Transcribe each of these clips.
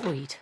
sweet.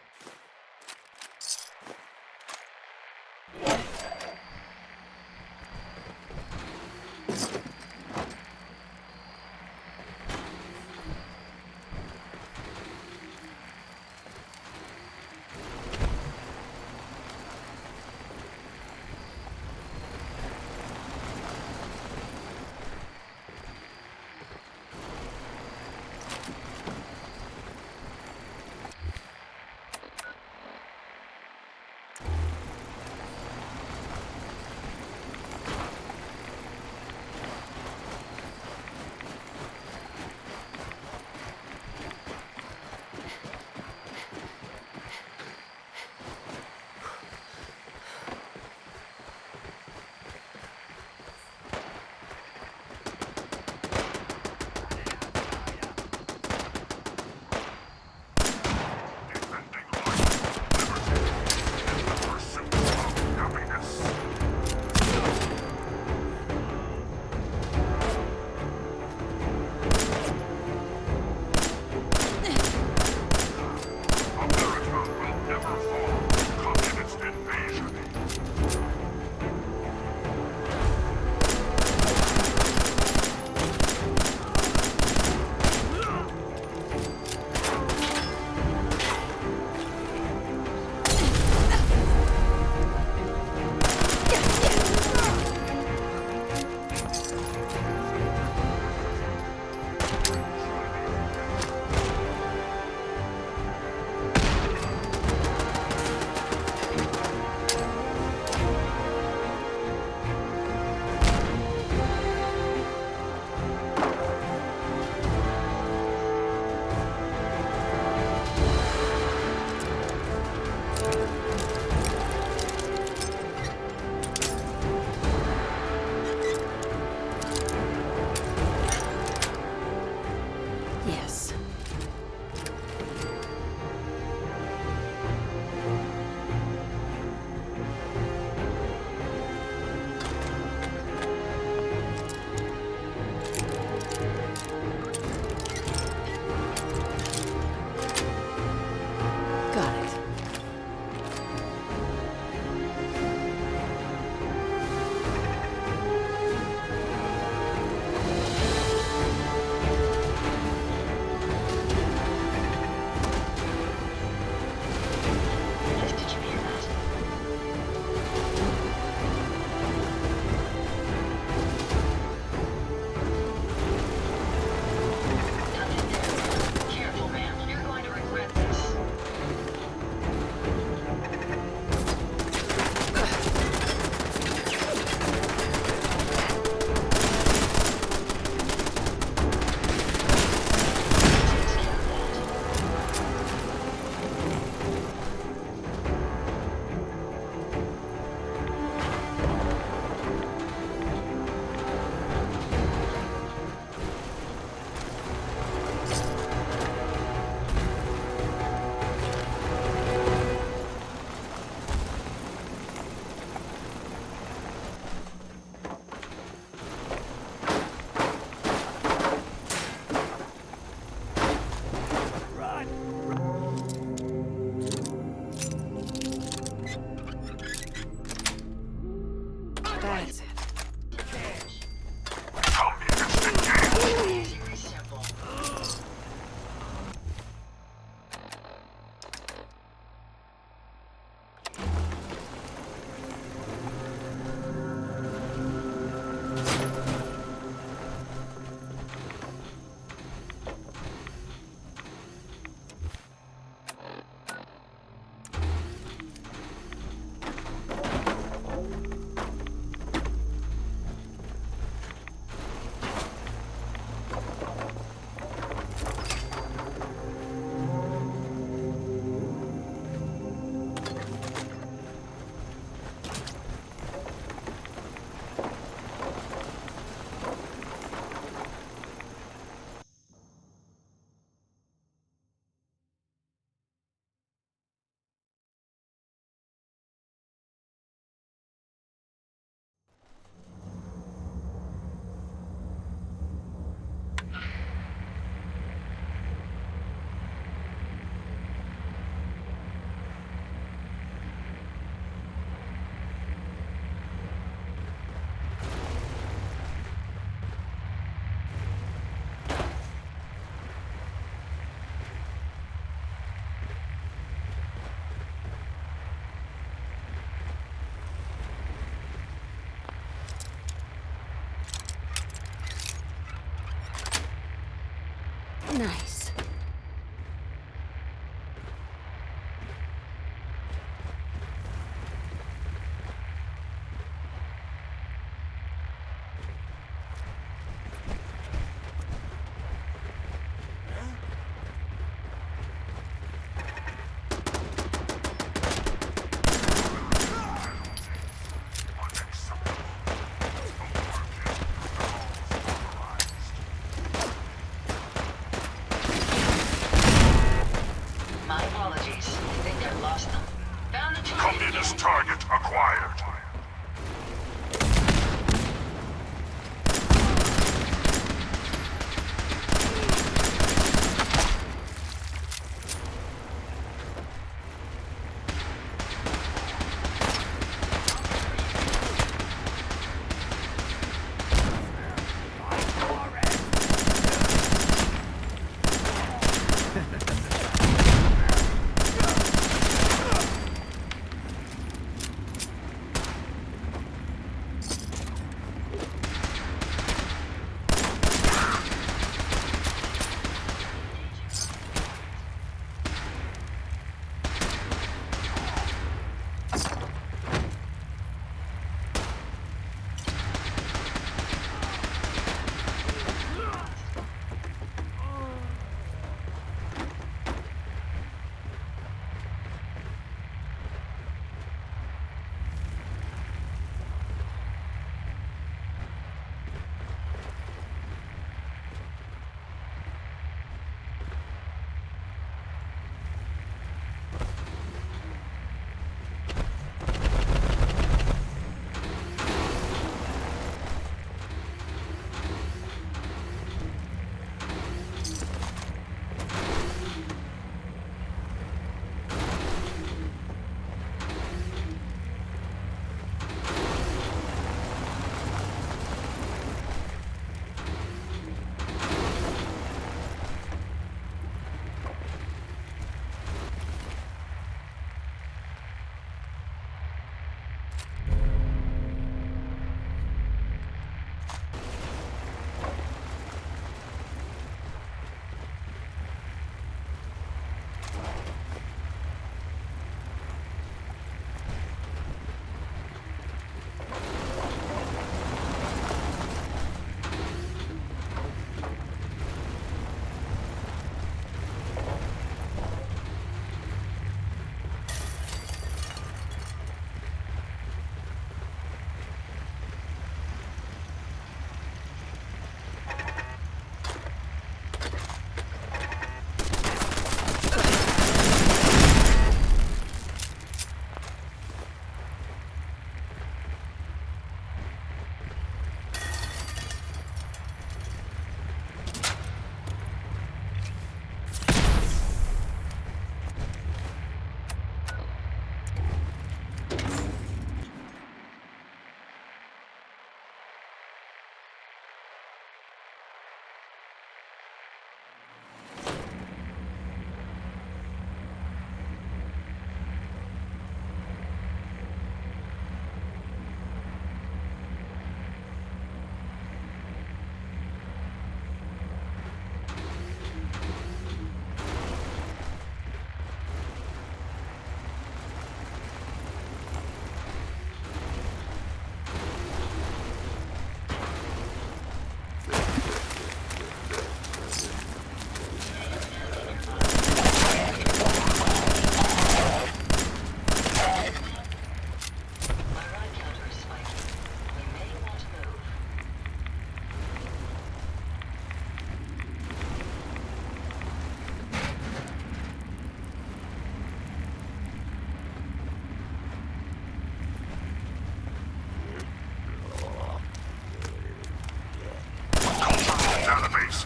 Target acquired.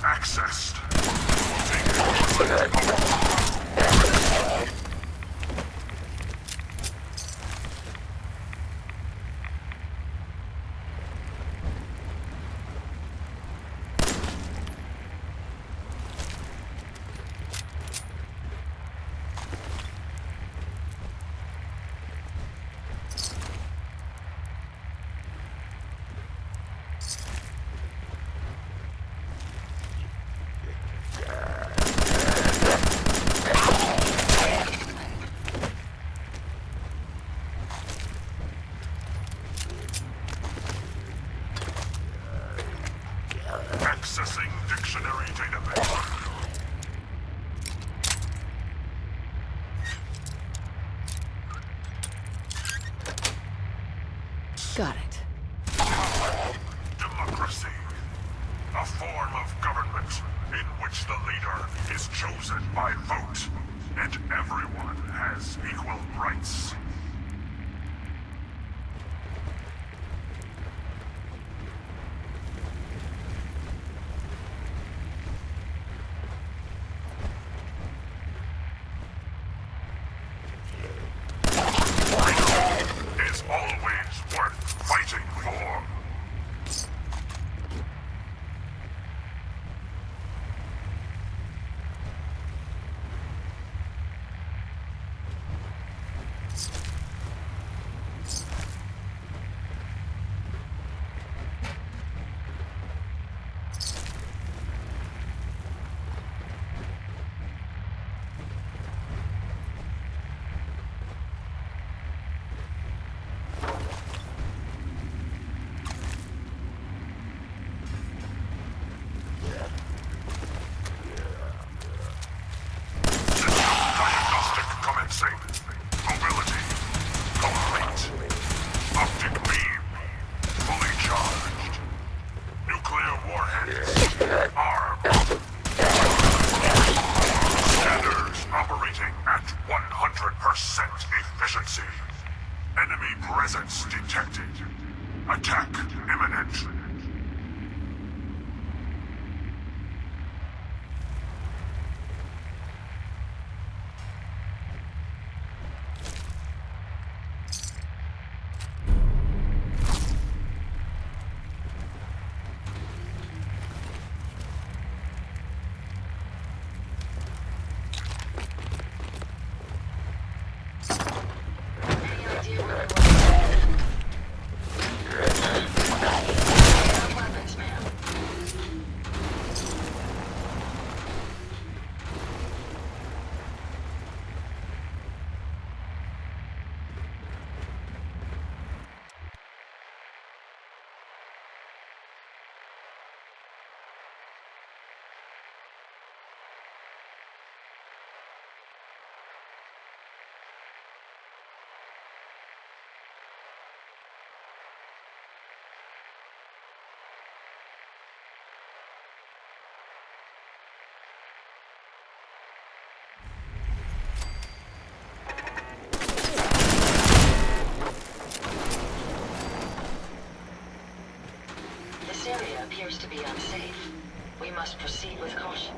Accessed. Accessing dictionary database. Got it. Democracy. A form of government in which the leader is chosen by vote, and everyone has equal rights. appears to be unsafe. We must proceed with caution.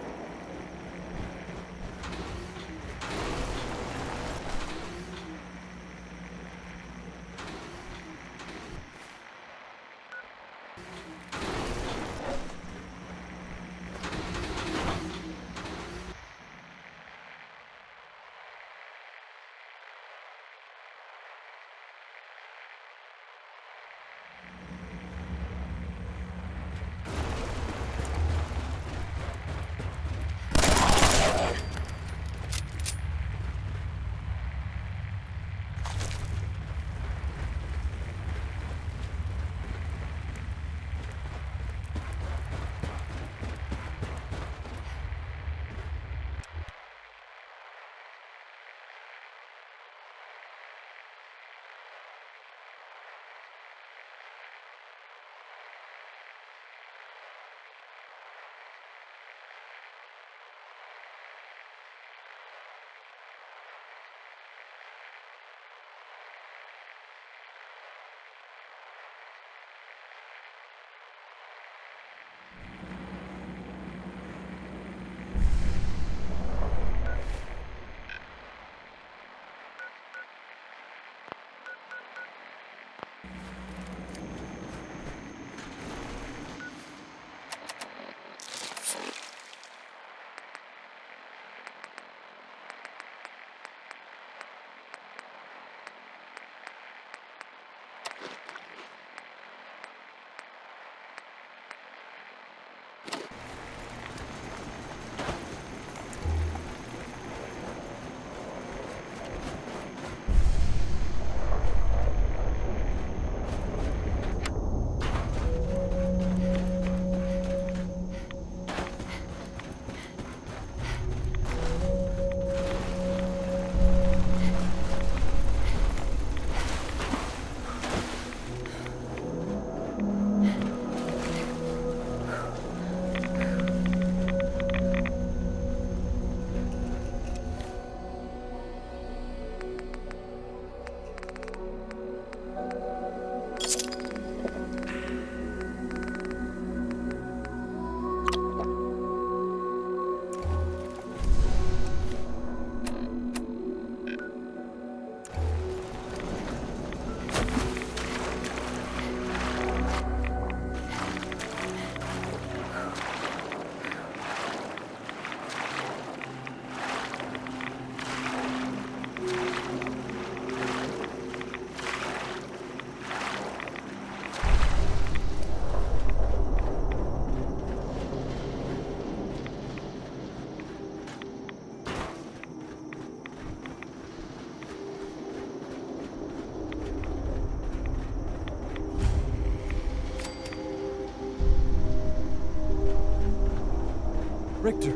Richter,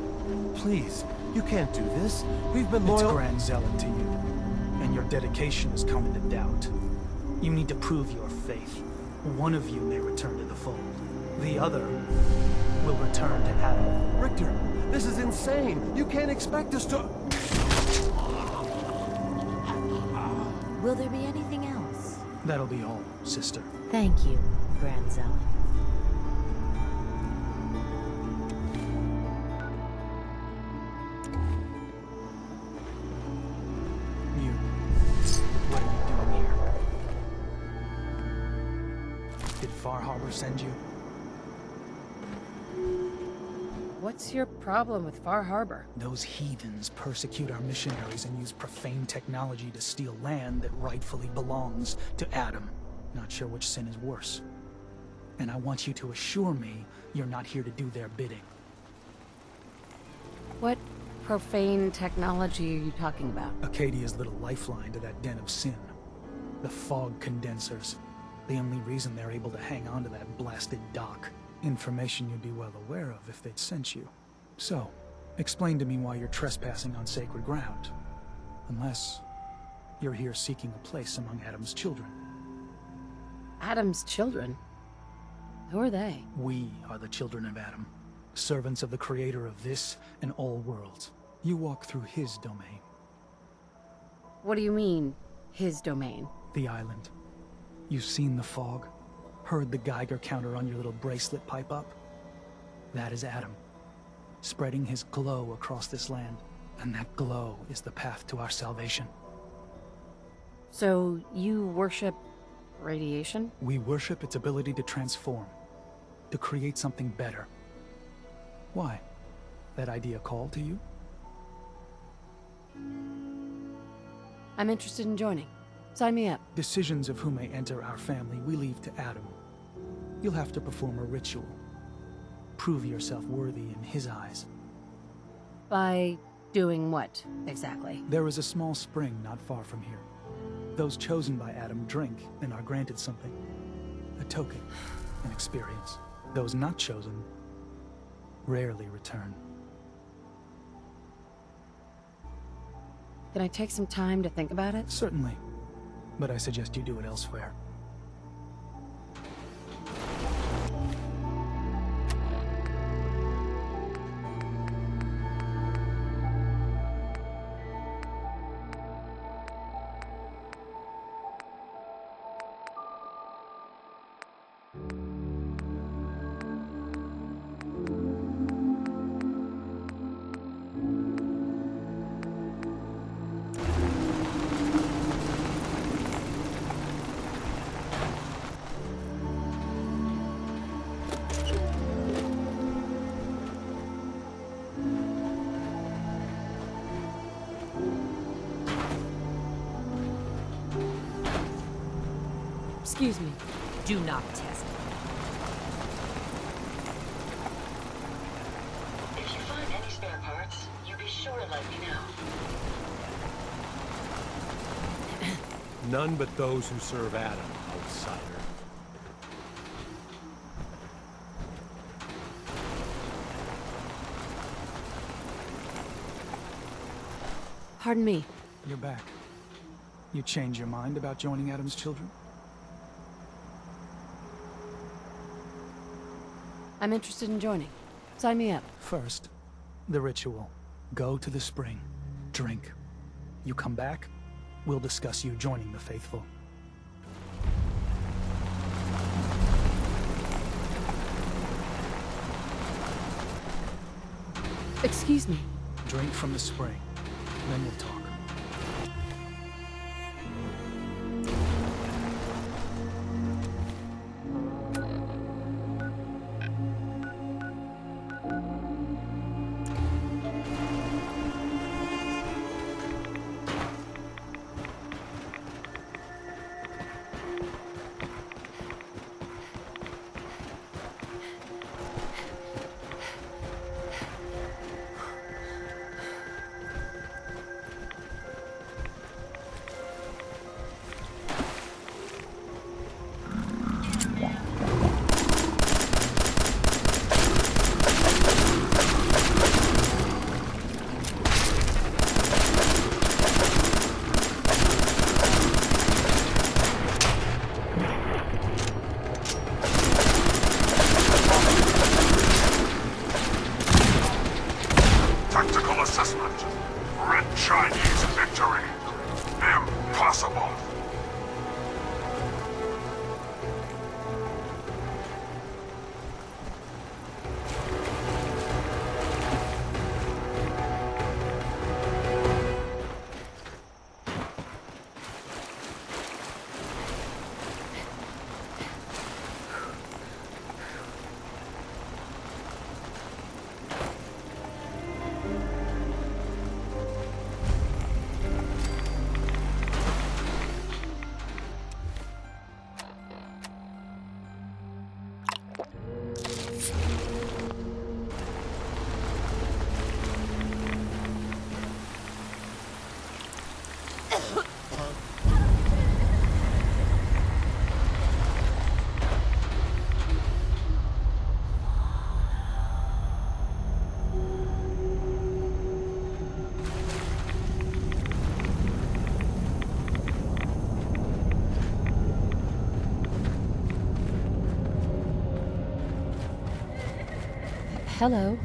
please, you can't do this. We've been loyal— It's grand zealot to you, and your dedication is coming into doubt. You need to prove your faith. One of you may return to the fold. The other will return to Adam. Richter, this is insane. You can't expect us to— Will there be anything else? That'll be all, sister. Thank you, Grand Zealot. You, what are you doing here? Did Far Harbor send you? What's your problem with Far Harbor? Those heathens persecute our missionaries and use profane technology to steal land that rightfully belongs to Adam. Not sure which sin is worse. And I want you to assure me you're not here to do their bidding. What profane technology are you talking about? Acadia's little lifeline to that den of sin. The fog condensers. The only reason they're able to hang on to that blasted dock. Information you'd be well aware of if they'd sent you. So, explain to me why you're trespassing on sacred ground. Unless you're here seeking a place among Adam's children. Adam's children? Who are they? We are the children of Adam, servants of the creator of this and all worlds. You walk through his domain. What do you mean, his domain? The island. You've seen the fog, heard the Geiger counter on your little bracelet pipe up. That is Adam, spreading his glow across this land. And that glow is the path to our salvation. So you worship radiation? We worship its ability to transform, to create something better. Why? That idea call to you? I'm interested in joining. Sign me up. Decisions of who may enter our family we leave to Adam. You'll have to perform a ritual. Prove yourself worthy in his eyes. By doing what, exactly? There is a small spring not far from here. Those chosen by Adam drink and are granted something. A token, an experience. Those not chosen rarely return. Can I take some time to think about it? Certainly, but I suggest you do it elsewhere. Excuse me. Do not test me. If you find any spare parts, you be sure to let me know. None but those who serve Adam, outsider. Pardon me. You're back. You change your mind about joining Adam's children? I'm interested in joining. Sign me up. First, the ritual. Go to the spring. Drink. You come back, we'll discuss you joining the faithful. Excuse me. Drink from the spring. Then we'll talk. Tactical assessment. Red Chinese victory. Impossible. Hello.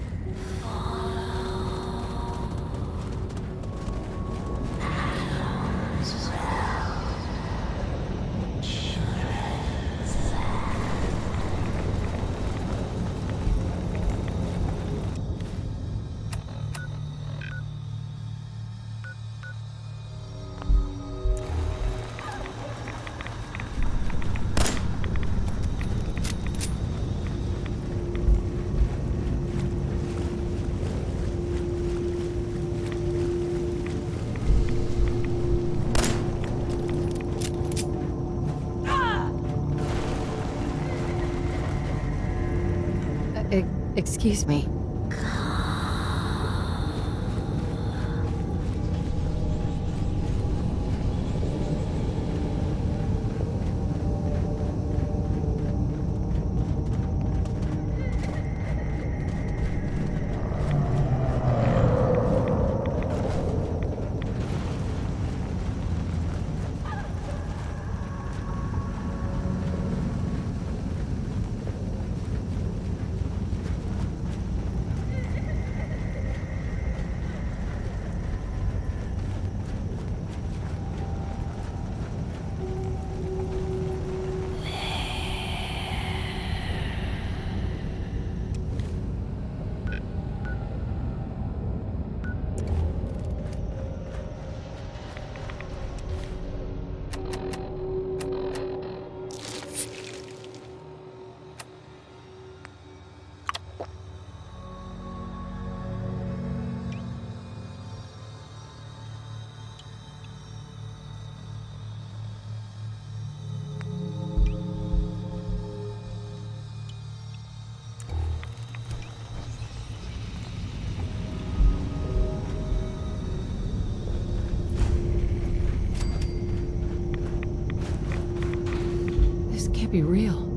Excuse me. Can't be real.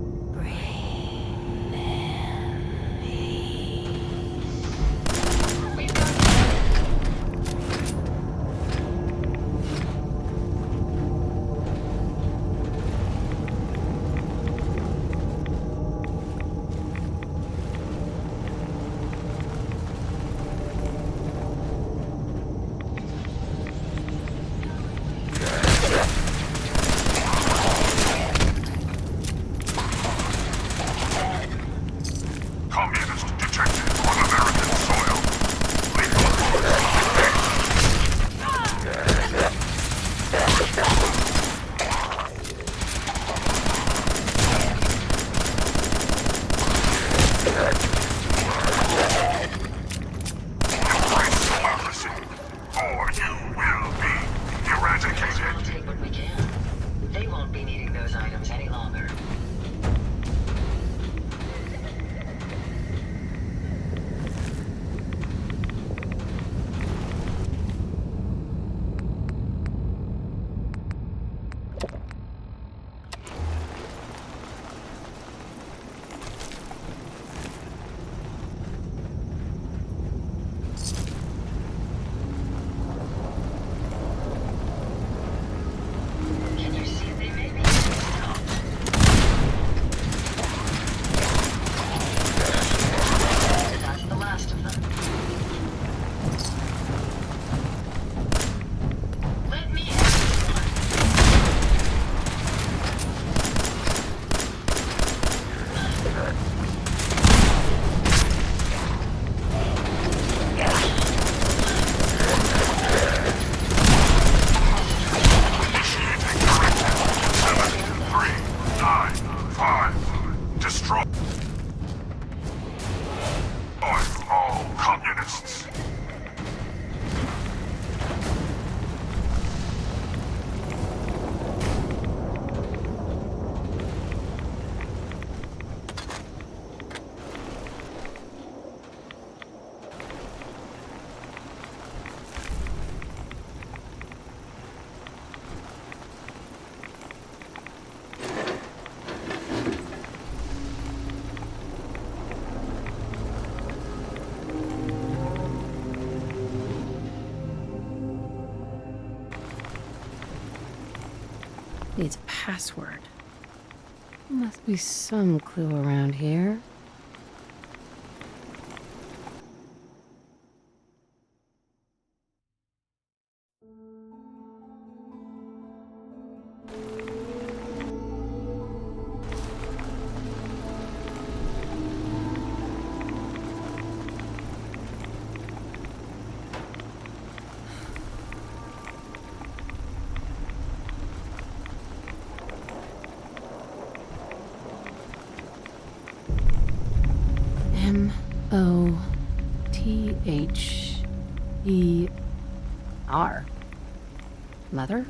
Needs a password. Must be some clue around here. Moter? Mother?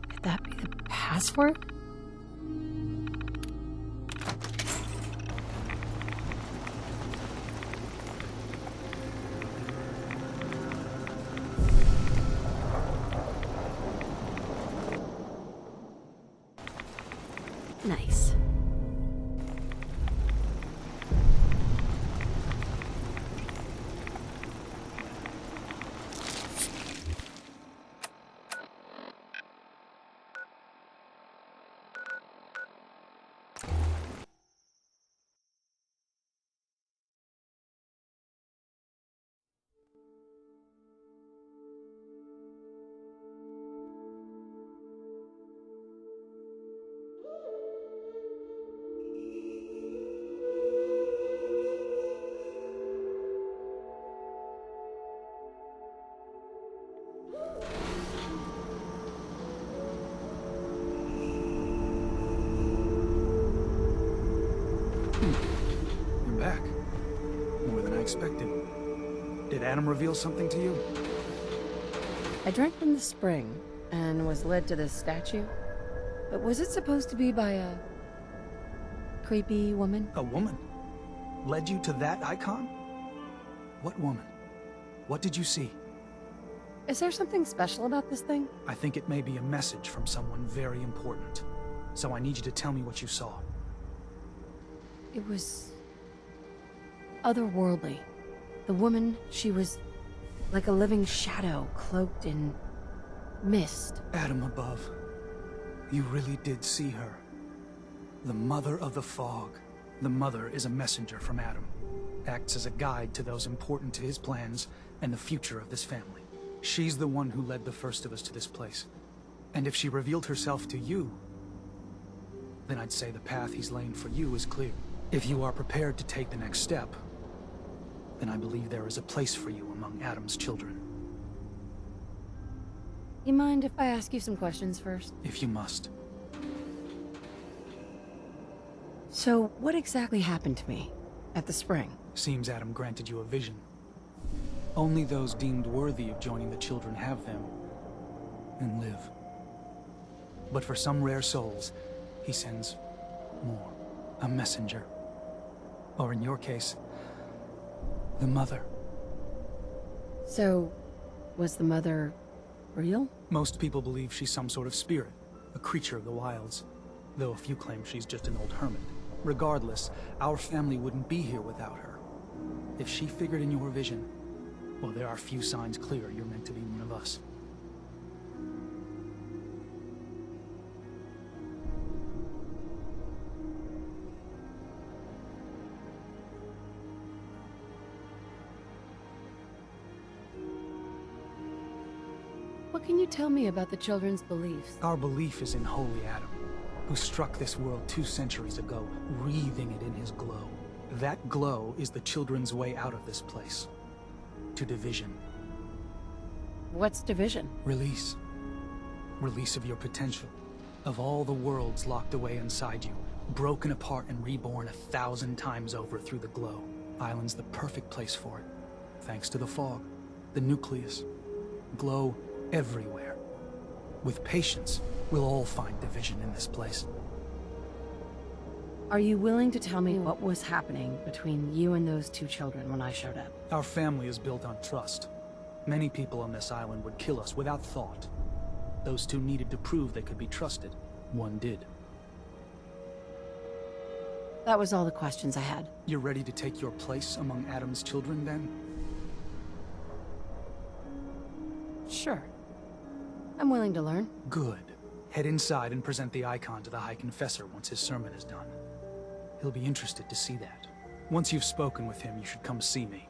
Could that be the password? Nice. You're back. More than I expected. Did Adam reveal something to you? I drank from the spring and was led to this statue. But was it supposed to be by a creepy woman? A woman? Led you to that icon? What woman? What did you see? Is there something special about this thing? I think it may be a message from someone very important. So I need you to tell me what you saw. It was otherworldly. The woman, she was like a living shadow cloaked in mist. Adam above. You really did see her. The mother of the fog. The mother is a messenger from Adam. Acts as a guide to those important to his plans and the future of this family. She's the one who led the first of us to this place. And if she revealed herself to you, then I'd say the path he's laying for you is clear. If you are prepared to take the next step, then I believe there is a place for you among Adam's children. You mind if I ask you some questions first? If you must. So, what exactly happened to me at the spring? Seems Adam granted you a vision. Only those deemed worthy of joining the children have them and live. But for some rare souls, he sends more. A messenger. Or in your case, the mother. So, was the mother real? Most people believe she's some sort of spirit, a creature of the wilds, though a few claim she's just an old hermit. Regardless, our family wouldn't be here without her. If she figured in your vision, well, there are few signs clear you're meant to be one of us. What can you tell me about the children's beliefs? Our belief is in Holy Adam, who struck this world 2 centuries ago, wreathing it in his glow. That glow is the children's way out of this place. To division. What's division? Release. Release of your potential. Of all the worlds locked away inside you, broken apart and reborn 1,000 times over through the glow. Island's the perfect place for it. Thanks to the fog, the nucleus. Glow everywhere. With patience, we'll all find division in this place. Are you willing to tell me what was happening between you and those 2 children when I showed up? Our family is built on trust. Many people on this island would kill us without thought. Those 2 needed to prove they could be trusted. One did. That was all the questions I had. You're ready to take your place among Adam's children, then? Sure. I'm willing to learn. Good. Head inside and present the icon to the High Confessor once his sermon is done. He'll be interested to see that. Once you've spoken with him, you should come see me.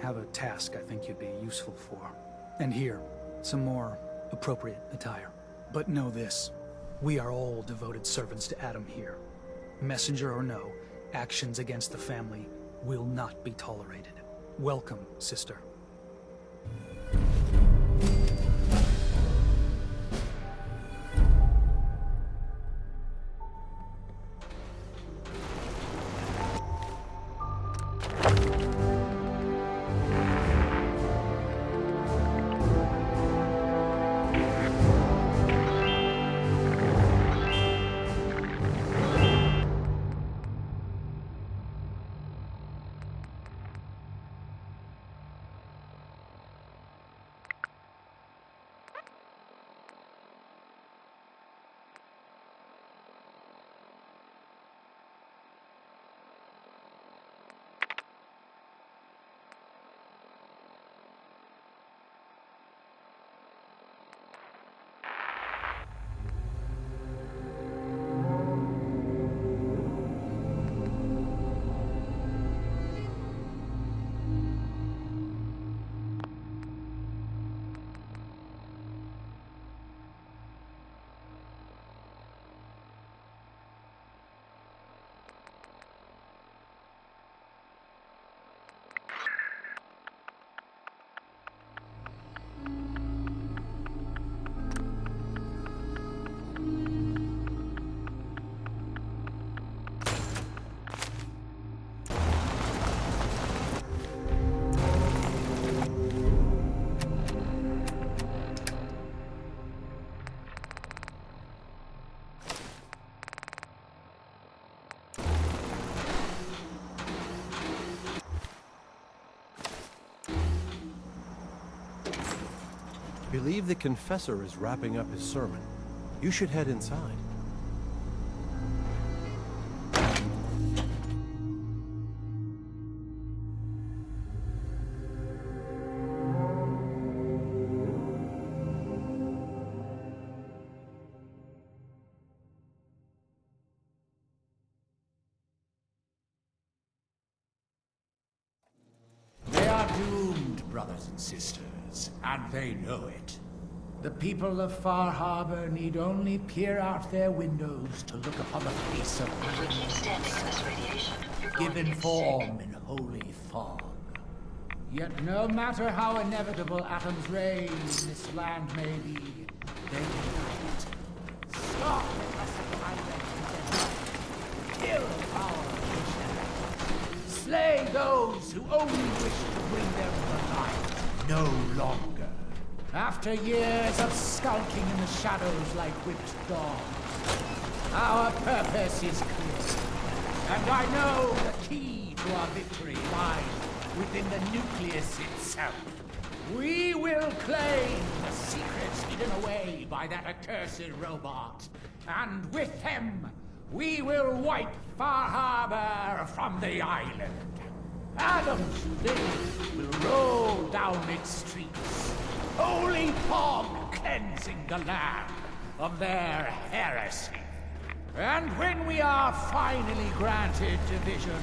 Have a task I think you'd be useful for. And here, some more appropriate attire. But know this, we are all devoted servants to Adam here. Messenger or no, actions against the family will not be tolerated. Welcome, sister. Believe the confessor is wrapping up his sermon. You should head inside. They are doomed, brothers and sisters, and they know it. The people of Far Harbor need only peer out their windows to look upon the face of If we keep standing in this radiation, you're going to given get form sick. in holy fog. Yet no matter how inevitable Atom's reign in this land may be, they deny it. Stop the blessed tyrant. Kill our vision. Slay those who only wish to bring them to life no longer. After years of skulking in the shadows like whipped dogs, our purpose is clear. And I know the key to our victory lies within the nucleus itself. We will claim the secrets hidden away by that accursed robot. And with them, we will wipe Far Harbor from the island. Adam's blade will roll down its streets. Holy fog cleansing the land of their heresy. And when we are finally granted division,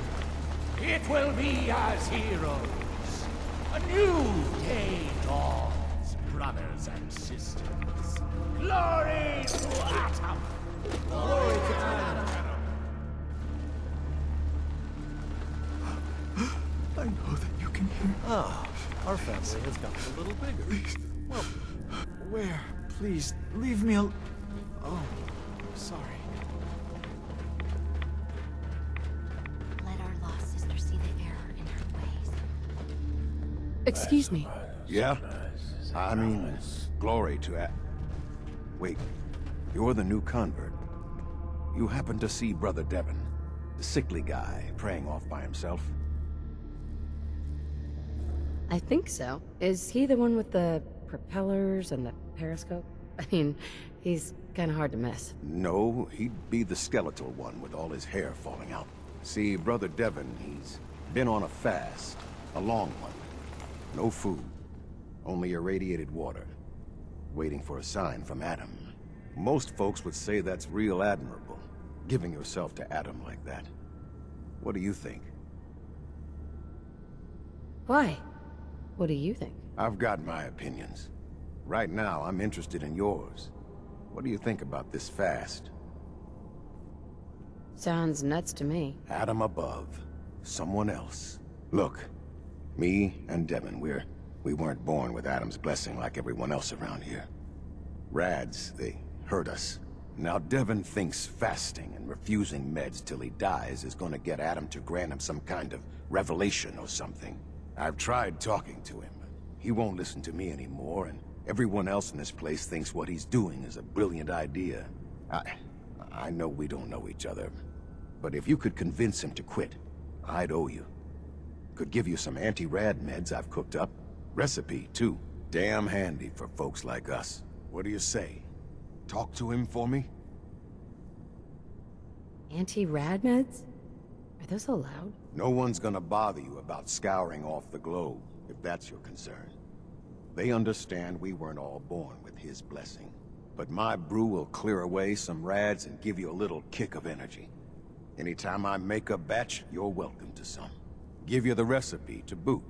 it will be as heroes. A new day dawns, brothers and sisters. Glory to Atom! Glory to Atom! I know that you can hear. Ah, our family has gotten a little bigger. Please. Well, Where? Please, leave me al- Oh, sorry. Let our lost sister see the error in her ways. Excuse me. Yeah? I mean, glory to Wait, you're the new convert. You happen to see Brother Devon, the sickly guy praying off by himself? I think so. Is he the one with the propellers and the periscope? I mean, he's kind of hard to miss. No, he'd be the skeletal one with all his hair falling out. See, Brother Devon, he's been on a fast, a long one. No food, only irradiated water, waiting for a sign from Adam. Most folks would say that's real admirable, giving yourself to Adam like that. What do you think? Why? What do you think? I've got my opinions. Right now, I'm interested in yours. What do you think about this fast? Sounds nuts to me. Adam above, someone else. Look, me and Devon, we weren't born with Adam's blessing like everyone else around here. Rads, they hurt us. Now Devon thinks fasting and refusing meds till he dies is gonna get Adam to grant him some kind of revelation or something. I've tried talking to him, but he won't listen to me anymore, and everyone else in this place thinks what he's doing is a brilliant idea. I know we don't know each other, but if you could convince him to quit, I'd owe you. Could give you some anti-rad meds I've cooked up. Recipe, too. Damn handy for folks like us. What do you say? Talk to him for me? Anti-rad meds? Are those allowed? No one's gonna bother you about scouring off the globe, if that's your concern. They understand we weren't all born with his blessing. But my brew will clear away some rads and give you a little kick of energy. Anytime I make a batch, you're welcome to some. Give you the recipe to boot.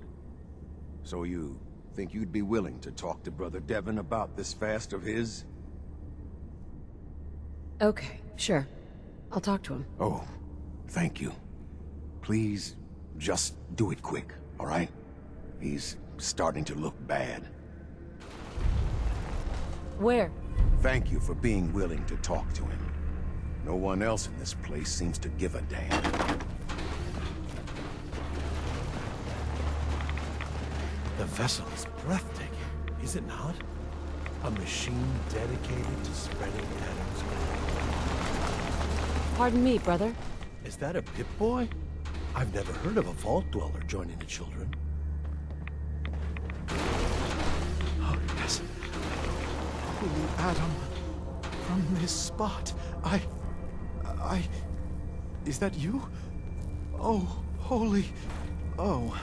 So you think you'd be willing to talk to Brother Devon about this fast of his? Okay, sure. I'll talk to him. Oh, thank you. Please, just do it quick, all right? He's starting to look bad. Where? Thank you for being willing to talk to him. No one else in this place seems to give a damn. the vessel is breathtaking, is it not? A machine dedicated to spreading Adam's glory. Pardon me, brother. Is that a Pip-Boy? I've never heard of a Vault Dweller joining the children. Oh, yes. Adam, from this spot, Is that you? Oh, holy... Oh,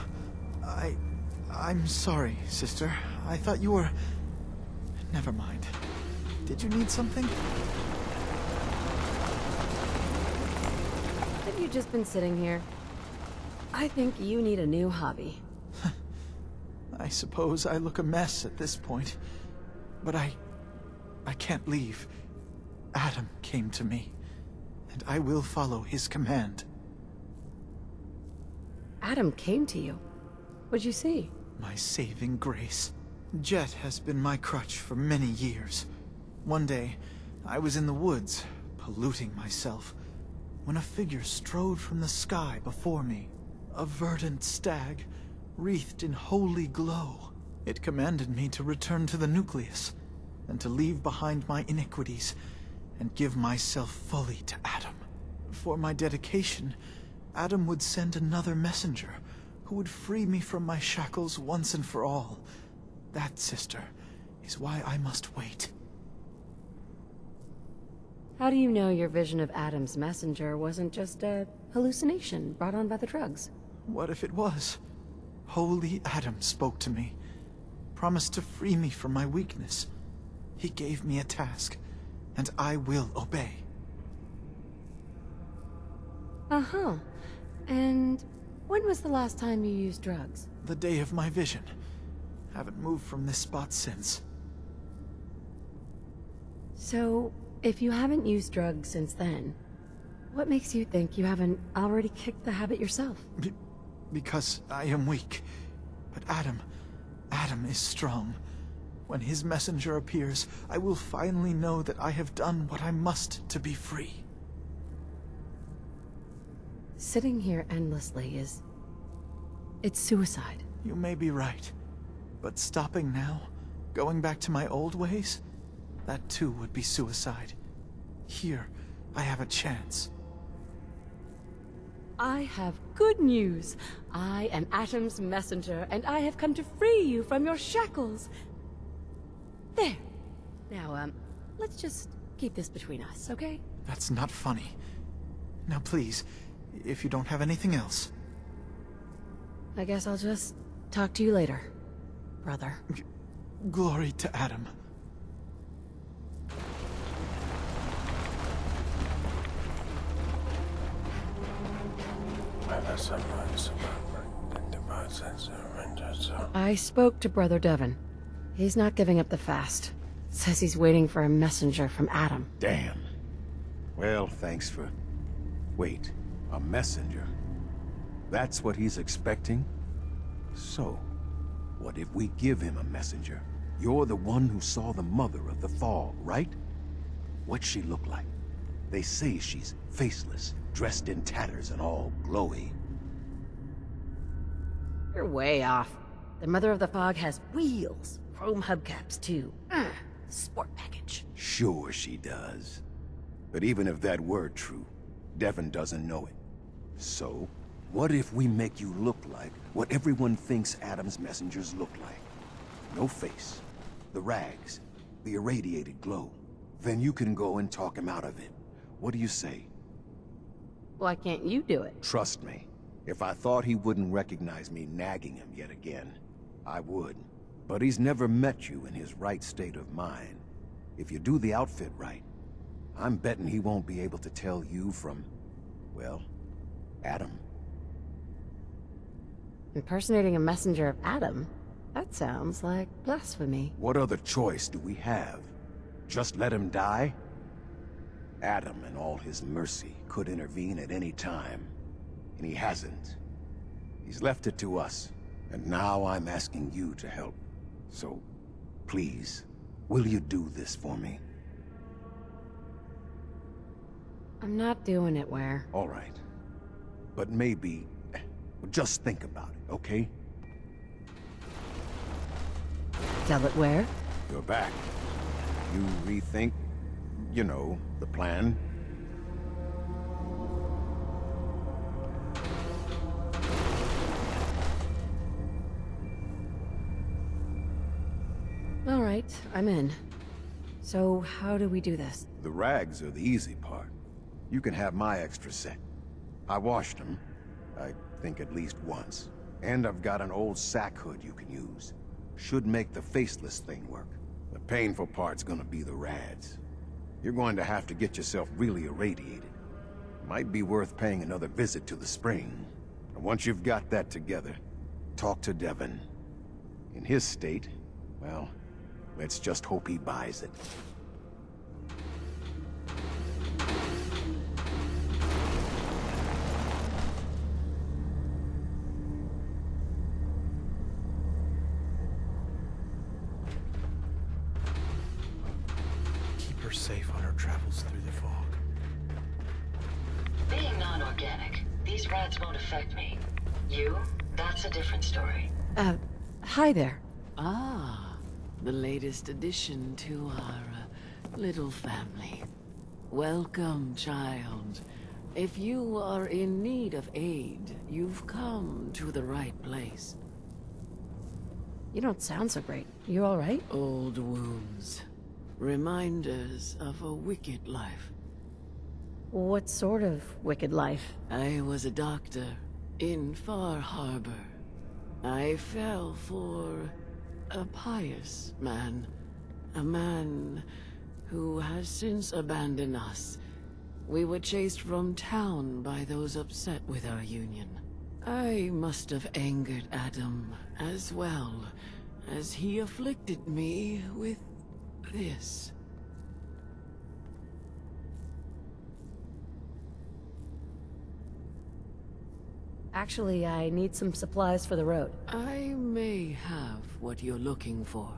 I'm sorry, sister. I thought you were... Never mind. Did you need something? Have you just been sitting here? I think you need a new hobby. I suppose I look a mess at this point. But I can't leave. Adam came to me, and I will follow his command. Adam came to you. What'd you see? My saving grace. Jet has been my crutch for many years. One day, I was in the woods, polluting myself, when a figure strode from the sky before me. A verdant stag, wreathed in holy glow. It commanded me to return to the nucleus, and to leave behind my iniquities, and give myself fully to Adam. For my dedication, Adam would send another messenger, who would free me from my shackles once and for all. That, sister, is why I must wait. How do you know your vision of Adam's messenger wasn't just a hallucination brought on by the drugs? What if it was? Holy Adam spoke to me, promised to free me from my weakness. He gave me a task, and I will obey. Uh-huh. And when was the last time you used drugs? The day of my vision. Haven't moved from this spot since. So, if you haven't used drugs since then, what makes you think you haven't already kicked the habit yourself? Because I am weak. But Adam is strong. When his messenger appears, I will finally know that I have done what I must to be free. Sitting here endlessly it's suicide. You may be right. But stopping now, going back to my old ways, that too would be suicide. Here, I have a chance. I have good news. I am Adam's messenger, and I have come to free you from your shackles. There. Now, let's just keep this between us, okay? That's not funny. Now please, if you don't have anything else. I guess I'll just talk to you later, brother. Glory to Adam. I spoke to Brother Devon. He's not giving up the fast. Says he's waiting for a messenger from Adam. Damn. Well, thanks for... Wait, a messenger? That's what he's expecting? So, what if we give him a messenger? You're the one who saw the mother of the fog, right? What'd she look like? They say she's faceless, dressed in tatters and all glowy. You're way off. The Mother of the Fog has wheels. Chrome hubcaps, too. Sport package. Sure she does. But even if that were true, Devon doesn't know it. So, what if we make you look like what everyone thinks Adam's messengers look like? No face, the rags, the irradiated glow. Then you can go and talk him out of it. What do you say? Why can't you do it? Trust me, if I thought he wouldn't recognize me nagging him yet again, I would. But he's never met you in his right state of mind. If you do the outfit right, I'm betting he won't be able to tell you from, well, Adam. Impersonating a messenger of Adam? That sounds like blasphemy. What other choice do we have? Just let him die? Adam, in all his mercy, could intervene at any time. And he hasn't. He's left it to us. And now I'm asking you to help. So, please, will you do this for me? I'm not doing it, Ware. All right. But maybe... just think about it, okay? Tell it where? You're back. You rethink, you know, the plan? All right, I'm in. So how do we do this? The rags are the easy part. You can have my extra set. I washed them, I think at least once. And I've got an old sack hood you can use. Should make the faceless thing work. The painful part's gonna be the rads. You're going to have to get yourself really irradiated. Might be worth paying another visit to the spring. And once you've got that together, talk to Devon. In his state, well, let's just hope he buys it. Keep her safe on her travels through the fog. Being non-organic, these rads won't affect me. You? That's a different story. Hi there. Ah, the latest addition to our little family. Welcome, child. If you are in need of aid, you've come to the right place. You don't sound so great. You all right? Old wounds. Reminders of a wicked life. What sort of wicked life? I was a doctor in Far Harbor. I fell for a pious man. A man who has since abandoned us. We were chased from town by those upset with our union. I must have angered Adam as well as he afflicted me with this. Actually, I need some supplies for the road. I may have what you're looking for.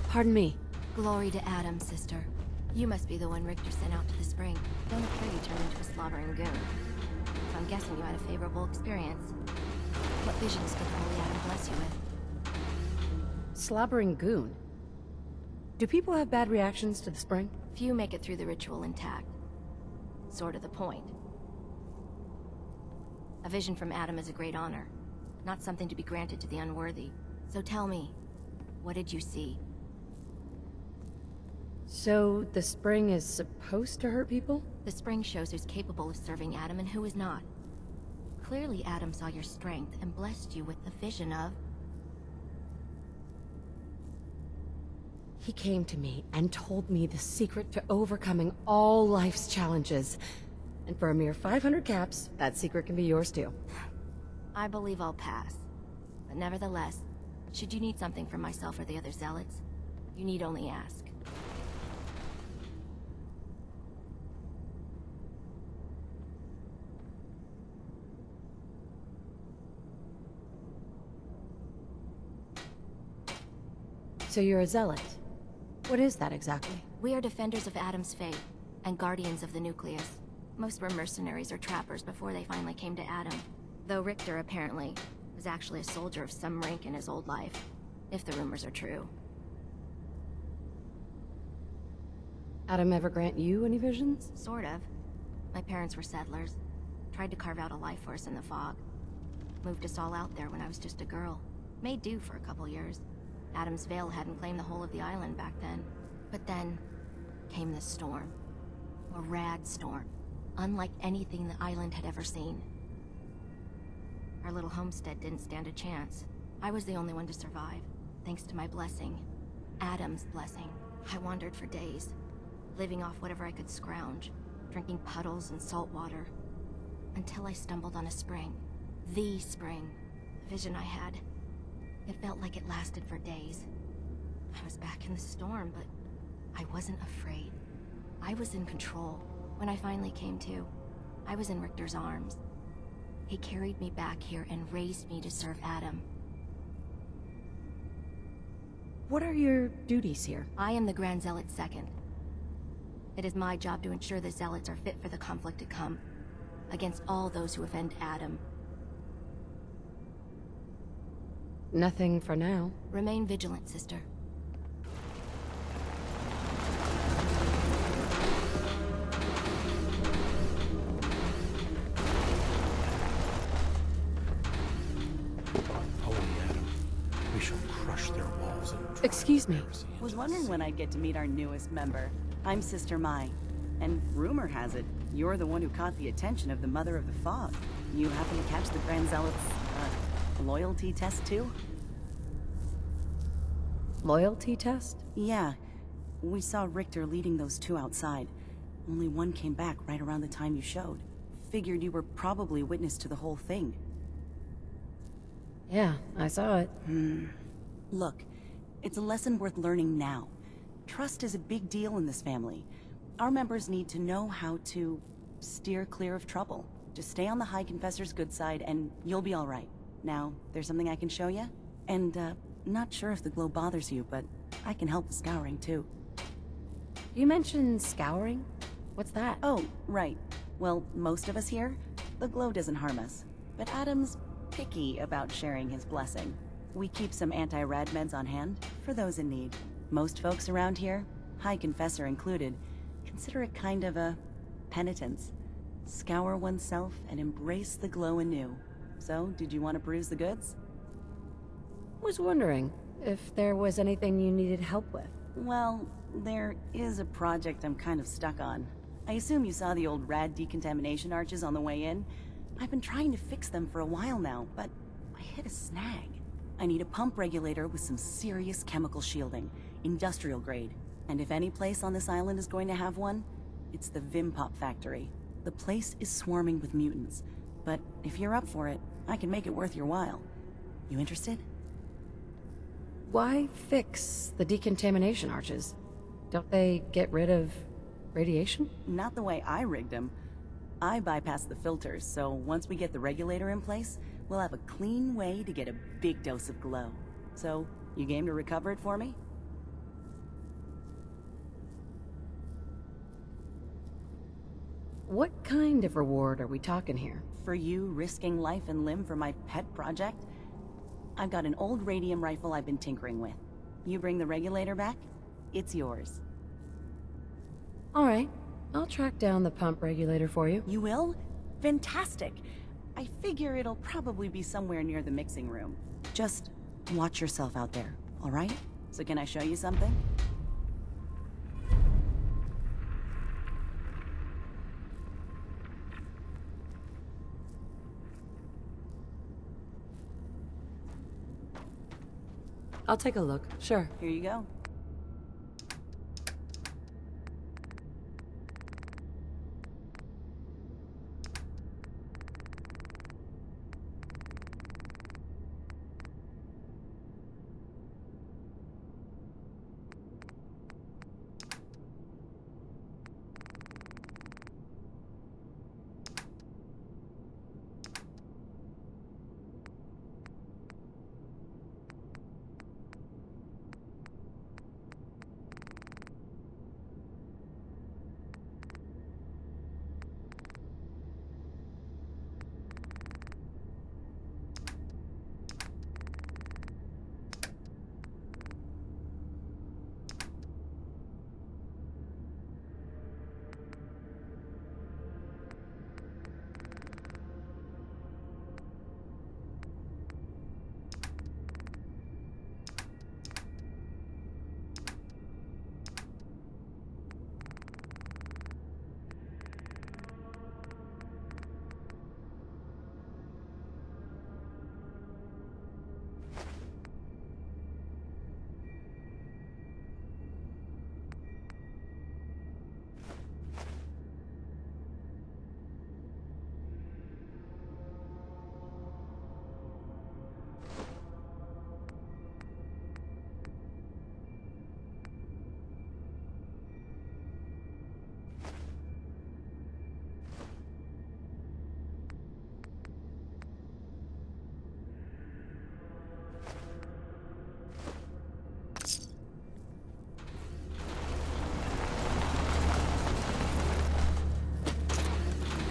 Pardon me. Glory to Adam, sister. You must be the one Richter sent out to the spring. Don't appear you turned into a slobbering goon. So I'm guessing you had a favorable experience. What visions did Holy Adam bless you with? Slobbering goon. Do people have bad reactions to the spring? Few make it through the ritual intact. Sort of the point. A vision from Adam is a great honor, not something to be granted to the unworthy. So tell me, what did you see? So, the spring is supposed to hurt people? The spring shows who's capable of serving Adam and who is not. Clearly Adam saw your strength and blessed you with the vision of... He came to me and told me the secret to overcoming all life's challenges. And for a mere 500 caps, that secret can be yours too. I believe I'll pass. But nevertheless, should you need something from myself or the other zealots, you need only ask. So you're a zealot. What is that exactly? We are defenders of Adam's faith, and guardians of the nucleus. Most were mercenaries or trappers before they finally came to Adam. Though Richter, apparently, was actually a soldier of some rank in his old life. If the rumors are true. Adam ever grant you any visions? Sort of. My parents were settlers. Tried to carve out a life for us in the fog. Moved us all out there when I was just a girl. Made do for a couple years. Adam's Veil hadn't claimed the whole of the island back then. But then came the storm. A rad storm. Unlike anything the island had ever seen. Our little homestead didn't stand a chance. I was the only one to survive, thanks to my blessing. Adam's blessing. I wandered for days, living off whatever I could scrounge, drinking puddles and salt water, until I stumbled on a spring. The spring. The vision I had. It felt like it lasted for days. I was back in the storm, but I wasn't afraid. I was in control. When I finally came to, I was in Richter's arms. He carried me back here and raised me to serve Adam. What are your duties here? I am the Grand Zealot Second. It is my job to ensure the Zealots are fit for the conflict to come, against all those who offend Adam. Nothing for now. Remain vigilant, sister. Holy Adam. We shall crush their walls and drive Excuse me. heresy into Was the wondering sea. when I'd get to meet our newest member. I'm Sister Mai, and rumor has it, you're the one who caught the attention of the Mother of the Fog. You happen to catch the Grand Zealot's, loyalty test too? Loyalty test? Yeah. We saw Richter leading those two outside. Only one came back right around the time you showed. Figured you were probably witness to the whole thing. Yeah, I saw it. Look, it's a lesson worth learning now. Trust is a big deal in this family. Our members need to know how to steer clear of trouble. Just stay on the High Confessor's good side and you'll be alright. Now, there's something I can show you? And, not sure if the glow bothers you, but I can help with scouring too. You mentioned scouring? What's that? Oh, right. Well, most of us here, the glow doesn't harm us. But Adam's picky about sharing his blessing. We keep some anti-rad meds on hand for those in need. Most folks around here, High Confessor included, consider it kind of a penitence. Scour oneself and embrace the glow anew. So, did you want to peruse the goods? Was wondering if there was anything you needed help with. Well, there is a project I'm kind of stuck on. I assume you saw the old rad decontamination arches on the way in. I've been trying to fix them for a while now, but I hit a snag. I need a pump regulator with some serious chemical shielding, industrial grade. And if any place on this island is going to have one, it's the Vimpop factory. The place is swarming with mutants, but if you're up for it, I can make it worth your while. You interested? Why fix the decontamination arches? Don't they get rid of radiation? Not the way I rigged them. I bypassed the filters, so once we get the regulator in place, we'll have a clean way to get a big dose of glow. So, you game to recover it for me? What kind of reward are we talking here? For you risking life and limb for my pet project? I've got an old radium rifle I've been tinkering with. You bring the regulator back, it's yours. Alright, I'll track down the pump regulator for you. You will? Fantastic! I figure it'll probably be somewhere near the mixing room. Just watch yourself out there, alright? So can I show you something? I'll take a look, sure. Here you go.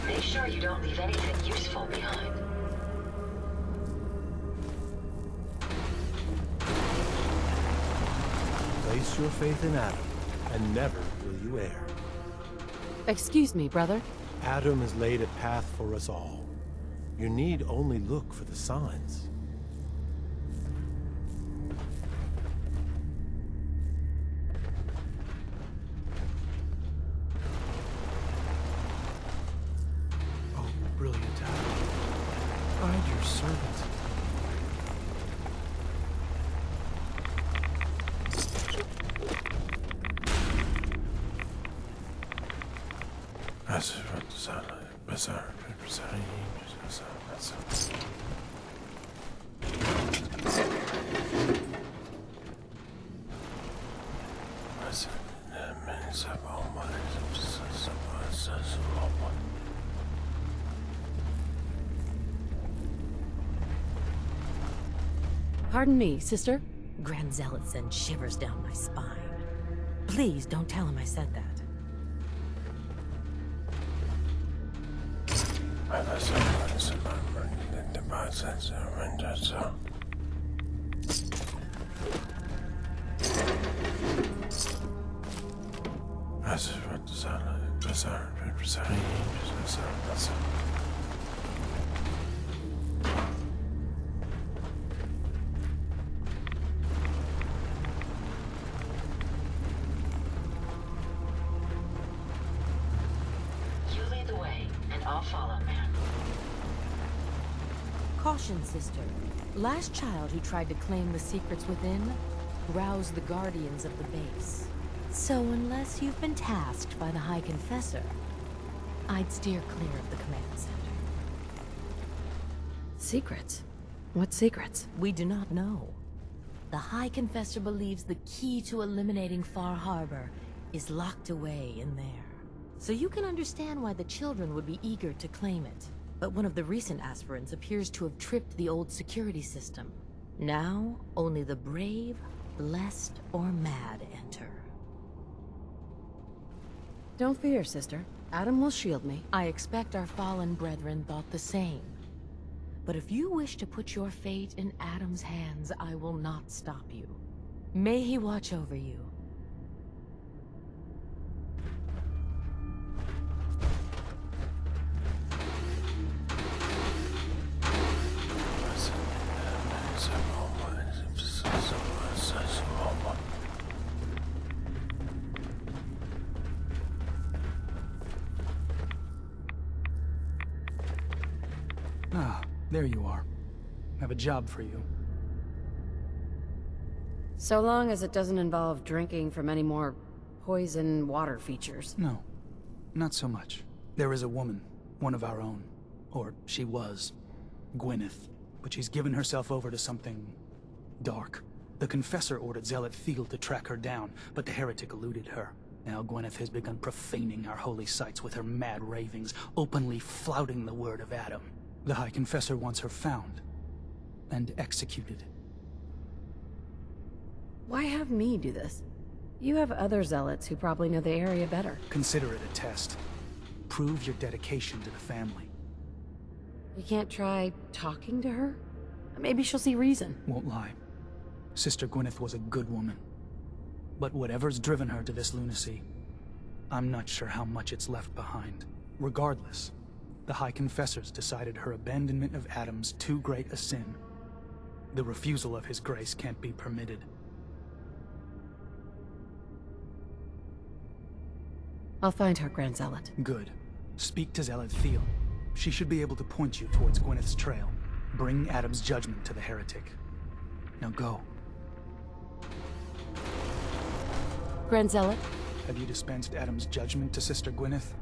Make sure you don't leave anything useful behind. Place your faith in Adam, and never will you err. Excuse me, brother. Adam has laid a path for us all. You need only look for the signs. Oh, brilliant, Adam. Guide your servant. Pardon me, sister? Grand Zealot sends shivers down my spine. Please don't tell him I said that. You lead the way, and I'll follow, man. Caution, sister. Last child who tried to claim the secrets within roused the guardians of the base. So unless you've been tasked by the High Confessor, I'd steer clear of the command center. Secrets? What secrets? We do not know. The High Confessor believes the key to eliminating Far Harbor is locked away in there. So you can understand why the children would be eager to claim it. But one of the recent aspirants appears to have tripped the old security system. Now, only the brave, blessed, or mad enter. Don't fear, sister. Adam will shield me. I expect our fallen brethren thought the same. But if you wish to put your fate in Adam's hands, I will not stop you. May he watch over you. Ah, there you are. I have a job for you. So long as it doesn't involve drinking from any more poison water features. No, not so much. There is a woman, one of our own. Or she was. Gwyneth. But she's given herself over to something dark. The Confessor ordered Zealot Thiel to track her down, but the heretic eluded her. Now Gwyneth has begun profaning our holy sites with her mad ravings, openly flouting the word of Adam. The High Confessor wants her found and executed. Why have me do this? You have other zealots who probably know the area better. Consider it a test. Prove your dedication to the family. You can't try talking to her? Maybe she'll see reason. Won't lie. Sister Gwyneth was a good woman. But whatever's driven her to this lunacy, I'm not sure how much it's left behind. Regardless, the High Confessors decided her abandonment of Adam's too great a sin. The refusal of his grace can't be permitted. I'll find her, Grand Zealot. Good. Speak to Zealot Thiel. She should be able to point you towards Gwyneth's trail. Bring Adam's judgment to the heretic. Now go. Grand Zealot? Have you dispensed Adam's judgment to Sister Gwyneth?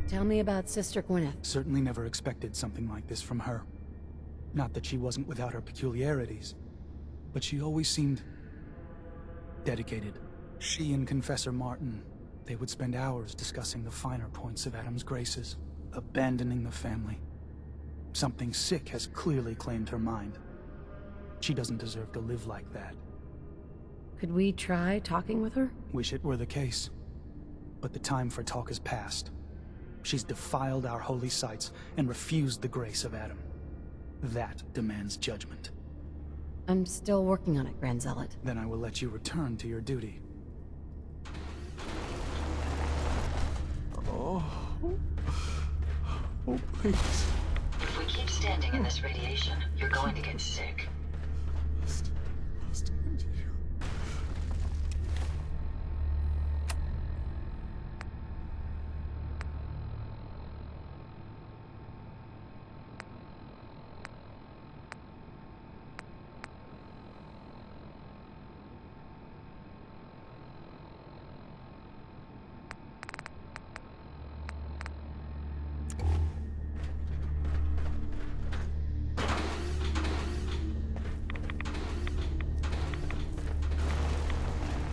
Tell me about Sister Gwyneth. Certainly never expected something like this from her. Not that she wasn't without her peculiarities, but she always seemed dedicated. She and Confessor Martin, they would spend hours discussing the finer points of Adam's graces, abandoning the family. Something sick has clearly claimed her mind. She doesn't deserve to live like that. Could we try talking with her? Wish it were the case. But the time for talk is past. She's defiled our holy sites and refused the grace of Adam. That demands judgment. I'm still working on it, Grand Zealot. Then I will let you return to your duty. Oh, please. If we keep standing in this radiation, you're going to get sick. Must continue.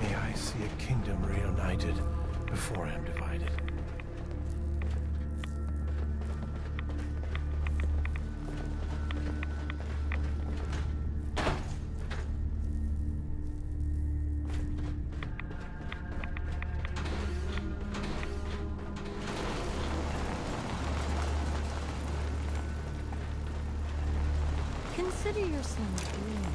May I see a kingdom reunited before I'm divided. Consider yourself dreaming.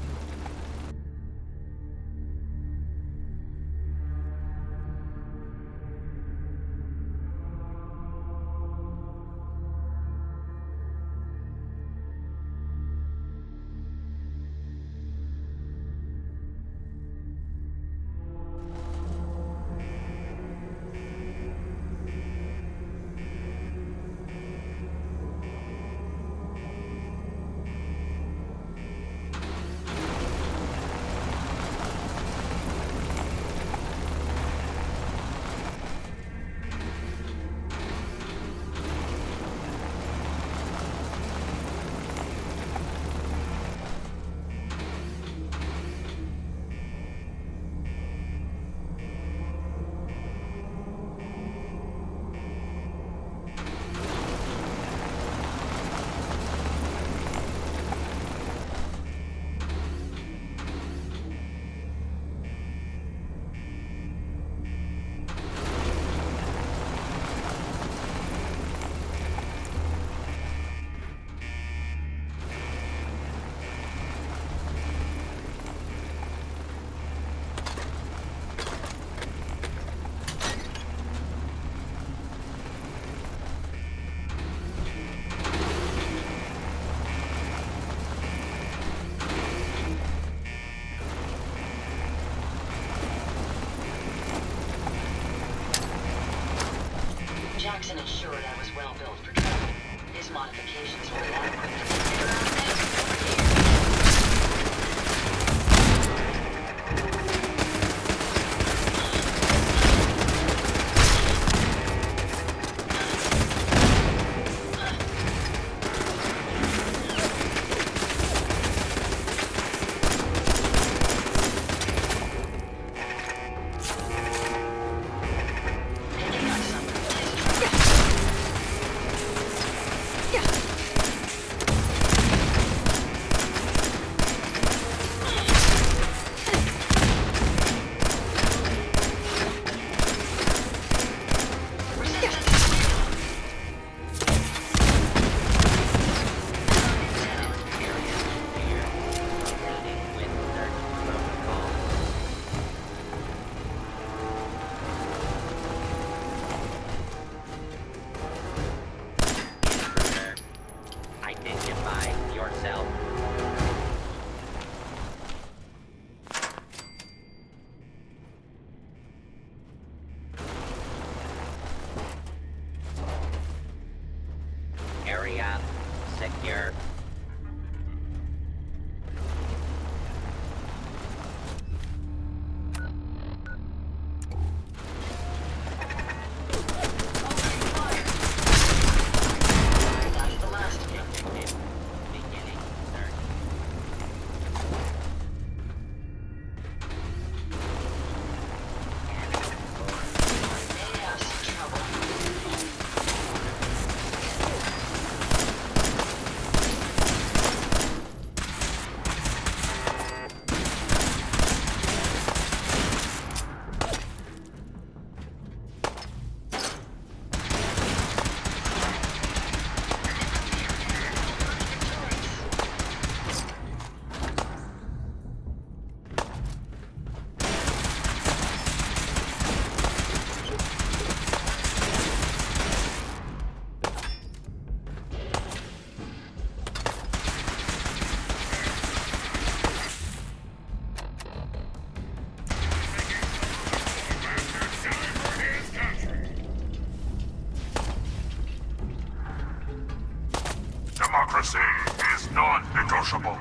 Jackson ensured I was well built for travel. His modifications were adequate. Area secure. That's the last of them. Beginning search. May have some trouble. democracy is non-negotiable.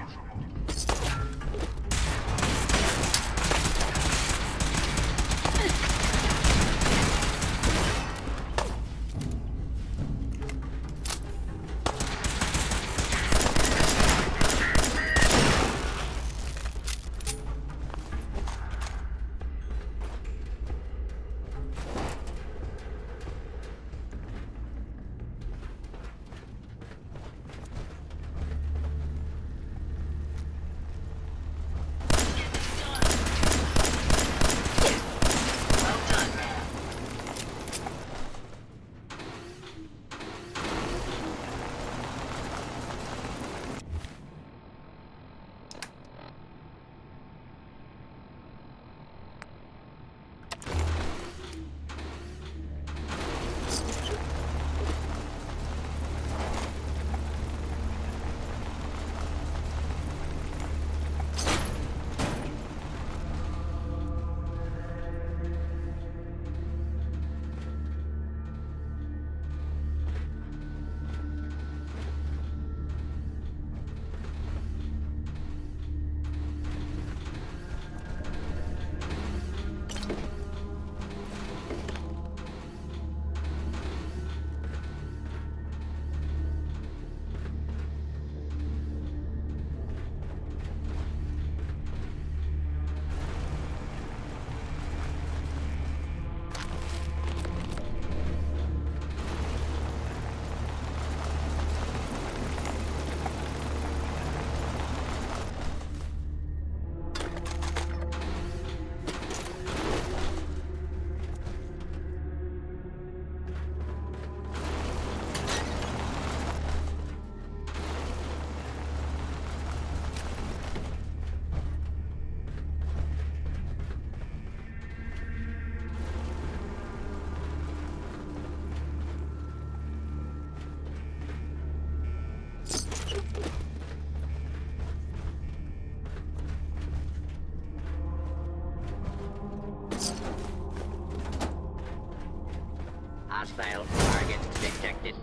Hostile target detected.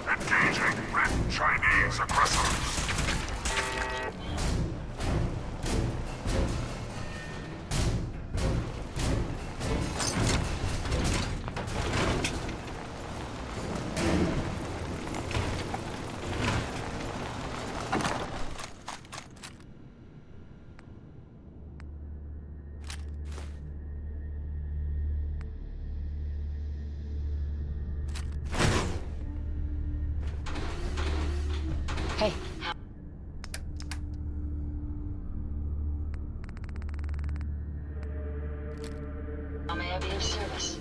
Engaging with Chinese aggressors. Hey. How may I be of service?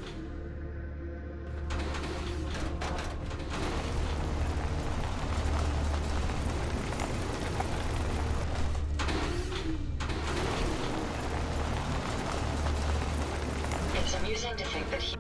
It's amusing to think that he...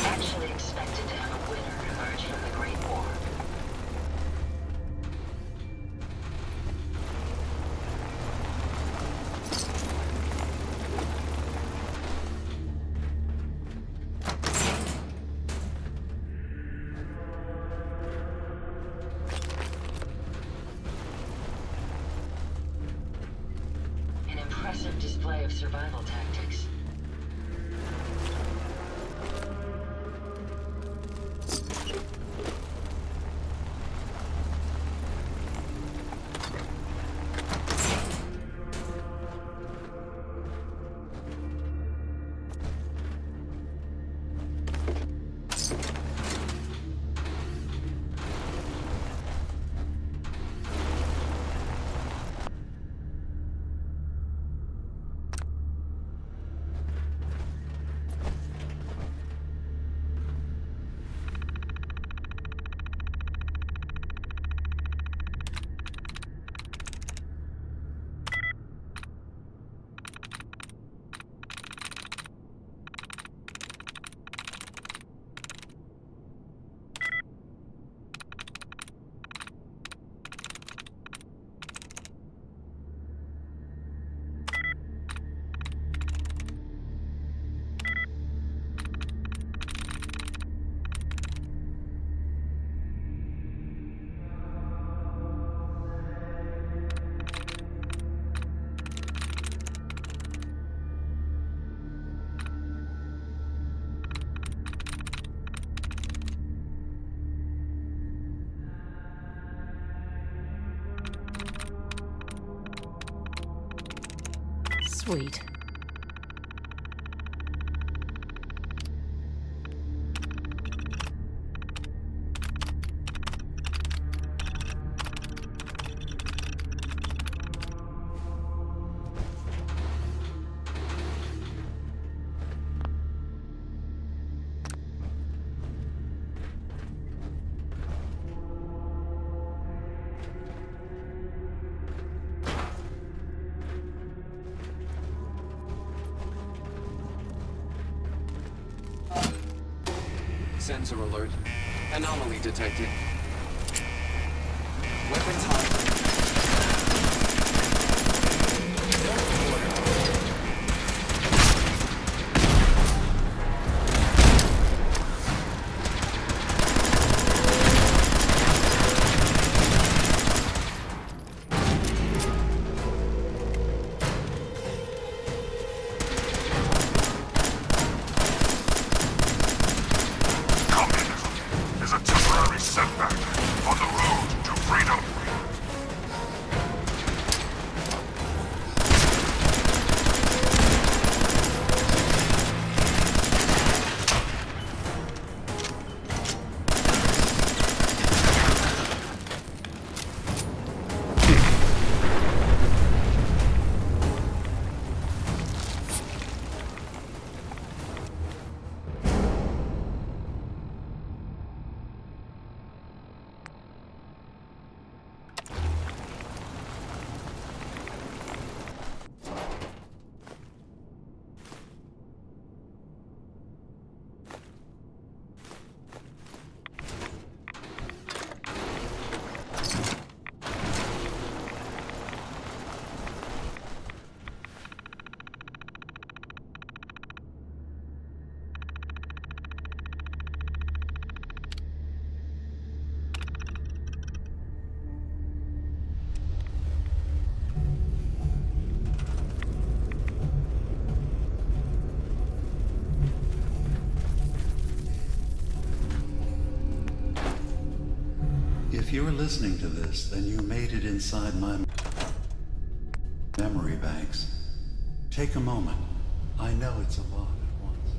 actually expected to have a winner emerge from the Great War. impressive display of survival tactics. Sweet. Sensor alert. Anomaly detected. Weapons hot. If you're listening to this, then you made it inside my memory banks. Take a moment. I know it's a lot at once.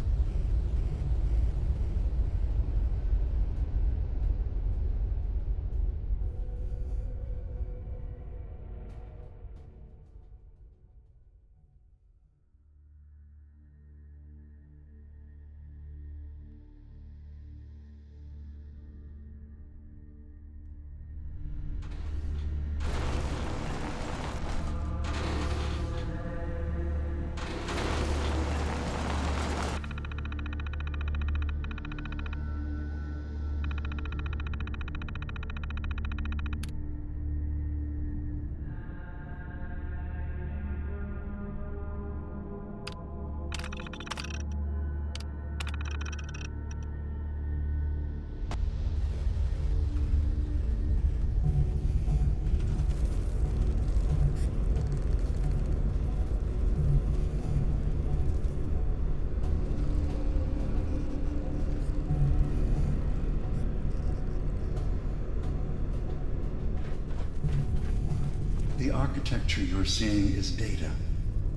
architecture you're seeing is data.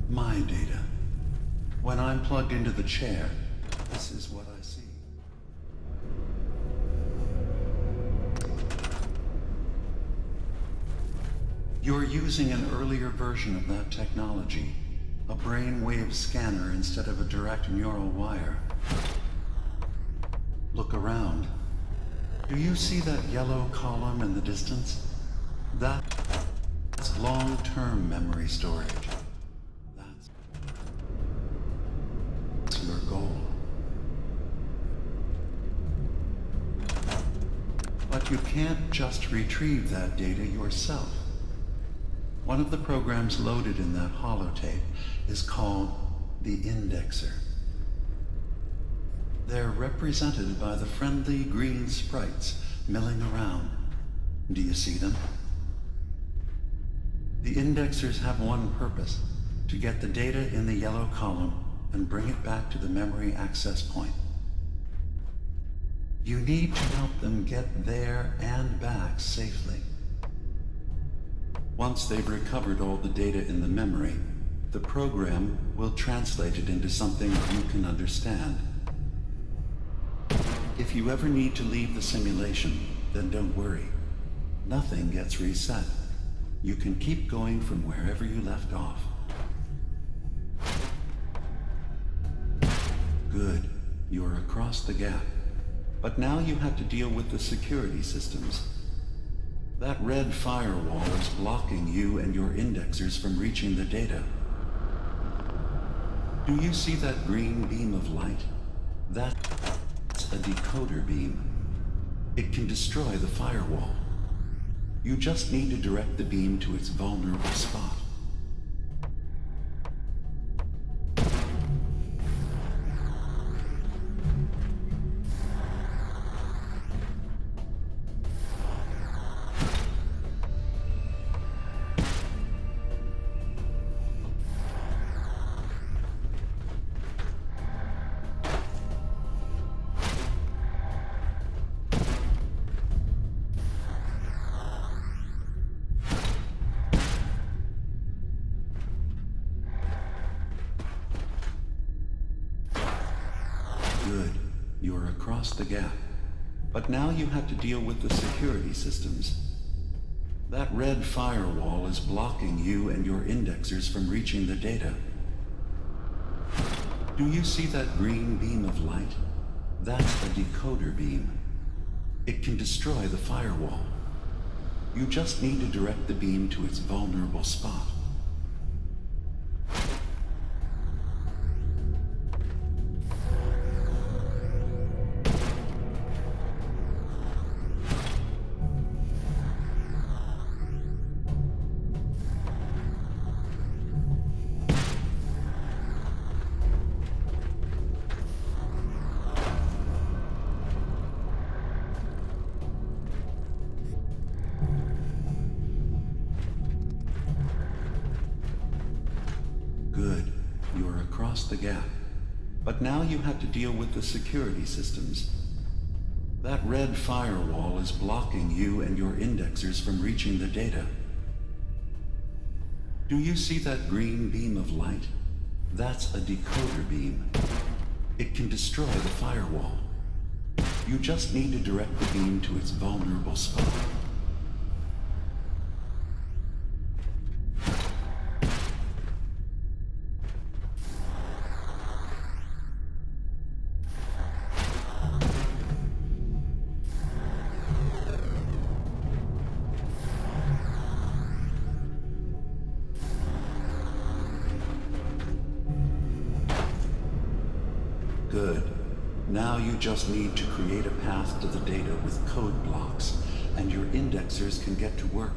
My data. When I'm plugged into the chair, this is what I see. You're using an earlier version of that technology. A brainwave scanner instead of a direct neural wire. Look around. Do you see that yellow column in the distance? That's long-term memory storage. That's your goal. But you can't just retrieve that data yourself. One of the programs loaded in that holotape is called the Indexer. They're represented by the friendly green sprites milling around. Do you see them? The Indexers have one purpose: to get the data in the yellow column and bring it back to the memory access point. You need to help them get there and back safely. Once they've recovered all the data in the memory, the program will translate it into something you can understand. If you ever need to leave the simulation, then don't worry. Nothing gets reset. You can keep going from wherever you left off. Good. You're across the gap. But now you have to deal with the security systems. That red firewall is blocking you and your indexers from reaching the data. Do you see that green beam of light? That's a decoder beam. It can destroy the firewall. You just need to direct the beam to its vulnerable spot. The gap. But now you have to deal with the security systems. That red firewall is blocking you and your indexers from reaching the data. Do you see that green beam of light? That's a decoder beam. It can destroy the firewall. You just need to direct the beam to its vulnerable spot. The gap. But now you have to deal with the security systems. That red firewall is blocking you and your indexers from reaching the data. Do you see that green beam of light? That's a decoder beam. It can destroy the firewall. You just need to direct the beam to its vulnerable spot. Good. Now you just need to create a path to the data with code blocks, and your indexers can get to work.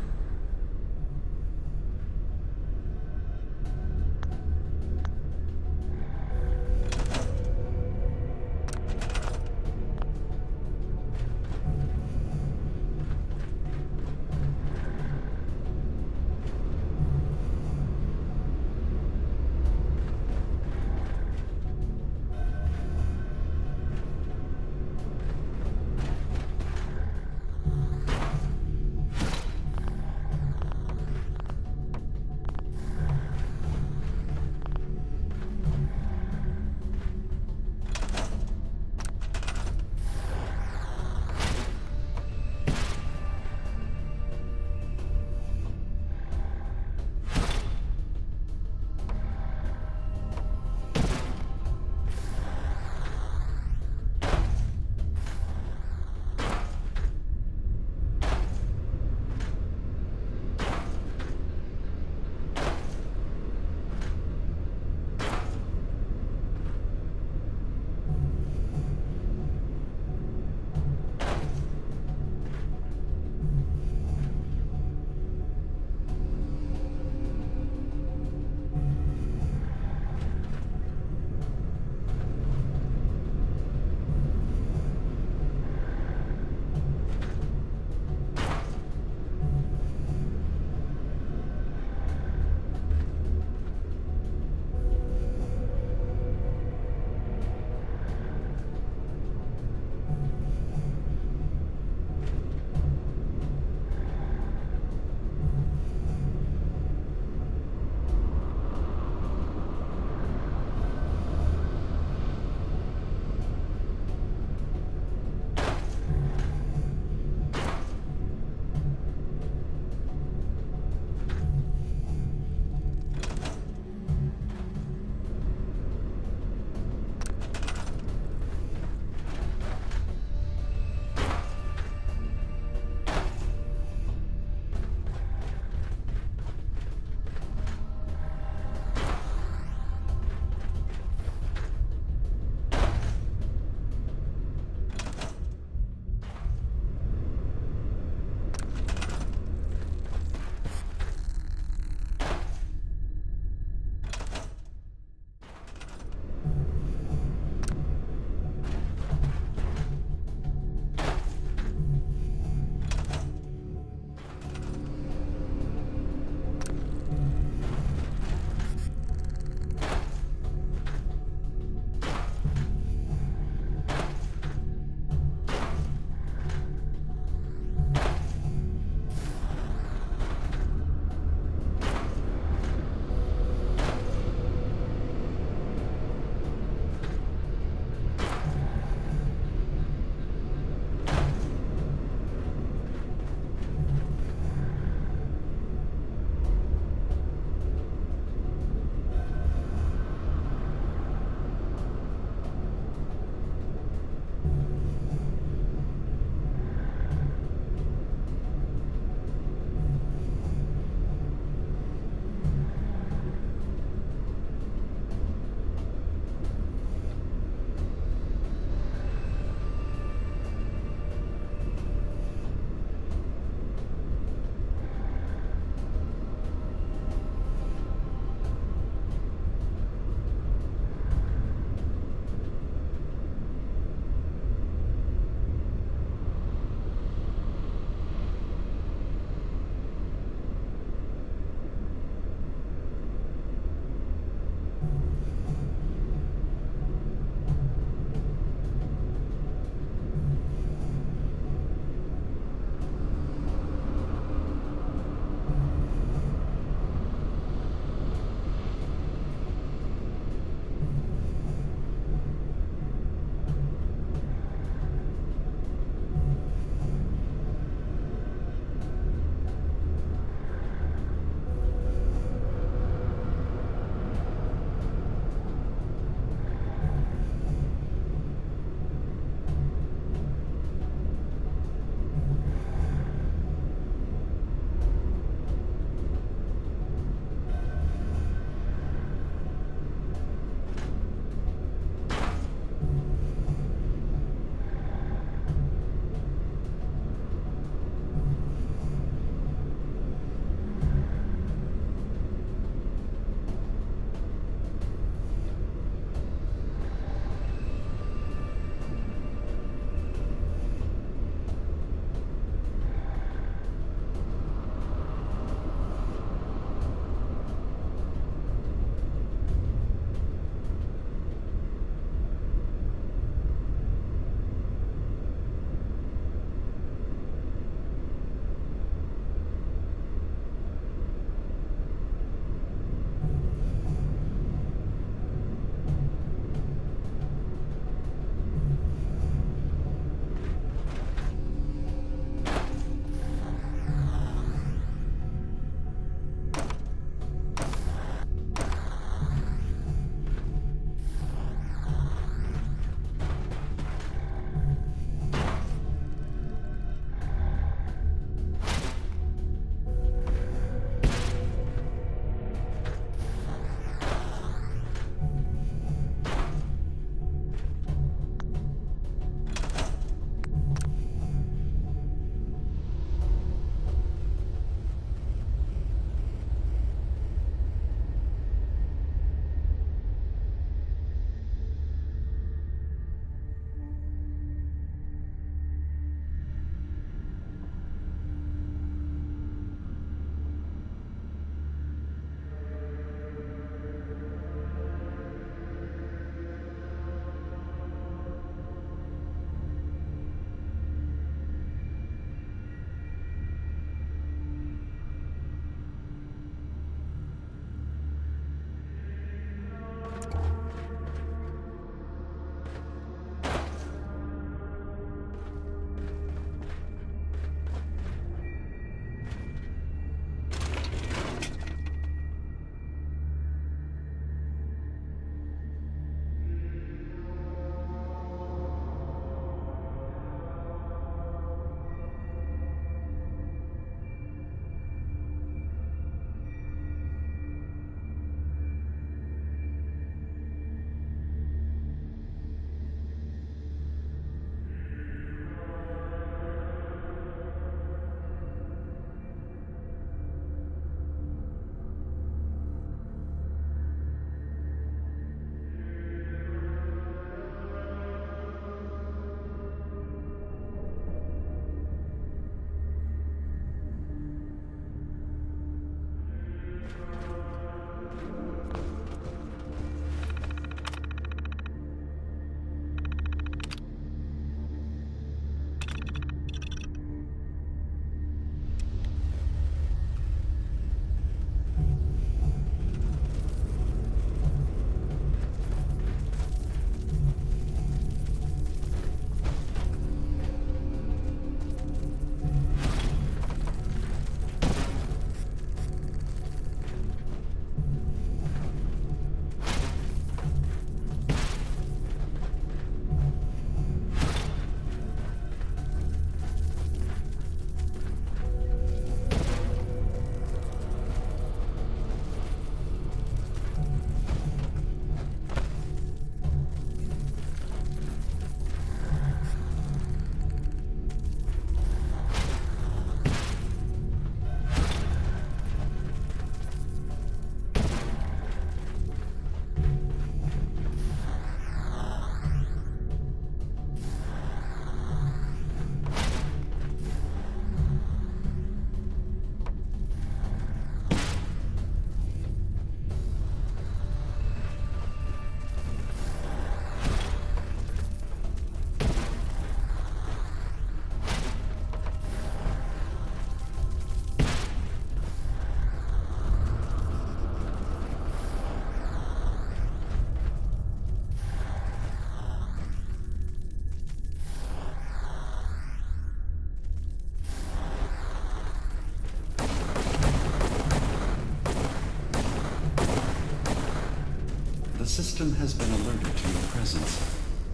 The system has been alerted to your presence.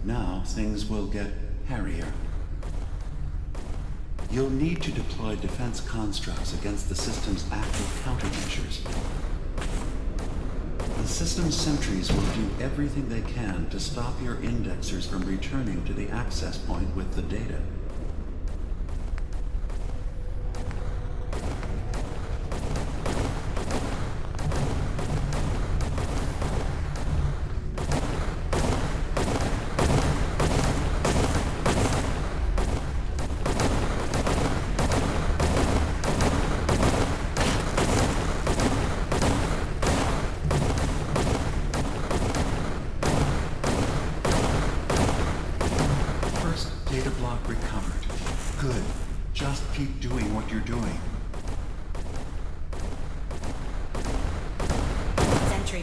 Now things will get hairier. You'll need to deploy defense constructs against the system's active countermeasures. The system's sentries will do everything they can to stop your indexers from returning to the access point with the data.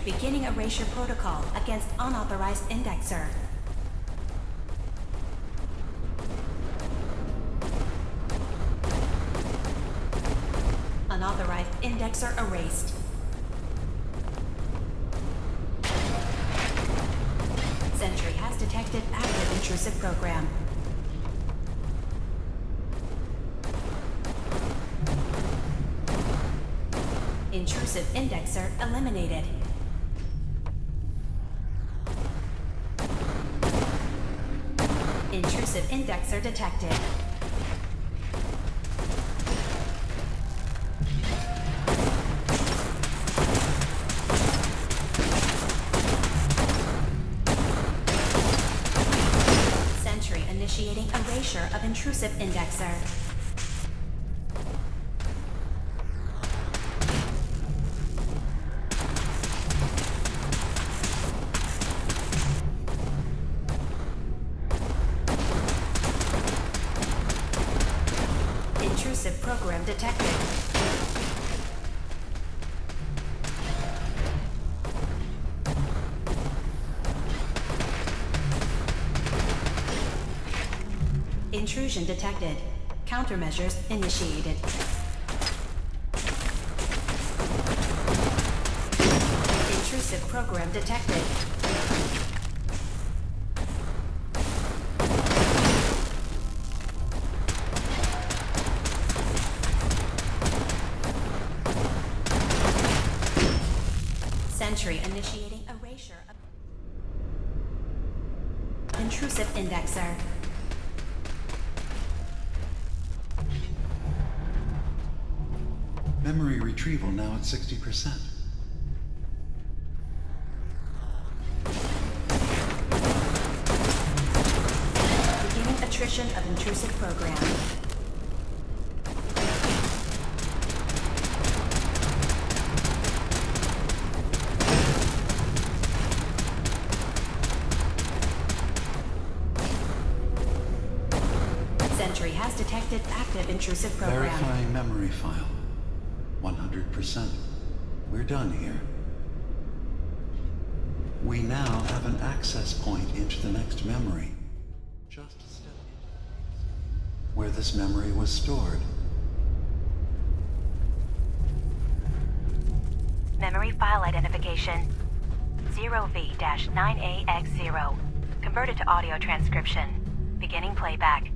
Beginning erasure protocol against unauthorized indexer. Unauthorized indexer erased. Sentry has detected active intrusive program. Intrusive indexer eliminated. Intrusive indexer detected. Sentry initiating erasure of intrusive indexer. Program detected. Intrusion detected. Countermeasures initiated. Intrusive program detected. Sentry initiating erasure of intrusive indexer. Memory retrieval now at 60%. Beginning attrition of intrusive program. Sentry has detected active intrusive program. Verifying memory file. 100%. We're done here. We now have an access point into the next memory. Just a step into where this memory was stored. Memory file identification 0V-9AX0. Converted to audio transcription. Beginning playback.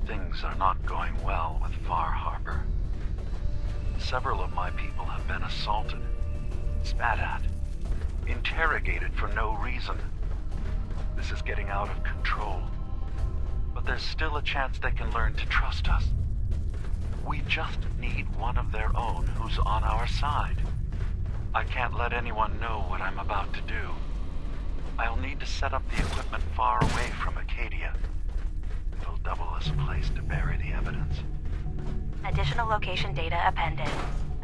Things are not going well with Far Harbor. Several of my people have been assaulted, spat at, interrogated for no reason. This is getting out of control. But there's still a chance they can learn to trust us. We just need one of their own who's on our side. I can't let anyone know what I'm about to do. I'll need to set up the equipment far away from Acadia. It'll double as a place to bury the evidence. Additional location data appended.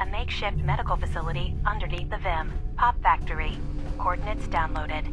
A makeshift medical facility underneath the VIM. Pop factory. Coordinates downloaded.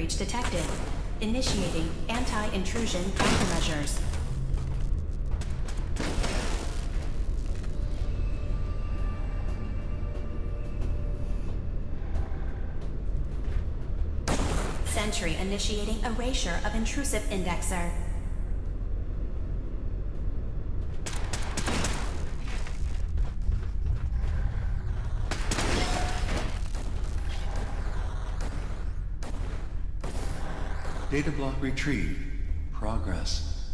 breach detected. Initiating anti-intrusion countermeasures. Sentry initiating erasure of intrusive indexer. Data block retrieved. Progress.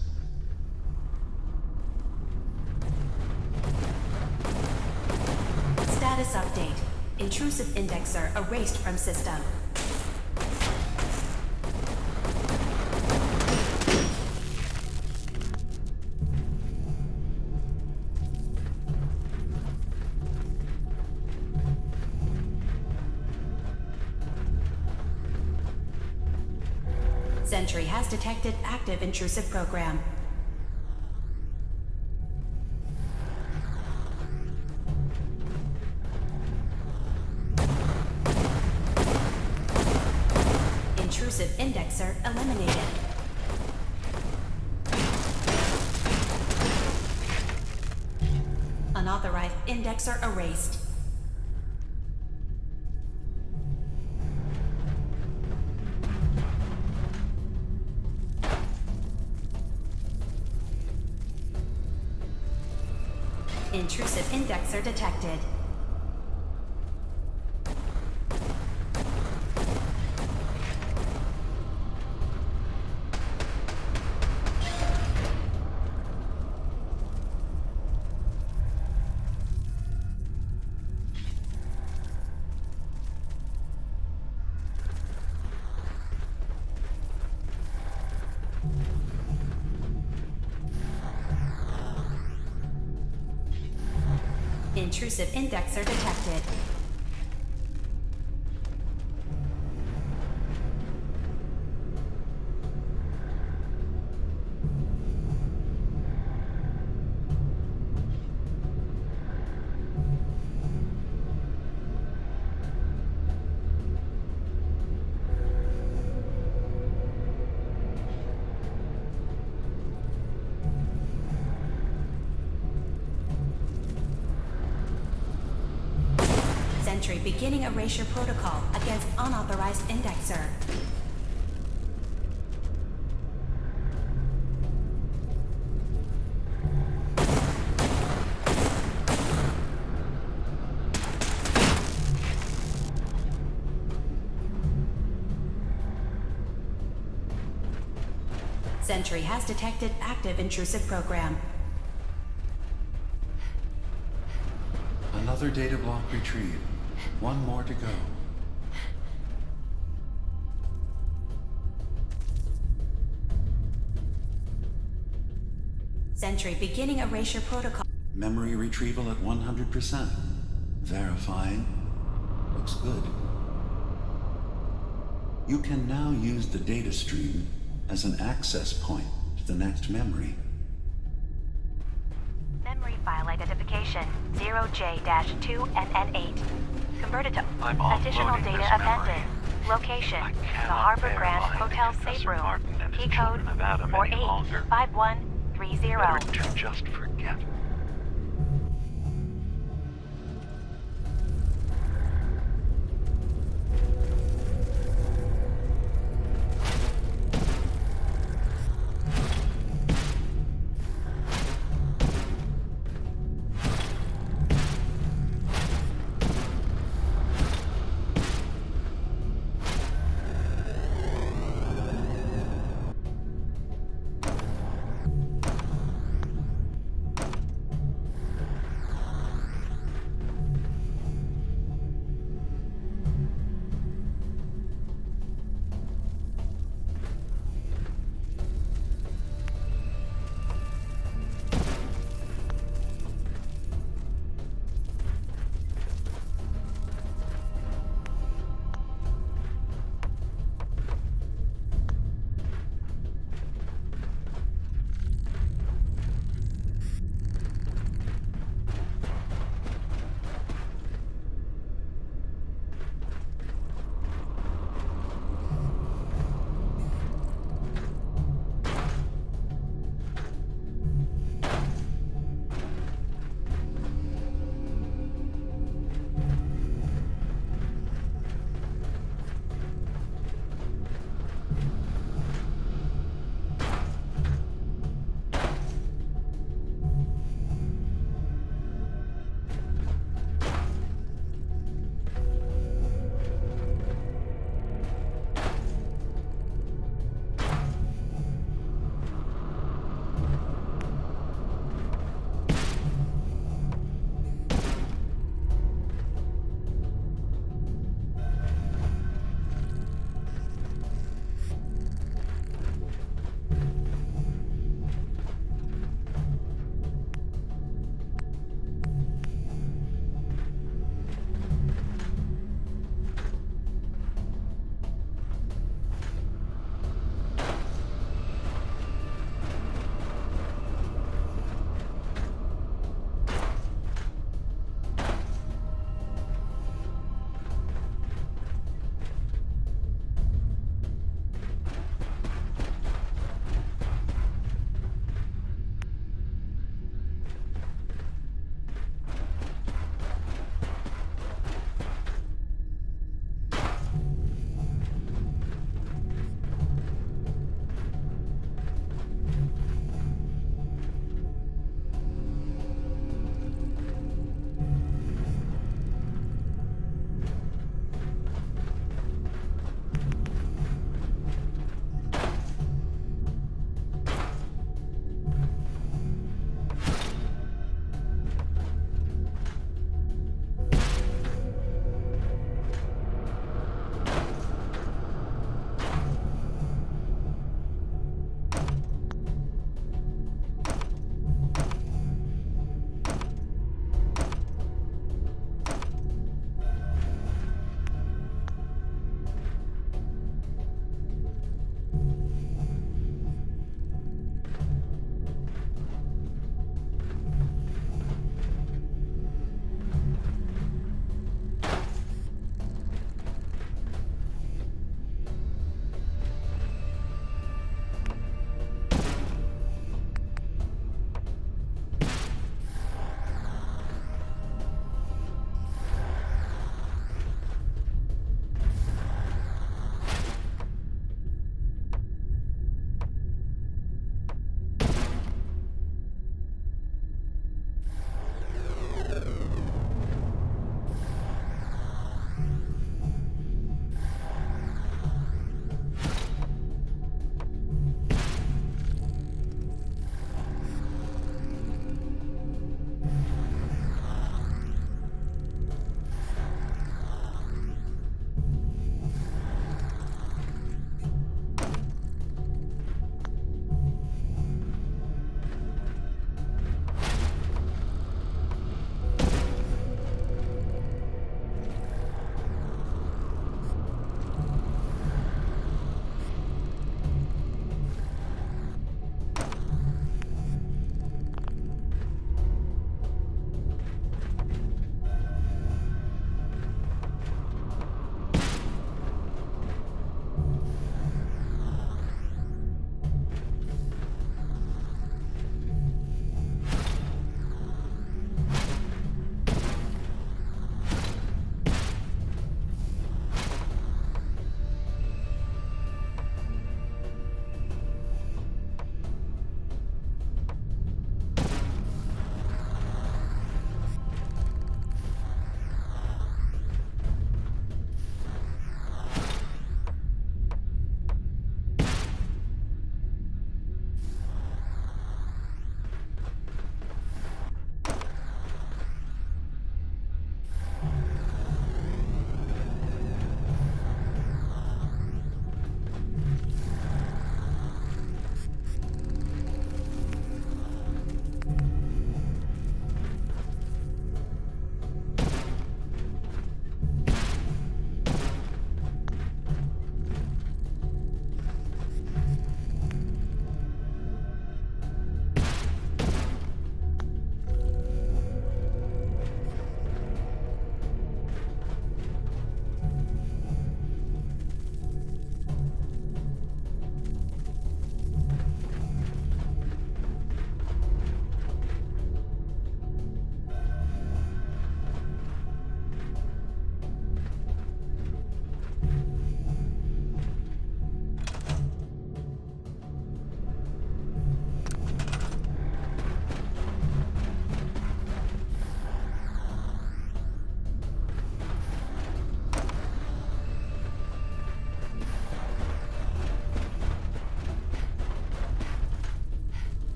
Status update. Intrusive indexer erased from system. Sentry has detected active intrusive program. Intrusive indexer eliminated. Unauthorized indexer erased. Intrusive indexer detected. Intrusive indexer detected. Sentry beginning erasure protocol against unauthorized indexer. Sentry has detected active intrusive program. Another data block retrieved. One more to go. Sentry beginning erasure protocol. Memory retrieval at 100%. Verifying. Looks good. You can now use the data stream as an access point to the next memory. Memory file identification 0J-2NN8. Converted to additional data appended. Location: the Harbor Grand Hotel safe room. Key code 485130. Better to just forget.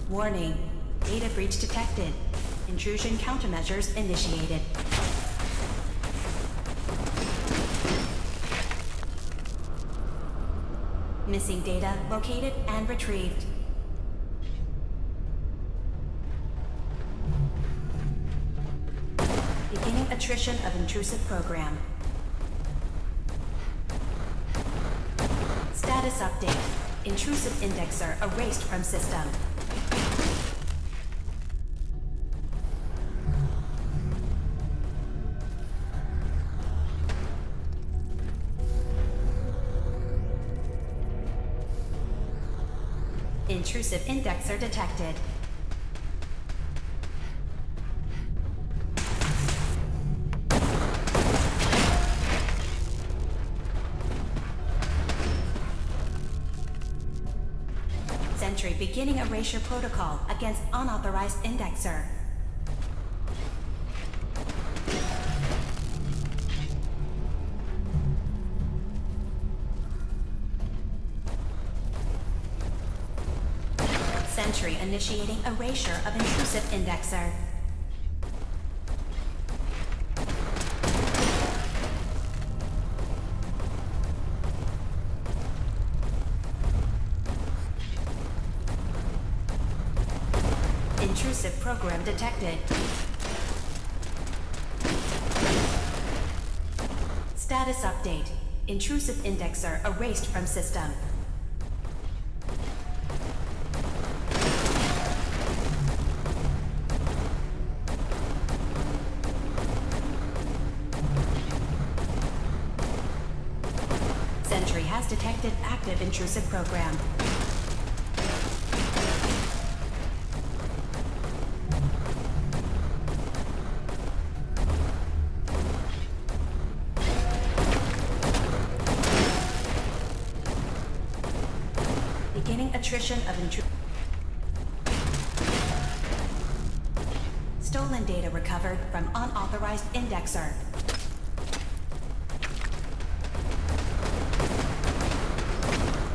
Warning. Data breach detected. Intrusion countermeasures initiated. Missing data located and retrieved. Beginning attrition of intrusive program. Status update. Intrusive indexer erased from system. Intrusive indexer detected. Sentry beginning erasure protocol against unauthorized indexer. Sentry initiating erasure of intrusive indexer. Intrusive program detected. Status update. Intrusive indexer erased from system. Sentry has detected active intrusive program. Beginning attrition of intrusive. Stolen data recovered from unauthorized indexer.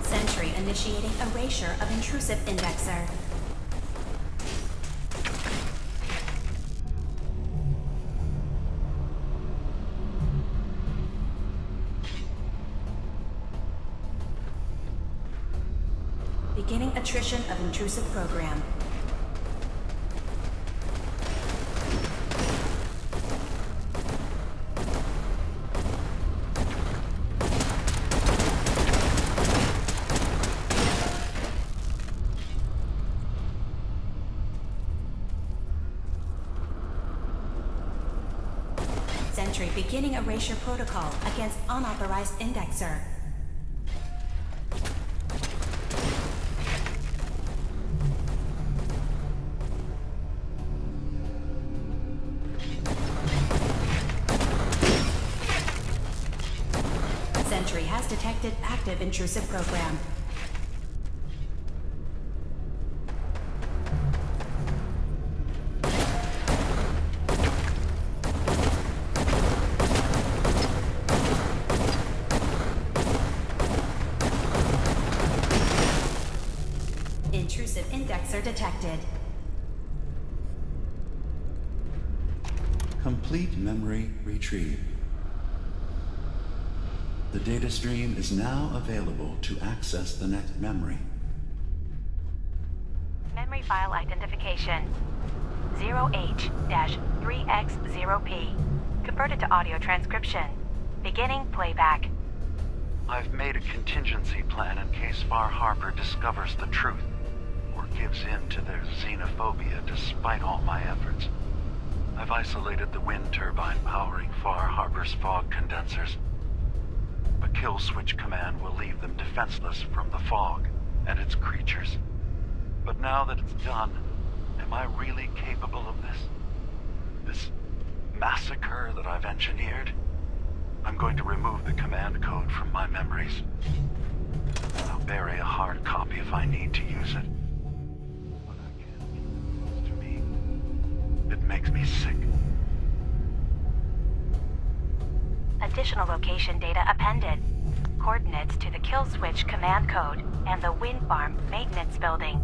Sentry initiating erasure of intrusive indexer. Beginning attrition of intrusive program. Sentry beginning erasure protocol against unauthorized indexer. Sentry has detected active intrusive program. Intrusive indexer detected. Complete memory retrieved. The data stream is now available to access the next memory. Memory file identification 0H-3X0P. Converted to audio transcription. Beginning playback. I've made a contingency plan in case Far Harbor discovers the truth or gives in to their xenophobia despite all my efforts. I've isolated the wind turbine powering Far Harbor's fog condensers. A kill switch command will leave them defenseless from the fog and its creatures. But now that it's done, am I really capable of this? This massacre that I've engineered? I'm going to remove the command code from my memories. I'll bury a hard copy if I need to use it. But I can't keep it close to me. It makes me sick. Additional location data appended. Coordinates to the kill switch command code and the wind farm maintenance building.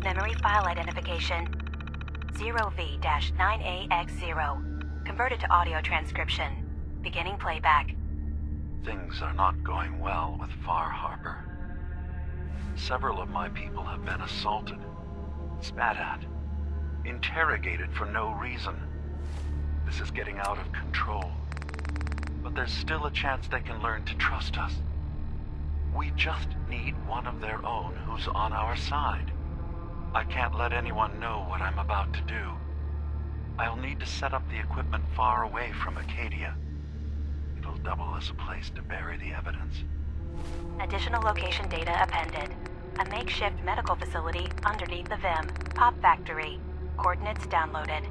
Memory file identification 0V-9AX0. Converted to audio transcription. Beginning playback. Things are not going well with Far Harbor. Several of my people have been assaulted, spat at, interrogated for no reason. This is getting out of control. But there's still a chance they can learn to trust us. We just need one of their own who's on our side. I can't let anyone know what I'm about to do. I'll need to set up the equipment far away from Acadia. It'll double as a place to bury the evidence. Additional location data appended. A makeshift medical facility underneath the Vim. Pop factory. Coordinates downloaded.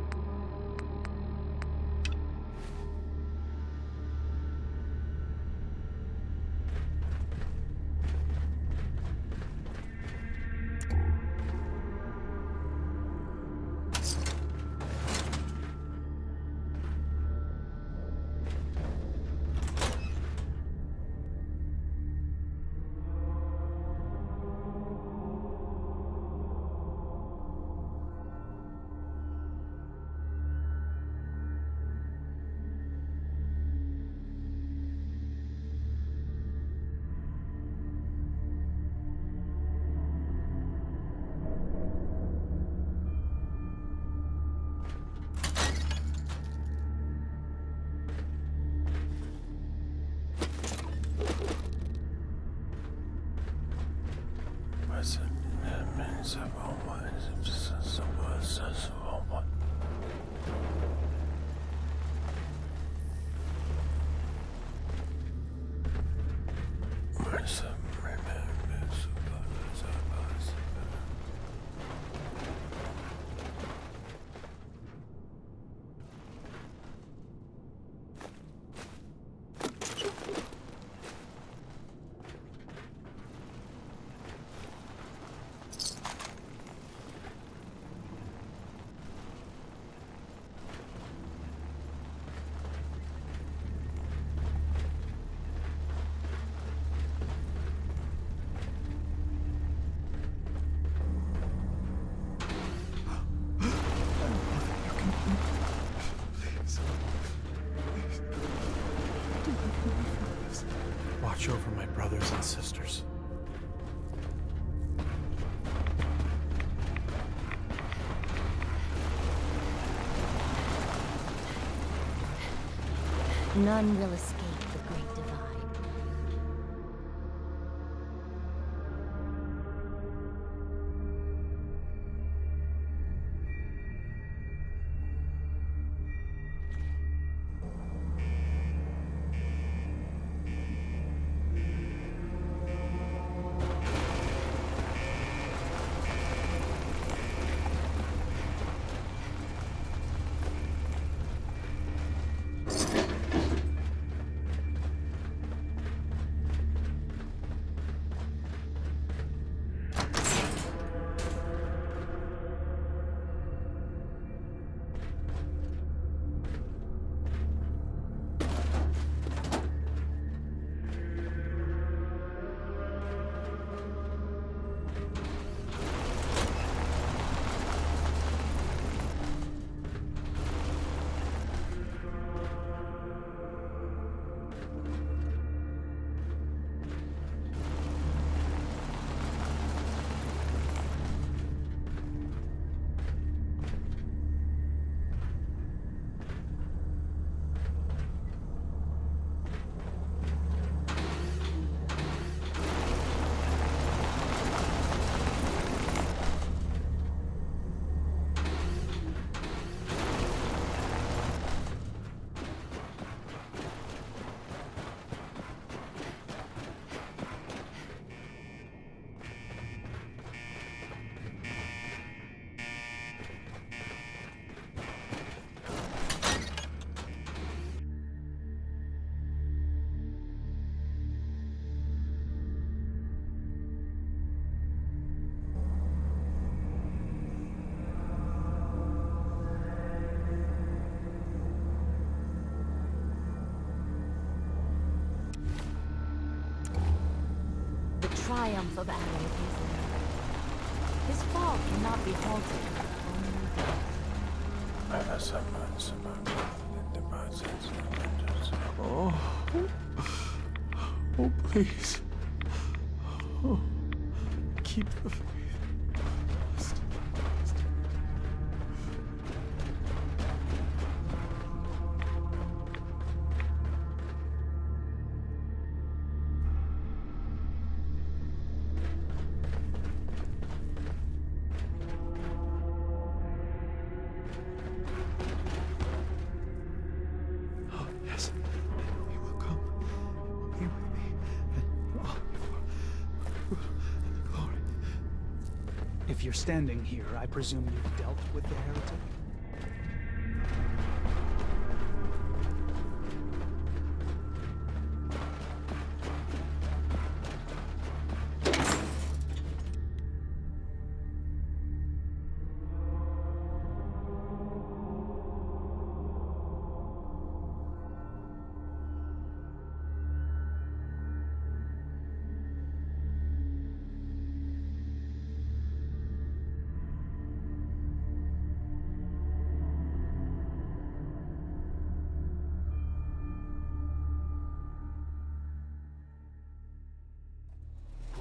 Watch over my brothers and sisters. None will escape the Great Divide. triumph of Adam is near. His fall cannot be halted, only death. Oh, oh, please. Oh, keep the faith. If you're standing here, I presume you've dealt with the heretic?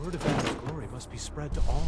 Word of Adam's glory must be spread to all.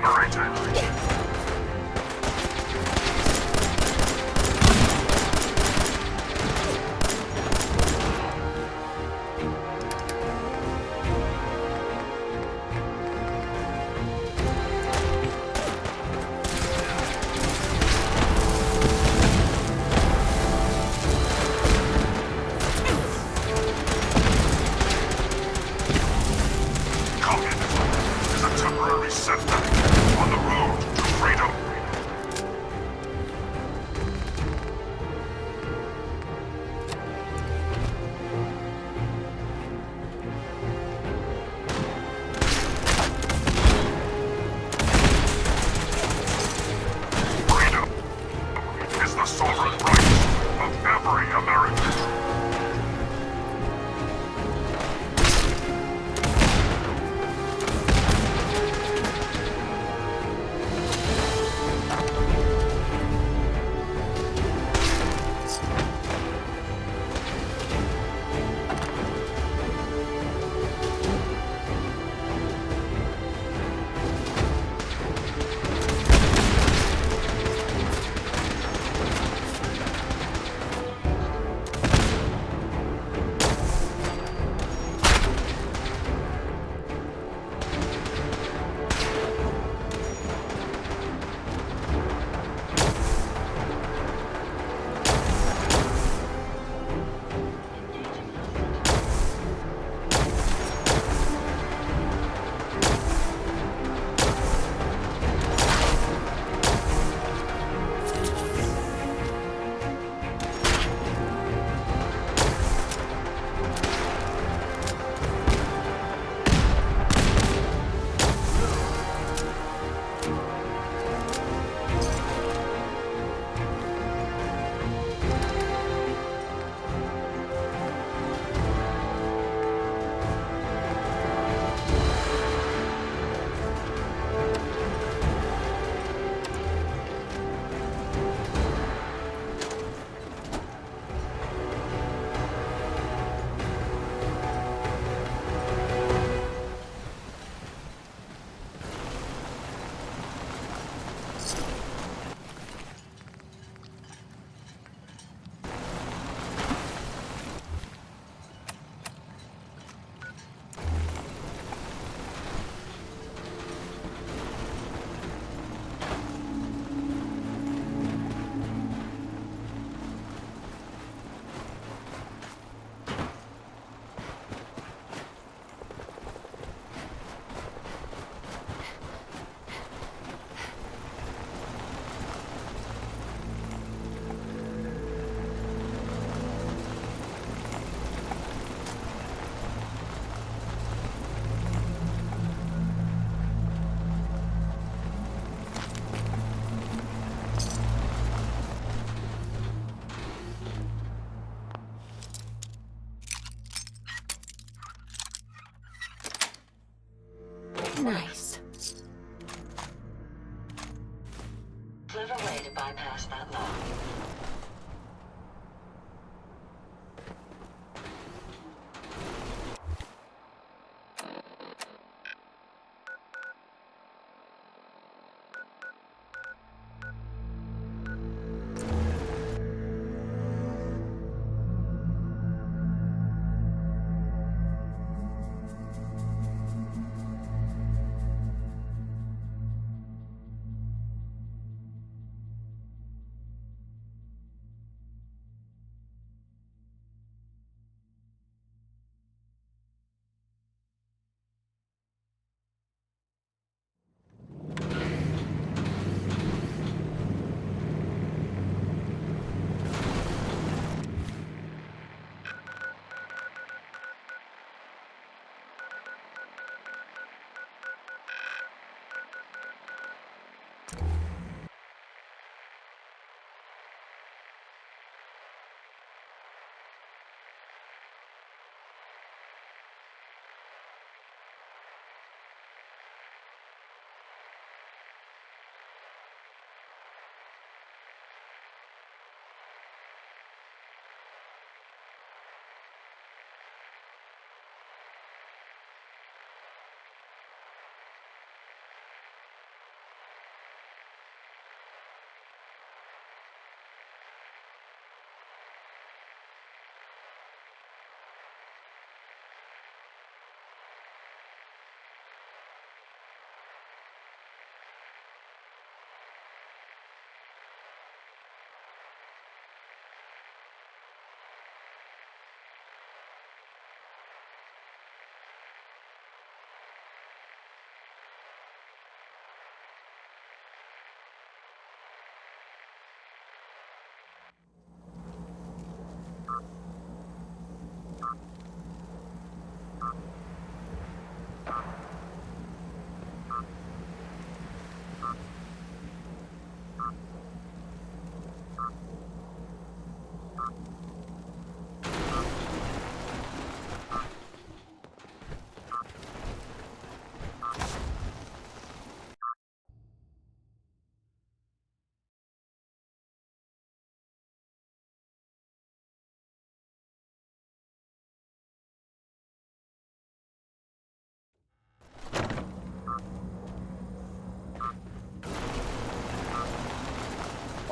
liberated. Nice. Clever way to bypass that law.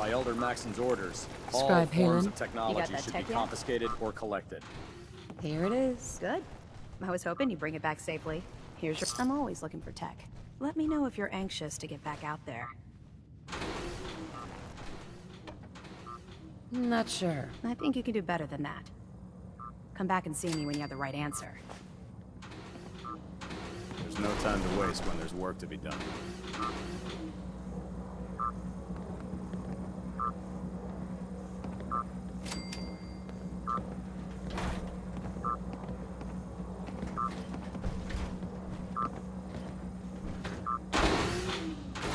By Elder Maxon's orders, all Scribe forms Halen. of technology should be confiscated or collected. Here it is. Good. I was hoping you'd bring it back safely. Here's your... I'm always looking for tech. Let me know if you're anxious to get back out there. Not sure. I think you can do better than that. Come back and see me when you have the right answer. There's no time to waste when there's work to be done.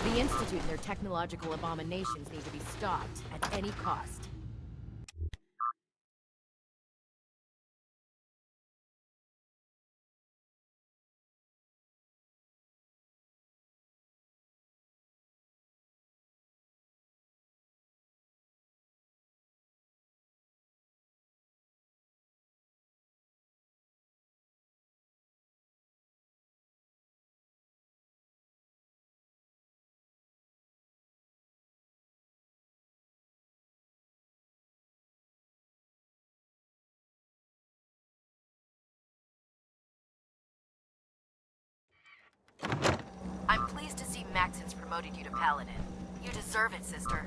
The Institute and their technological abominations need to be stopped at any cost. I'm pleased to see Maxon's promoted you to Paladin. You deserve it, sister.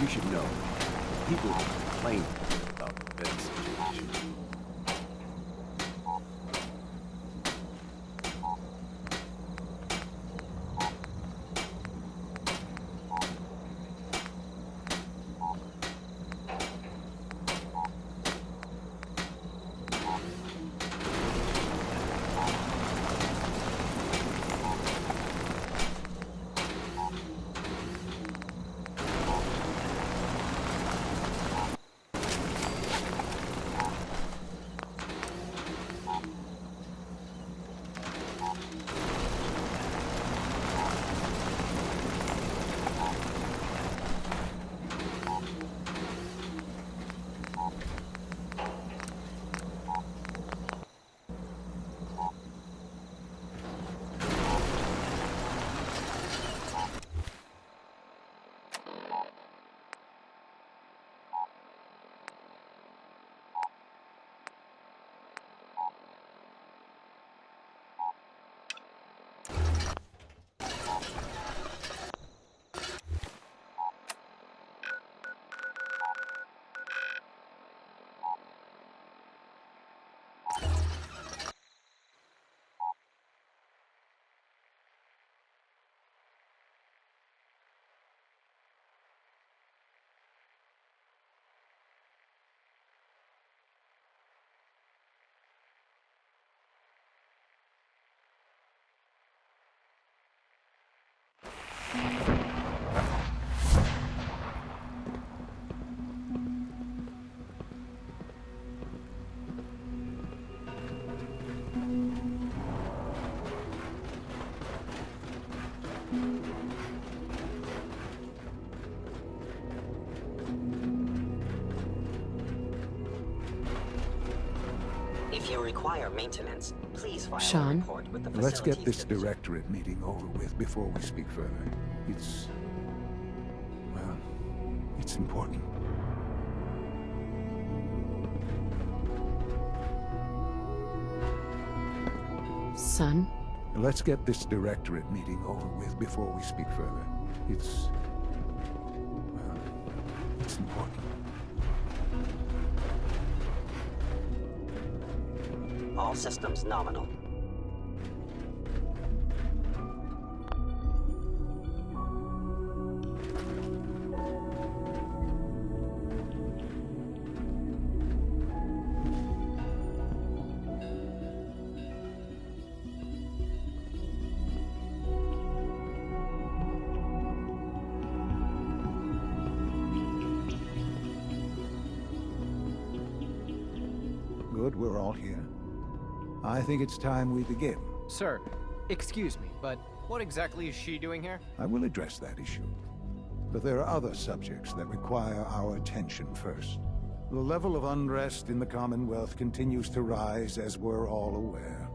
You should know. People complain about the bed situation. If you require maintenance, please file a Shaun? report with the Let's get facilities this directorate meeting over with before we speak further. Well, it's important. Son? Let's get this directorate meeting over with before we speak further. Well, it's important. All systems nominal. Good, we're all here. I think it's time we begin. Sir, excuse me, but what exactly is she doing here? I will address that issue. But there are other subjects that require our attention first. The level of unrest in the Commonwealth continues to rise, as we're all aware.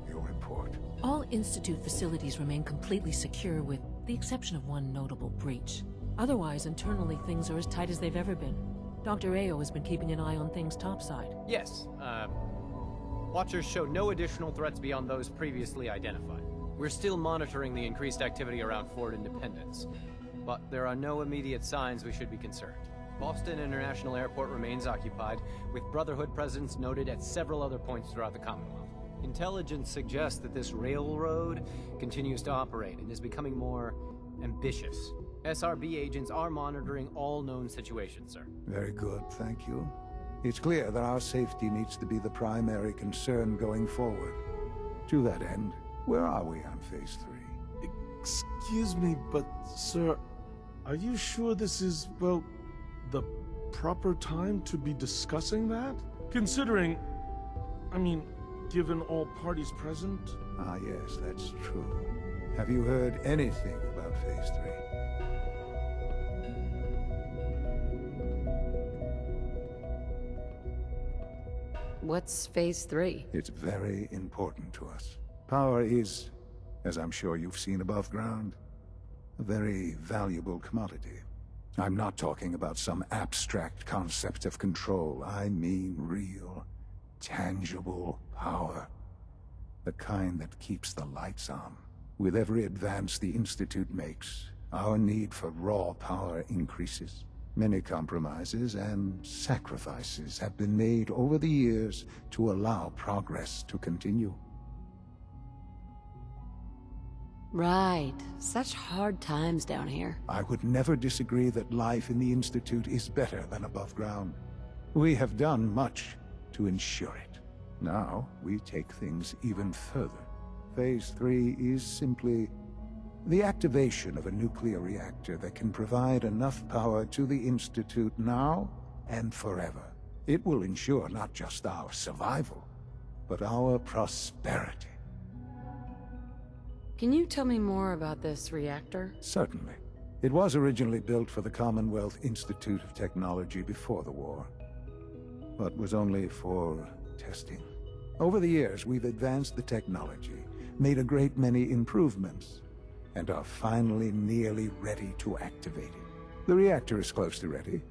Your report. All Institute facilities remain completely secure with the exception of one notable breach. Otherwise, internally, things are as tight as they've ever been. Dr. Ayo has been keeping an eye on things topside. Yes, Watchers show no additional threats beyond those previously identified. We're still monitoring the increased activity around Fort Independence, but there are no immediate signs we should be concerned. Boston International Airport remains occupied, with Brotherhood presence noted at several other points throughout the Commonwealth. Intelligence suggests that this railroad continues to operate and is becoming more ambitious. SRB agents are monitoring all known situations, sir. Very good, thank you. It's clear that our safety needs to be the primary concern going forward. To that end, where are we on Phase 3? Excuse me, but sir, are you sure this is, well, the proper time to be discussing that? Considering, given all parties present? Ah, yes, that's true. Have you heard anything about Phase 3? What's Phase 3? It's very important to us. Power is, as I'm sure you've seen above ground, a very valuable commodity. I'm not talking about some abstract concept of control. I mean real, tangible power. The kind that keeps the lights on. With every advance the Institute makes, our need for raw power increases. Many compromises and sacrifices have been made over the years to allow progress to continue. Right. Such hard times down here. I would never disagree that life in the Institute is better than above ground. We have done much to ensure it. Now, we take things even further. Phase 3 is simply the activation of a nuclear reactor that can provide enough power to the Institute now and forever. It will ensure not just our survival, but our prosperity. Can you tell me more about this reactor? Certainly. It was originally built for the Commonwealth Institute of Technology before the war, but was only for testing. Over the years, we've advanced the technology, made a great many improvements, and are finally nearly ready to activate it. The reactor is close to ready,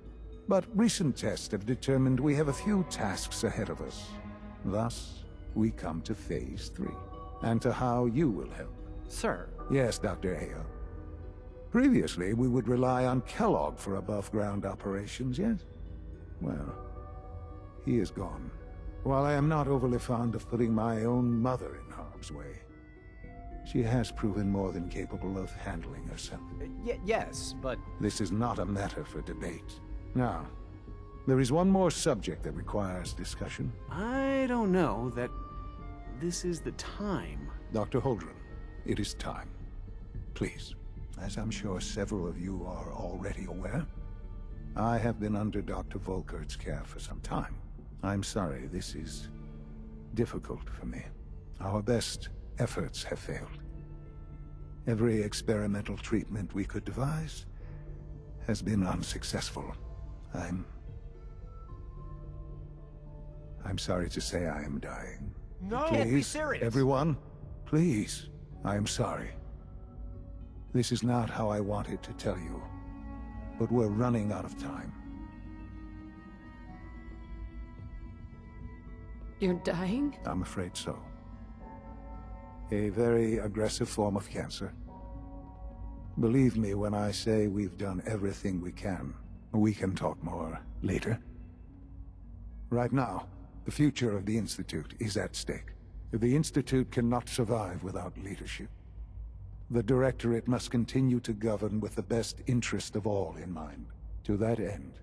but recent tests have determined we have a few tasks ahead of us. Thus, we come to Phase 3, and to how you will help. Sir. Yes, Dr. Ayo. Previously, we would rely on Kellogg for above-ground operations, yes? Well, he is gone. While I am not overly fond of putting my own mother in harm's way, she has proven more than capable of handling herself. Yes, but... This is not a matter for debate. Now, there is one more subject that requires discussion. I don't know that this is the time. Dr. Holdren, it is time. Please, as I'm sure several of you are already aware, I have been under Dr. Volkert's care for some time. I'm sorry, this is difficult for me. Our best efforts have failed. Every experimental treatment we could devise has been unsuccessful. I'm sorry to say I am dying. No! Please, Can't be serious! Everyone, please, I am sorry. This is not how I wanted to tell you, but we're running out of time. You're dying? I'm afraid so. A very aggressive form of cancer. Believe me when I say we've done everything we can. We can talk more later. Right now, the future of the Institute is at stake. The Institute cannot survive without leadership. The Directorate must continue to govern with the best interest of all in mind. To that end,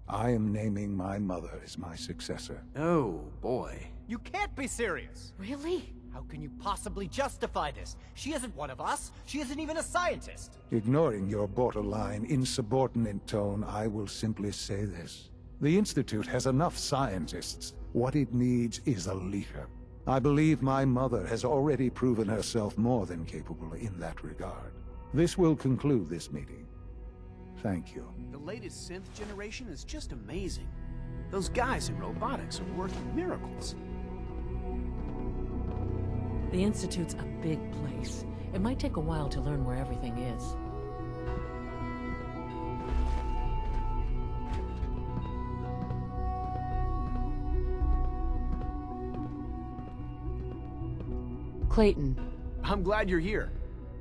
I am naming my mother as my successor. Oh, boy. You can't be serious! Really? How can you possibly justify this? She isn't one of us. She isn't even a scientist. Ignoring your borderline, insubordinate tone, I will simply say this. The Institute has enough scientists. What it needs is a leader. I believe my mother has already proven herself more than capable in that regard. This will conclude this meeting. Thank you. The latest synth generation is just amazing. Those guys in robotics are working miracles. The Institute's a big place. It might take a while to learn where everything is. Clayton. I'm glad you're here.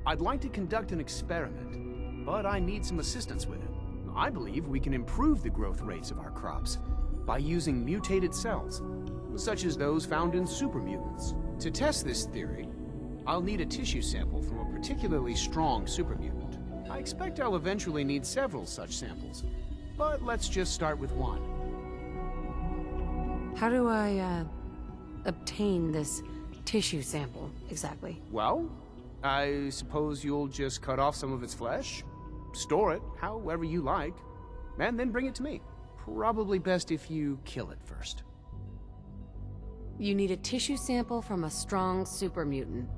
I'd like to conduct an experiment, but I need some assistance with it. I believe we can improve the growth rates of our crops by using mutated cells, such as those found in supermutants. To test this theory, I'll need a tissue sample from a particularly strong supermutant. I expect I'll eventually need several such samples, but let's just start with one. How do I, obtain this tissue sample, exactly? Well, I suppose you'll just cut off some of its flesh, store it however you like, and then bring it to me. Probably best if you kill it first. You need a tissue sample from a strong super mutant.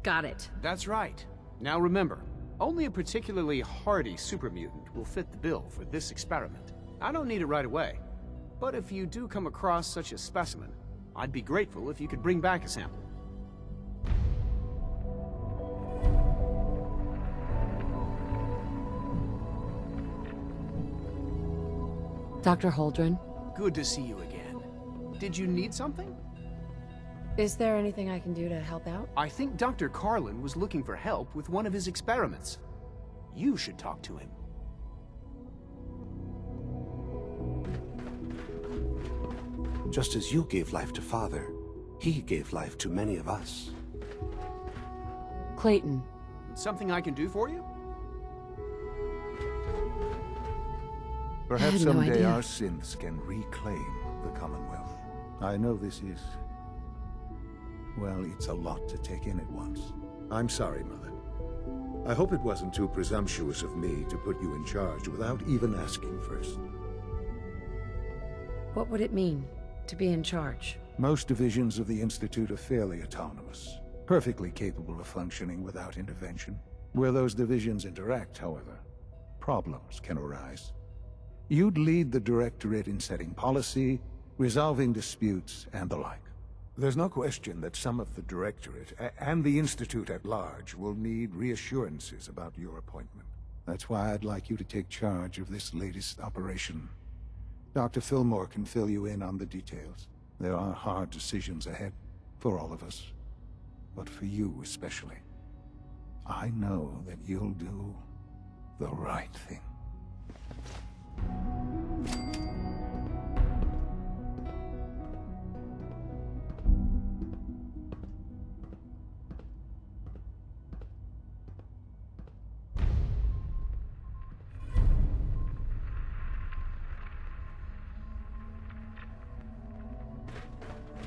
Got it. That's right. Now remember, only a particularly hardy super mutant will fit the bill for this experiment. I don't need it right away, but if you do come across such a specimen, I'd be grateful if you could bring back a sample. Dr. Holdren? Good to see you again. Did you need something? Is there anything I can do to help out? I think Dr. Carlin was looking for help with one of his experiments. You should talk to him. Just as you gave life to Father, he gave life to many of us. Clayton. Something I can do for you? Perhaps no someday idea. our synths can reclaim the Commonwealth. I know this is... well, it's a lot to take in at once. I'm sorry, Mother. I hope it wasn't too presumptuous of me to put you in charge without even asking first. What would it mean to be in charge? Most divisions of the Institute are fairly autonomous, perfectly capable of functioning without intervention. Where those divisions interact, however, problems can arise. You'd lead the Directorate in setting policy, resolving disputes, and the like. There's no question that some of the Directorate, and the Institute at large, will need reassurances about your appointment. That's why I'd like you to take charge of this latest operation. Dr. Fillmore can fill you in on the details. There are hard decisions ahead, for all of us. But for you especially. I know that you'll do the right thing.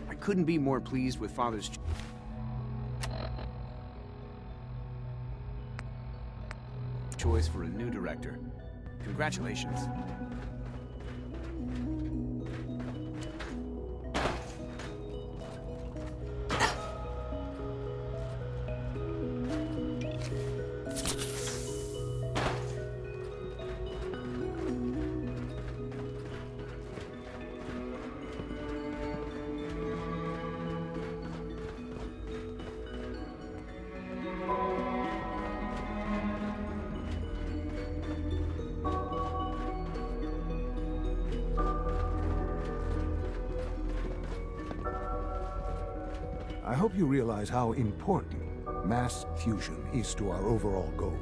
I couldn't be more pleased with Father's choice for a new director. Congratulations. I hope you realize how important mass fusion is to our overall goal.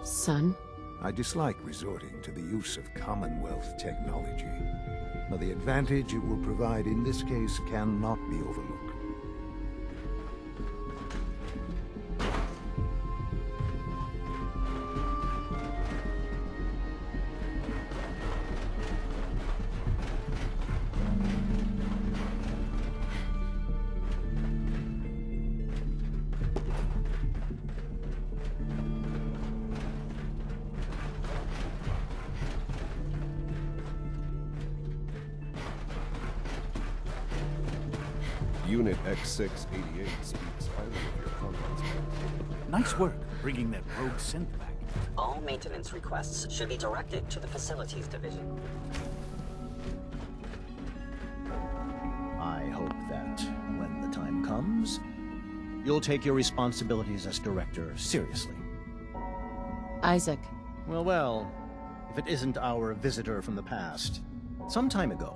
Son? I dislike resorting to the use of Commonwealth technology, but the advantage it will provide in this case cannot be overlooked. Unit X688 speaks highly of your comrades. Nice work bringing that rogue synth back. All maintenance requests should be directed to the Facilities Division. I hope that when the time comes, you'll take your responsibilities as director seriously. Isaac. Well, if it isn't our visitor from the past. Some time ago,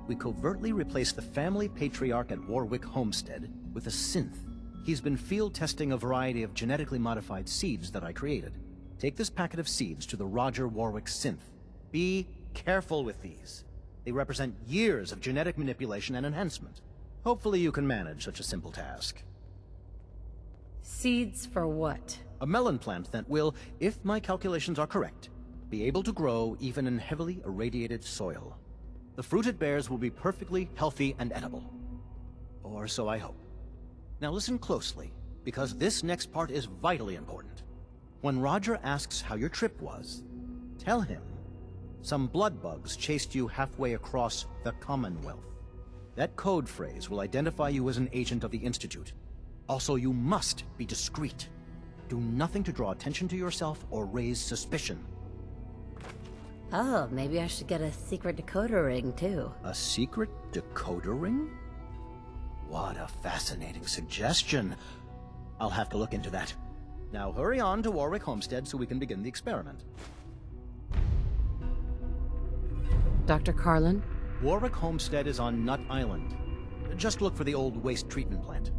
we covertly replaced the family patriarch at Warwick Homestead with a synth. He's been field testing a variety of genetically modified seeds that I created. Take this packet of seeds to the Roger Warwick synth. Be careful with these. They represent years of genetic manipulation and enhancement. Hopefully you can manage such a simple task. Seeds for what? A melon plant that will, if my calculations are correct, be able to grow even in heavily irradiated soil. The fruit it bears will be perfectly healthy and edible. Or so I hope. Now listen closely, because this next part is vitally important. When Roger asks how your trip was, tell him some blood bugs chased you halfway across the Commonwealth. That code phrase will identify you as an agent of the Institute. Also, you must be discreet. Do nothing to draw attention to yourself or raise suspicion. Oh, maybe I should get a secret decoder ring, too. A secret decoder ring? What a fascinating suggestion. I'll have to look into that. Now hurry on to Warwick Homestead so we can begin the experiment. Dr. Carlin? Warwick Homestead is on Nut Island. Just look for the old waste treatment plant.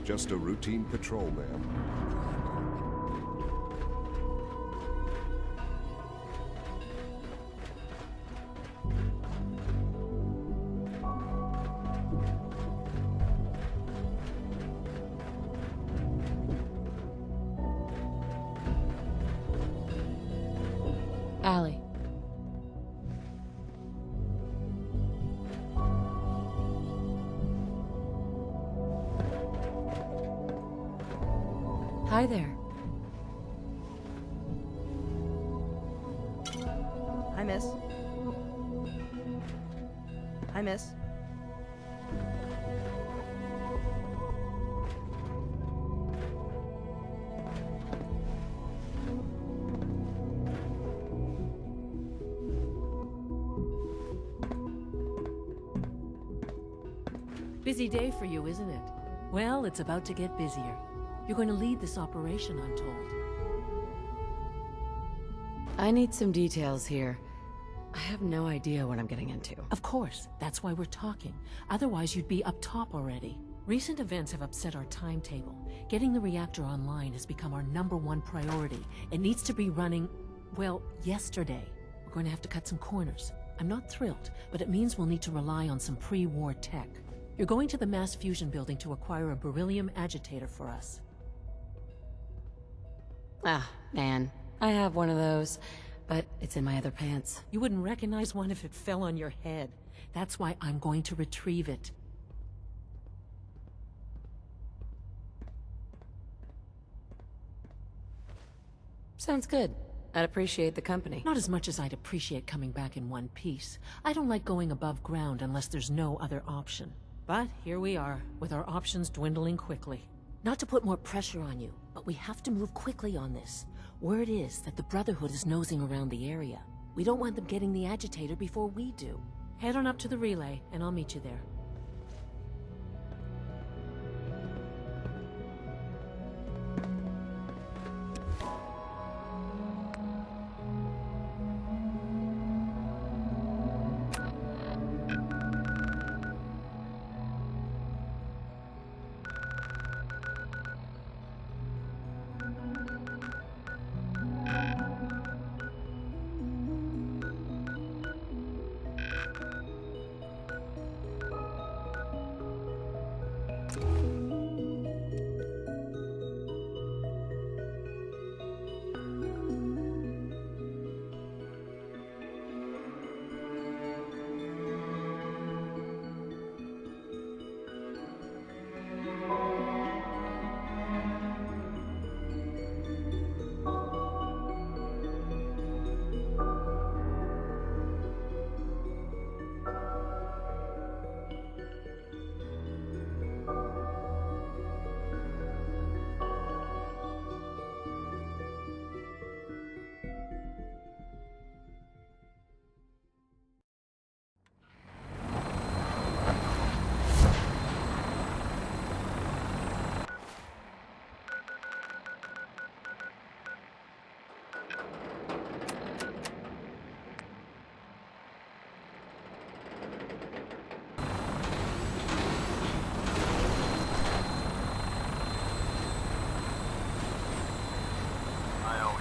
Just a routine patrol, ma'am. Allie. Hi there. Hi, miss. Hi, miss. Busy day for you, isn't it? Well, it's about to get busier. You're going to lead this operation, I'm told. I need some details here. I have no idea what I'm getting into. Of course, that's why we're talking. Otherwise, you'd be up top already. Recent events have upset our timetable. Getting the reactor online has become our #1 priority. It needs to be running, well, yesterday. We're going to have to cut some corners. I'm not thrilled, but it means we'll need to rely on some pre-war tech. You're going to the mass fusion building to acquire a beryllium agitator for us. Ah, man. I have one of those, but it's in my other pants. You wouldn't recognize one if it fell on your head. That's why I'm going to retrieve it. Sounds good. I'd appreciate the company. Not as much as I'd appreciate coming back in one piece. I don't like going above ground unless there's no other option. But here we are, with our options dwindling quickly. Not to put more pressure on you, but we have to move quickly on this. Word is that the Brotherhood is nosing around the area. We don't want them getting the agitator before we do. Head on up to the relay, and I'll meet you there.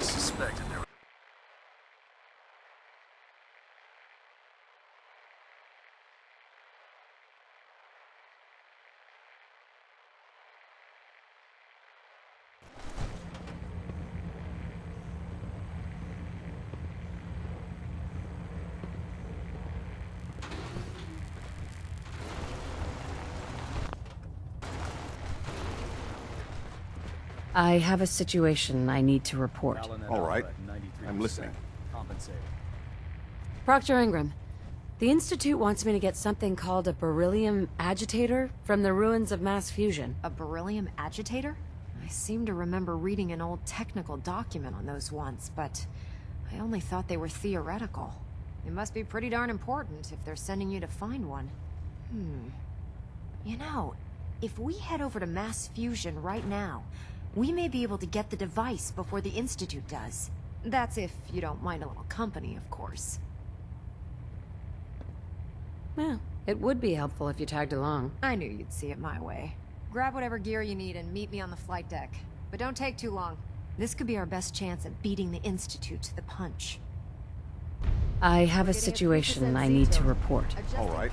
Suspected there. I have a situation I need to report. All right. I'm listening. Proctor Ingram, the Institute wants me to get something called a beryllium agitator from the ruins of mass fusion. A beryllium agitator? I seem to remember reading an old technical document on those once, but I only thought they were theoretical. They must be pretty darn important if they're sending you to find one. You know, if we head over to mass fusion right now, we may be able to get the device before the Institute does. That's if you don't mind a little company, of course. Well, it would be helpful if you tagged along. I knew you'd see it my way. Grab whatever gear you need and meet me on the flight deck. But don't take too long. This could be our best chance at beating the Institute to the punch. I have a situation I need to report. All right.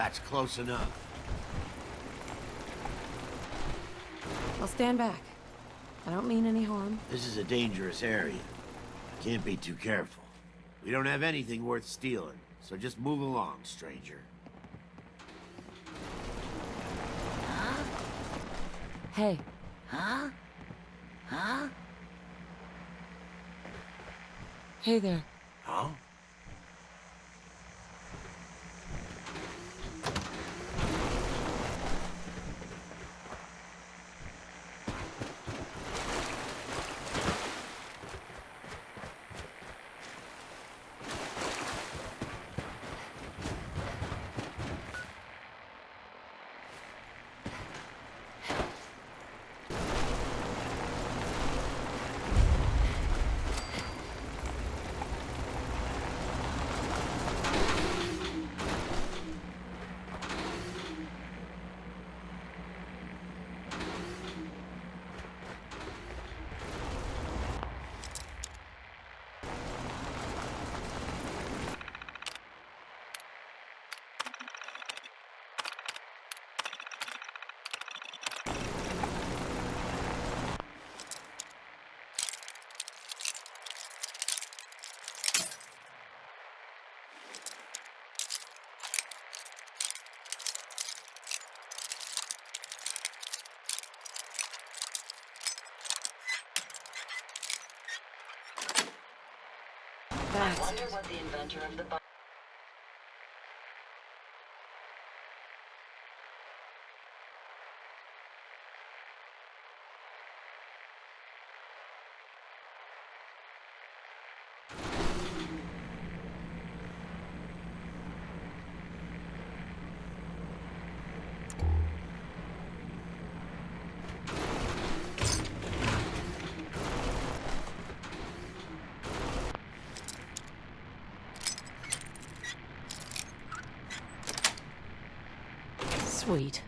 That's close enough. I'll stand back. I don't mean any harm. This is a dangerous area. Can't be too careful. We don't have anything worth stealing, so just move along, stranger. Huh? Hey. Huh? Huh? Hey there. Huh? I wonder what the inventor of the Sweet.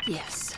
Yes.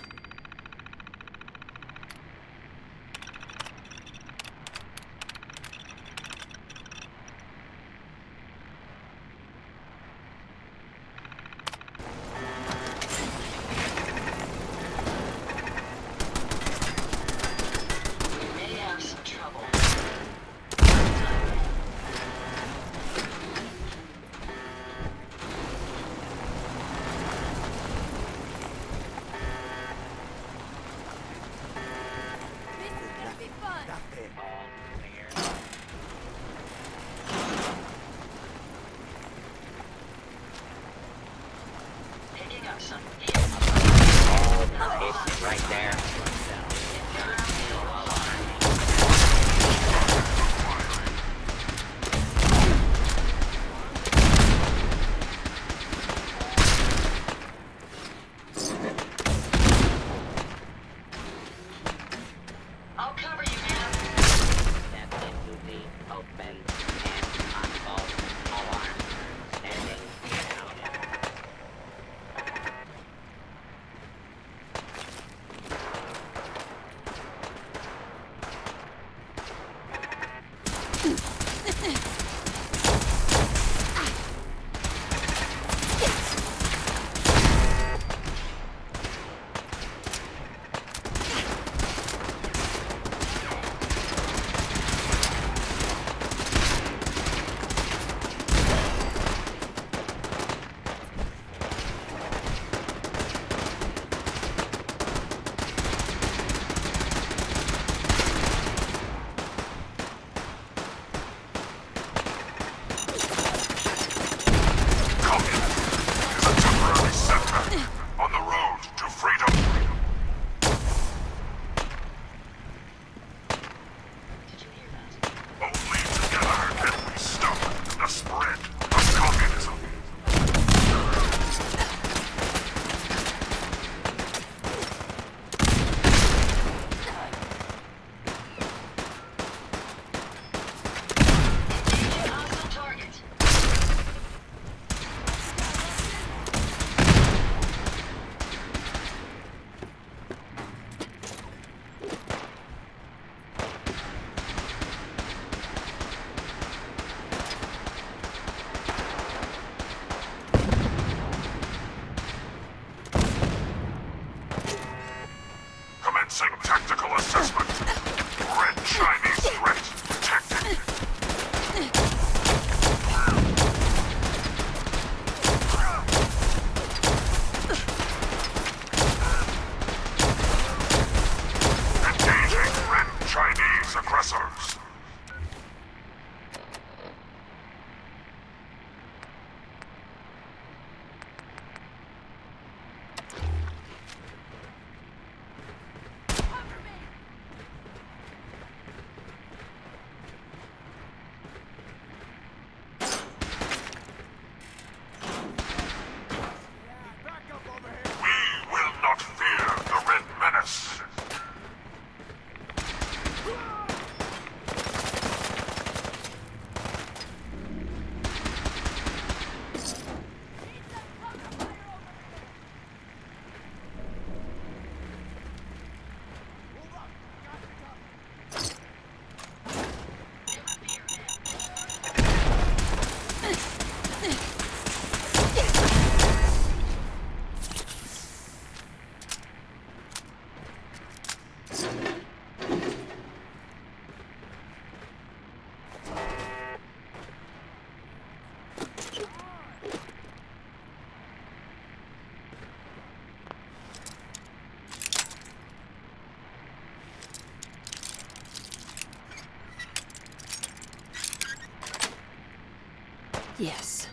Right there. I'll cover you, man. That it will be open and on both alarms. Standing down. Tactical assessment. Red Chinese threat detected. Engaging Red Chinese aggressors. Yes.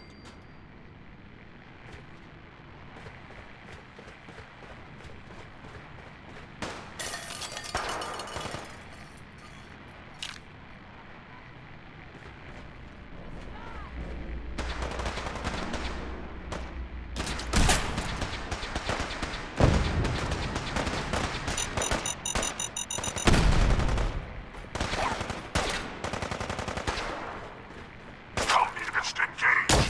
Communist engaged.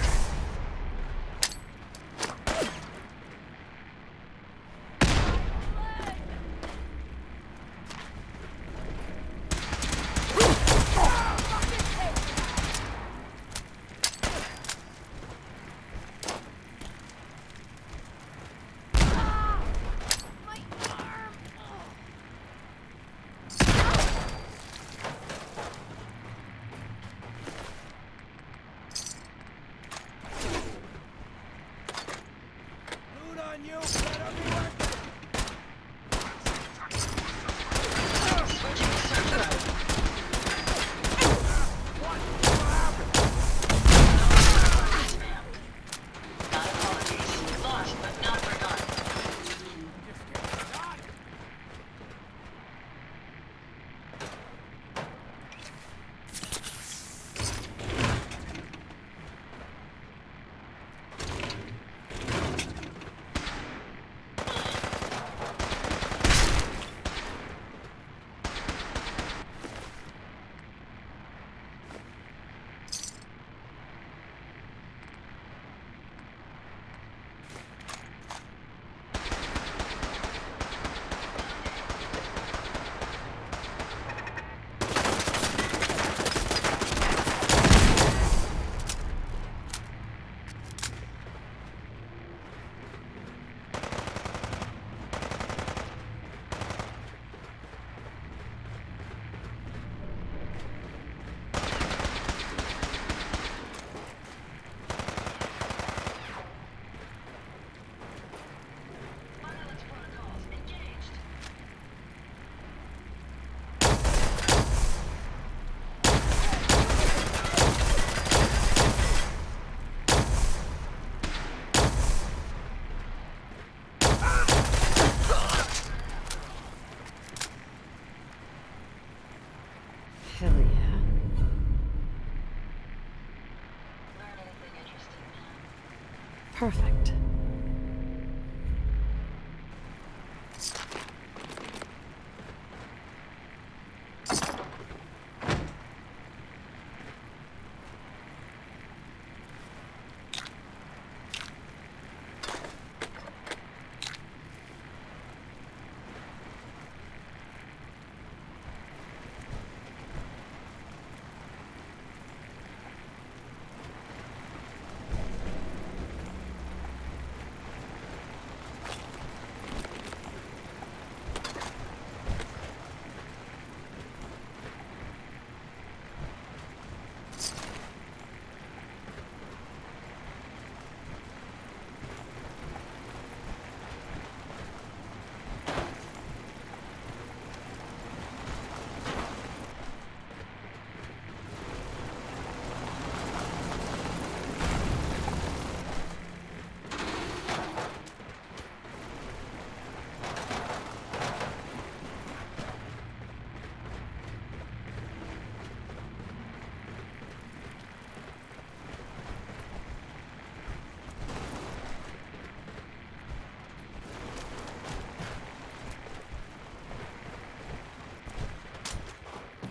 Perfect.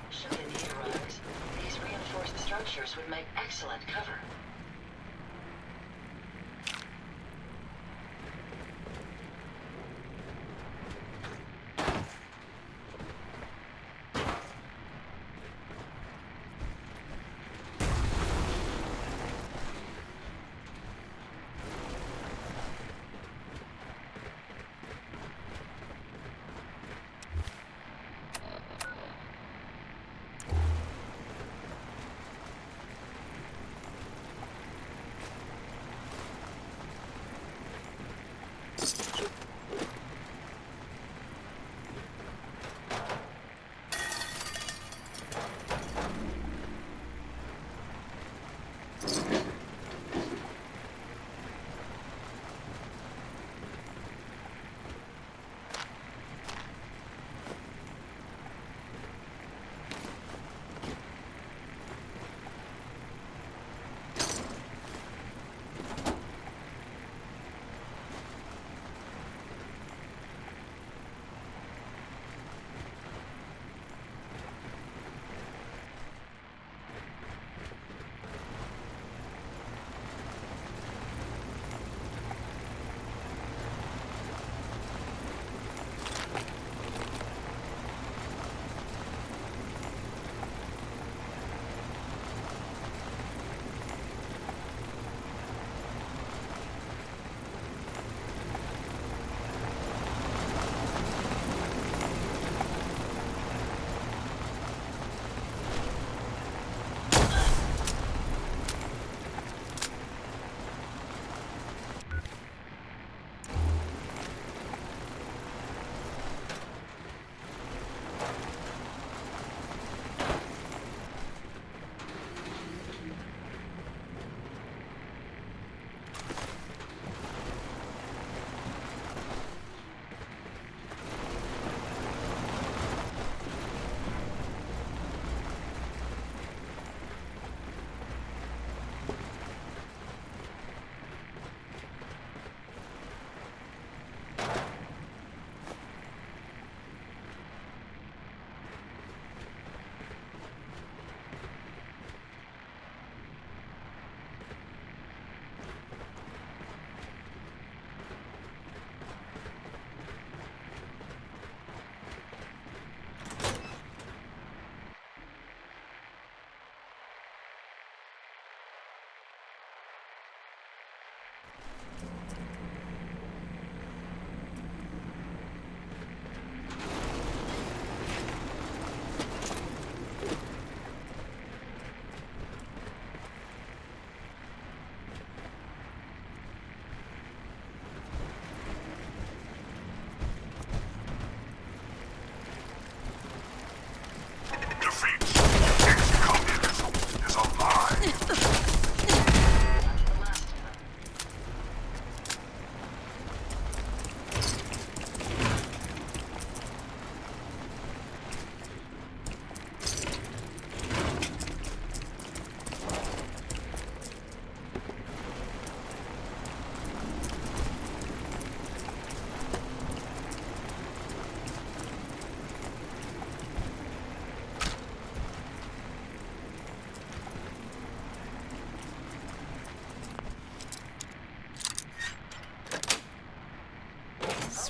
Should the need arise, these reinforced structures would make excellent cover.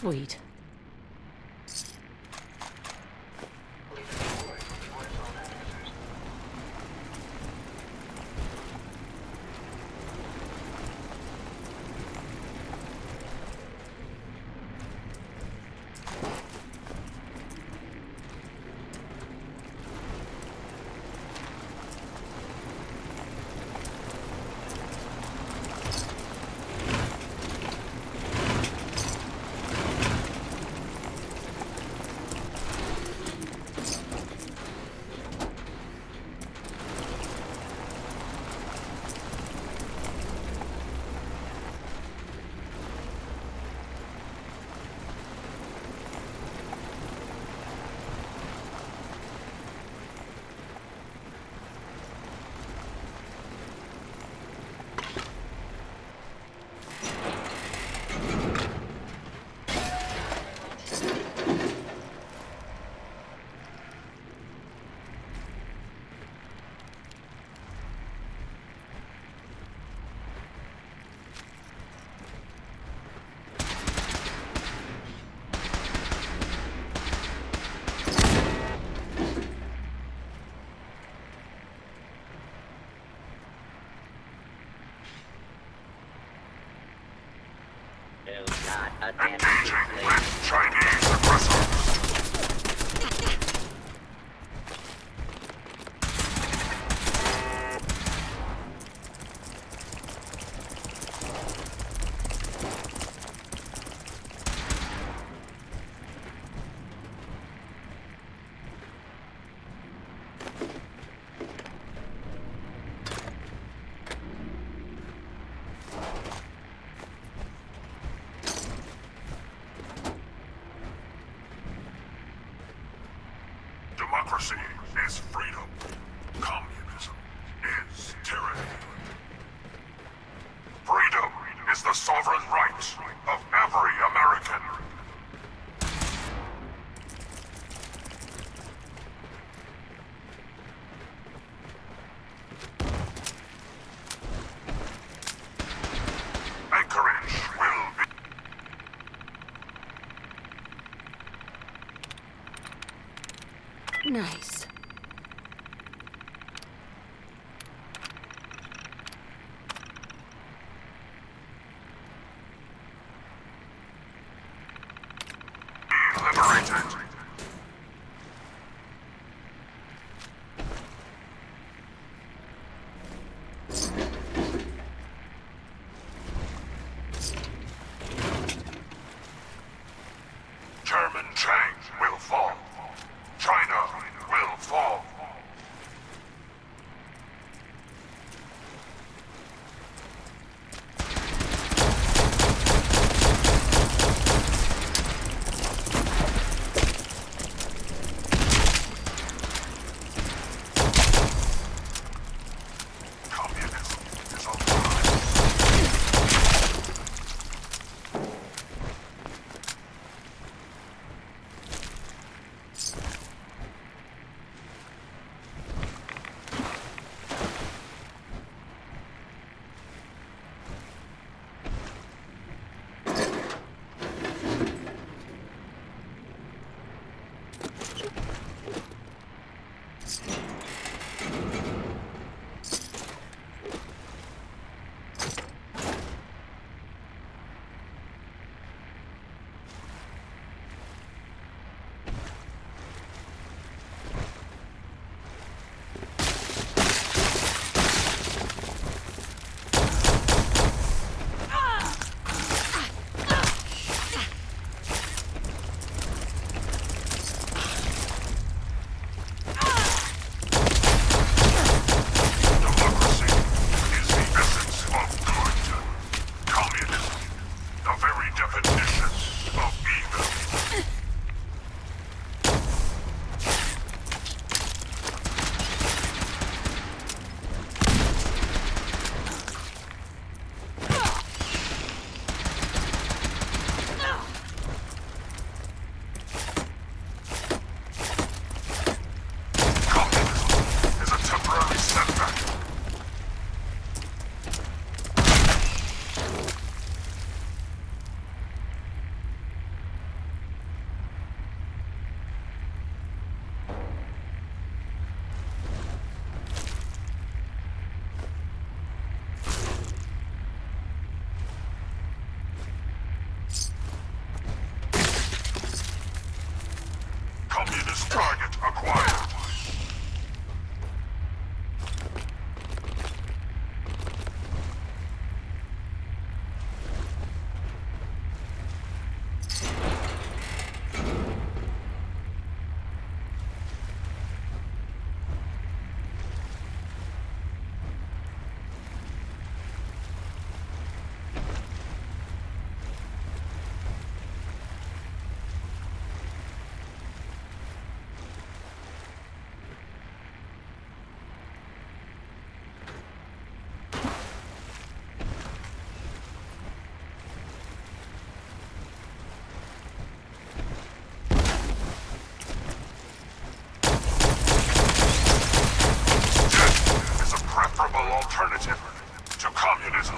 Sweet. Engaging with Chinese aggressors. Democracy is freedom. Communism is tyranny. Freedom is the sovereign right of every American. Anchorage will be... Nice. liberated. German Chang will fall. China will fall. Communism is alive. Democracy is the essence of good. Communism, the very definition of evil. alternative to communism.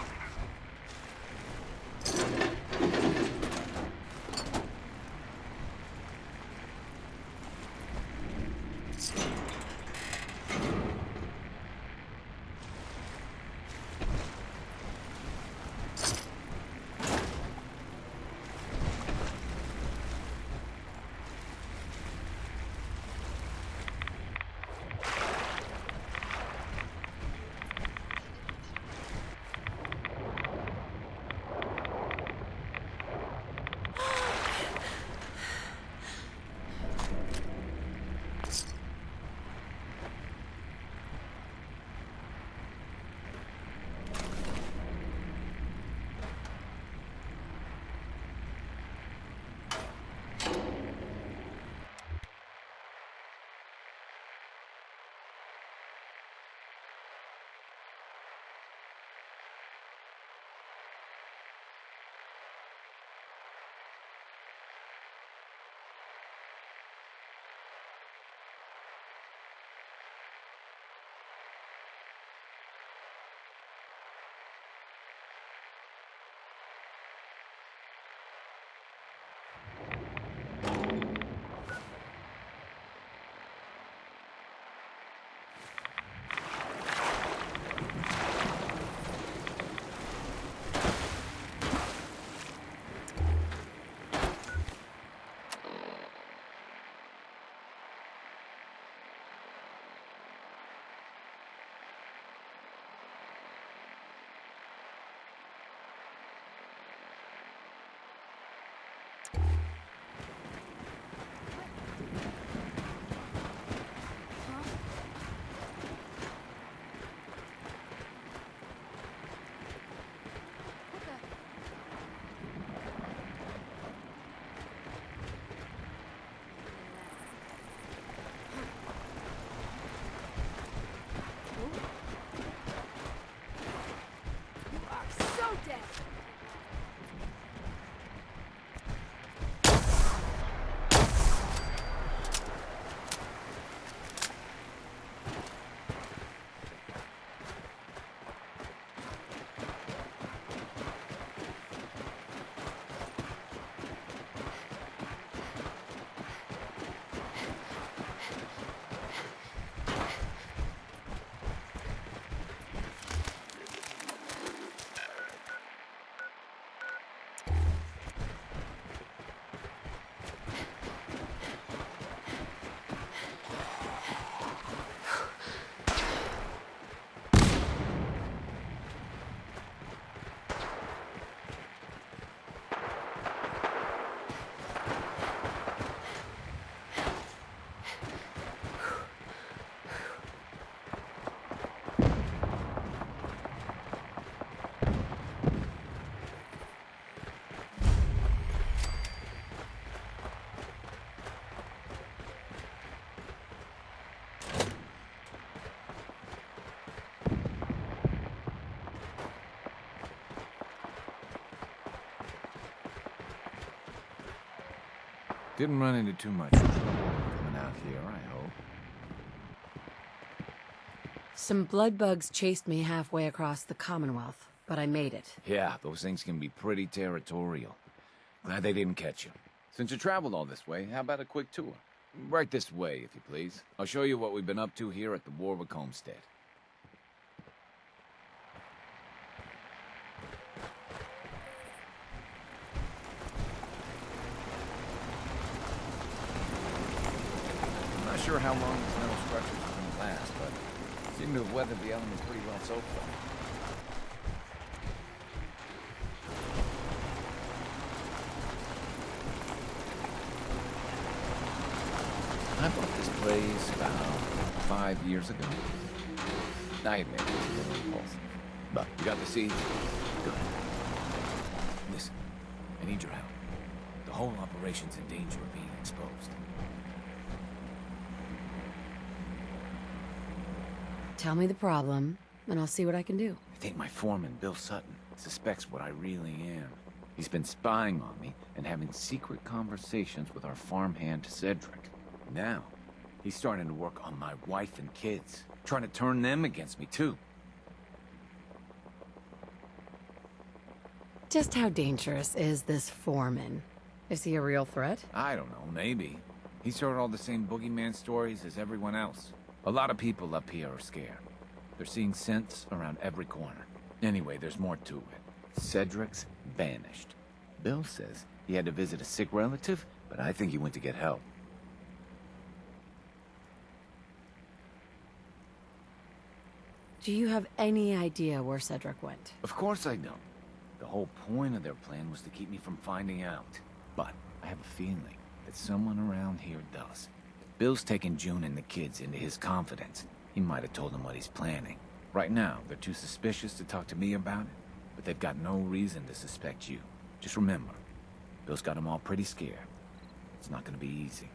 Didn't run into too much trouble coming out here, I hope. Some blood bugs chased me halfway across the Commonwealth, but I made it. Yeah, those things can be pretty territorial. Glad they didn't catch you. Since you traveled all this way, how about a quick tour? Right this way, if you please. I'll show you what we've been up to here at the Warwick Homestead. I'm not sure how long these metal structures are going to last, but seem to have weathered the elements pretty well so far. I bought this place about 5 years ago. I admit it was a little impulsive, but you got the seeds? Good. Listen, I need your help. The whole operation's in danger of being exposed. Tell me the problem, and I'll see what I can do. I think my foreman, Bill Sutton, suspects what I really am. He's been spying on me and having secret conversations with our farmhand, Cedric. Now, he's starting to work on my wife and kids, trying to turn them against me, too. Just how dangerous is this foreman? Is he a real threat? I don't know, maybe. He's heard all the same boogeyman stories as everyone else. A lot of people up here are scared. They're seeing scents around every corner. Anyway, there's more to it. Cedric's vanished. Bill says he had to visit a sick relative, but I think he went to get help. Do you have any idea where Cedric went? Of course I don't. The whole point of their plan was to keep me from finding out. But I have a feeling that someone around here does. Bill's taken June and the kids into his confidence. He might have told them what he's planning. Right now, they're too suspicious to talk to me about it, but they've got no reason to suspect you. Just remember, Bill's got them all pretty scared. It's not gonna be easy.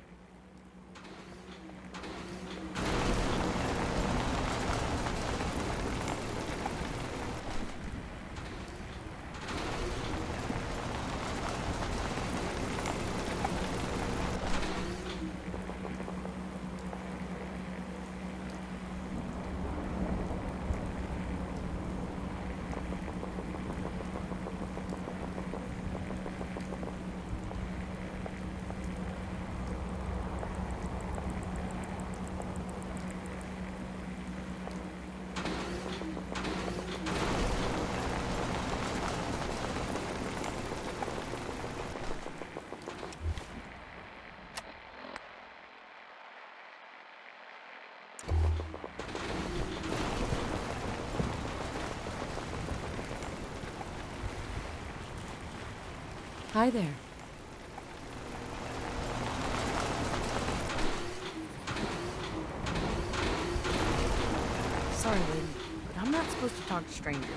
Hi there. Sorry, lady, but I'm not supposed to talk to strangers.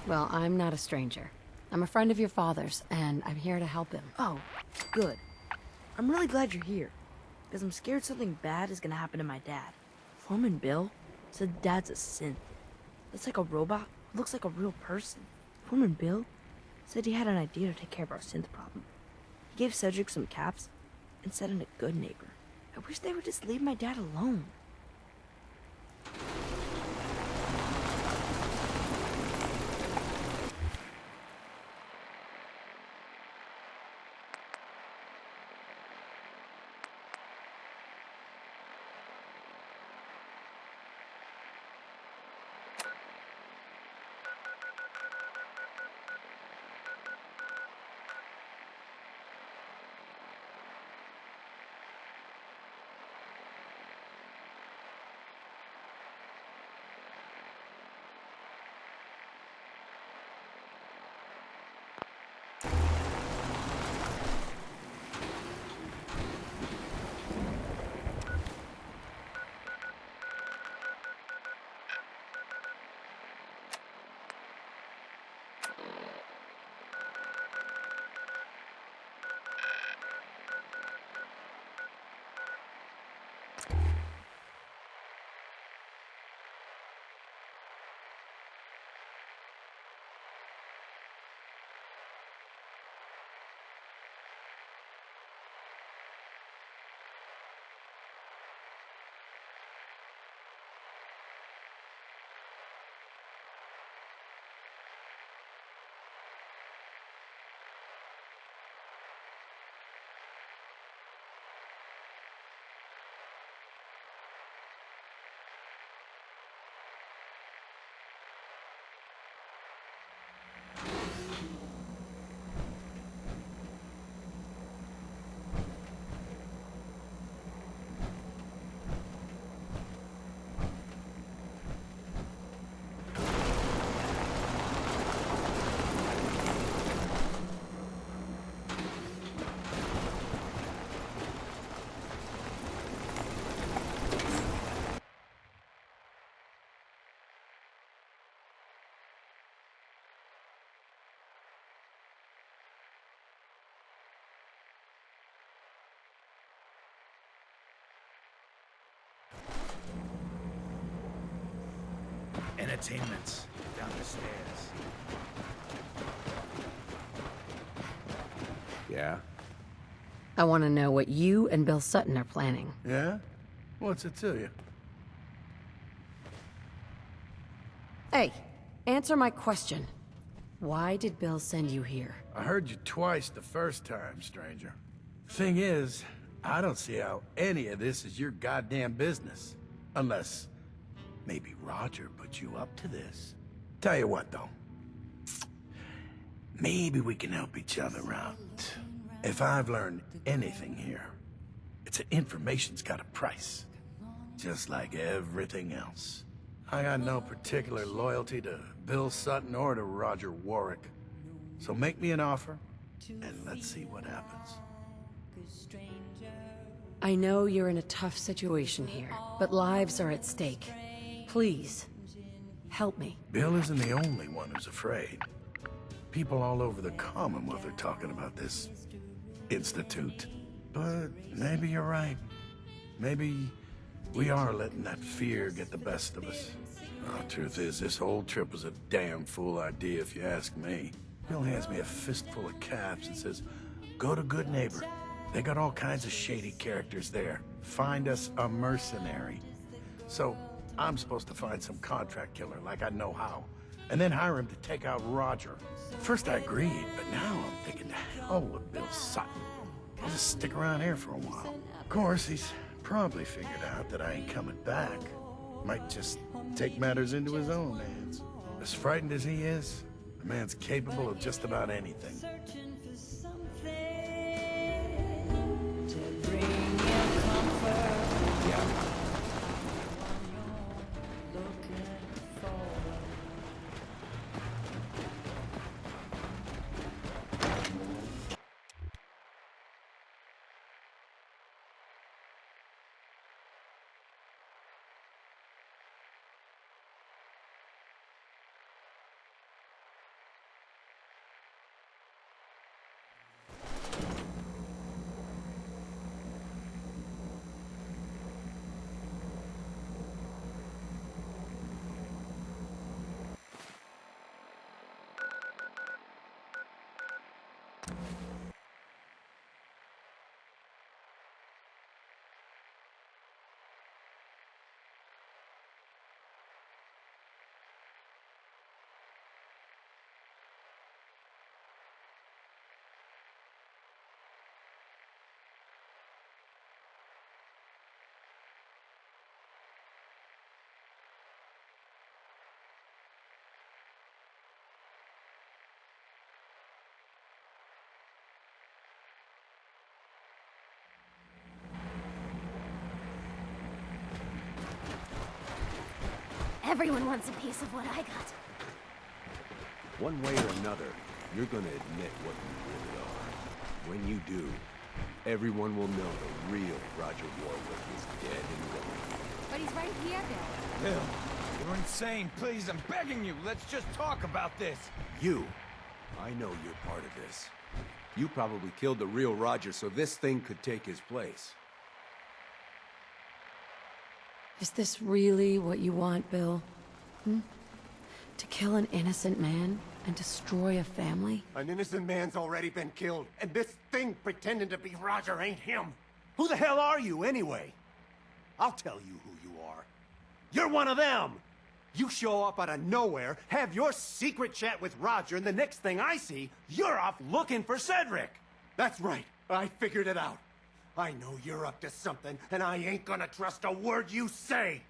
Well, I'm not a stranger. I'm a friend of your father's, and I'm here to help him. Oh, good. I'm really glad you're here, because I'm scared something bad is gonna happen to my dad. Foreman Bill said Dad's a synth. That's like a robot who looks like a real person. Foreman Bill said he had an idea to take care of our synth problem. He gave Cedric some caps and said I'm a good neighbor. I wish they would just leave my dad alone. Entertainment down the stairs. Yeah? I want to know what you and Bill Sutton are planning. Yeah? What's it to you? Hey, Answer my question. Why did Bill send you here? I heard you twice the first time, stranger. Thing is, I don't see how any of this is your goddamn business. Unless, maybe Roger put you up to this. Tell you what, though. Maybe we can help each other out. If I've learned anything here, it's that information's got a price. Just like everything else. I got no particular loyalty to Bill Sutton or to Roger Warwick. So make me an offer, and let's see what happens. I know you're in a tough situation here, but lives are at stake. Please, help me. Bill isn't the only one who's afraid. People all over the Commonwealth are talking about this institute. But maybe you're right. Maybe we are letting that fear get the best of us. The truth is, this whole trip was a damn fool idea if you ask me. Bill hands me a fistful of caps and says, go to Good Neighbor. They got all kinds of shady characters there. Find us a mercenary. So, I'm supposed to find some contract killer like I know how, and then hire him to take out Roger. First I agreed, but now I'm thinking to hell with Bill Sutton. I'll just stick around here for a while. Of course, he's probably figured out that I ain't coming back. Might just take matters into his own hands. As frightened as he is, the man's capable of just about anything. Everyone wants a piece of what I got. One way or another, you're gonna admit what you really are. When you do, everyone will know the real Roger Warwick is dead and gone. But he's right here, Bill. Bill, you're insane. Please, I'm begging you. Let's just talk about this. You, I know you're part of this. You probably killed the real Roger so this thing could take his place. Is this really what you want, Bill? To kill an innocent man and destroy a family? An innocent man's already been killed, and this thing pretending to be Roger ain't him. Who the hell are you, anyway? I'll tell you who you are. You're one of them! You show up out of nowhere, have your secret chat with Roger, and the next thing I see, you're off looking for Cedric! That's right, I figured it out. I know you're up to something, and I ain't gonna trust a word you say!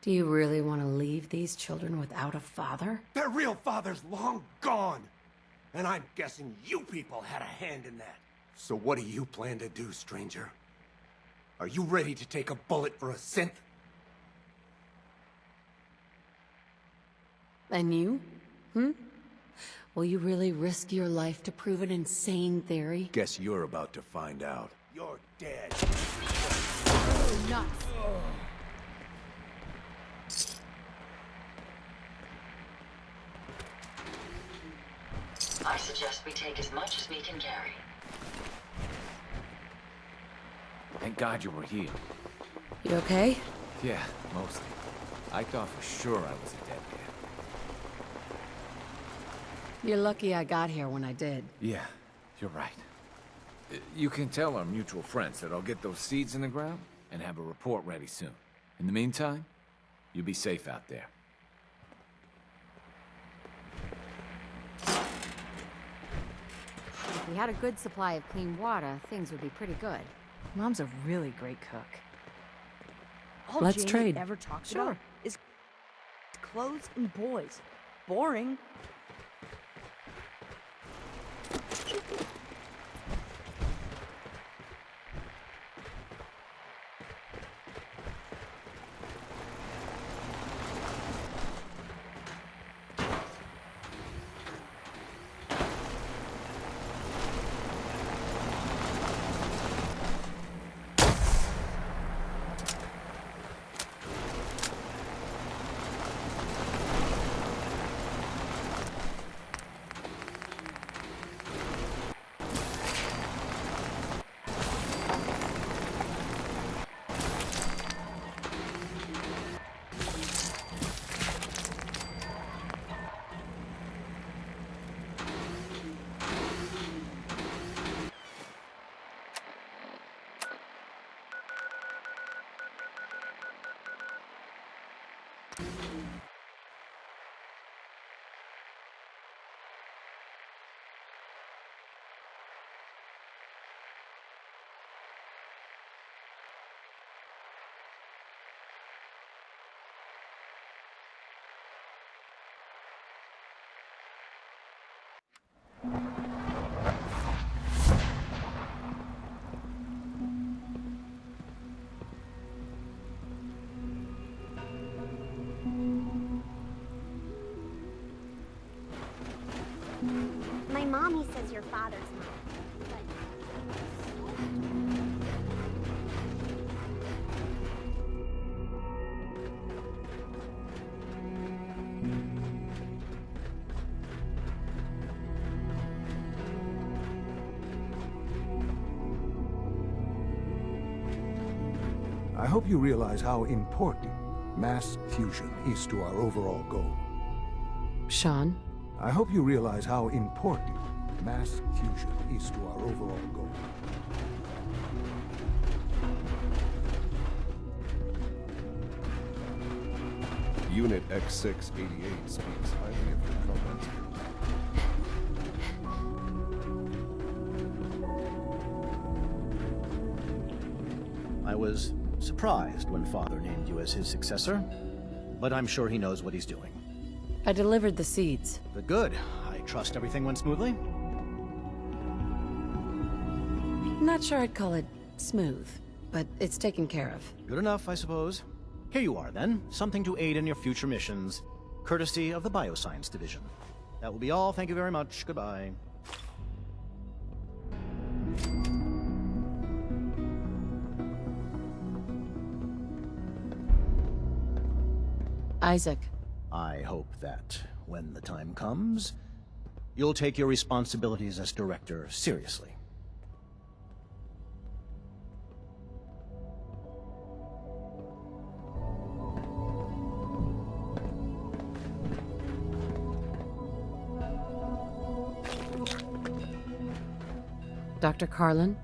Do you really want to leave these children without a father? Their real father's long gone! And I'm guessing you people had a hand in that. So what do you plan to do, stranger? Are you ready to take a bullet for a synth? And you? Will you really risk your life to prove an insane theory? Guess you're about to find out. You're dead. Oh, nuts. I suggest we take as much as we can carry. Thank God you were here. You okay? Yeah, mostly. I thought for sure I was a dead man. You're lucky I got here when I did. Yeah, you're right. You can tell our mutual friends that I'll get those seeds in the ground and have a report ready soon. In the meantime, you be safe out there. If we had a good supply of clean water, things would be pretty good. Mom's a really great cook. All Let's Jamie trade. ever talks Sure. about is clothes and boys. Boring. My mommy says your father's mine. I hope you realize how important mass fusion is to our overall goal. Shaun? I hope you realize how important mass fusion is to our overall goal. Unit X688 speaks highly of your comments. I was surprised when Father named you as his successor, but I'm sure he knows what he's doing. I delivered the seeds. But good. I trust everything went smoothly. Not sure I'd call it smooth, but it's taken care of. Good enough, I suppose. Here you are, then. Something to aid in your future missions, courtesy of the Bioscience Division. That will be all. Thank you very much. Goodbye. Isaac. I hope that, when the time comes, you'll take your responsibilities as director seriously. Dr. Carlin?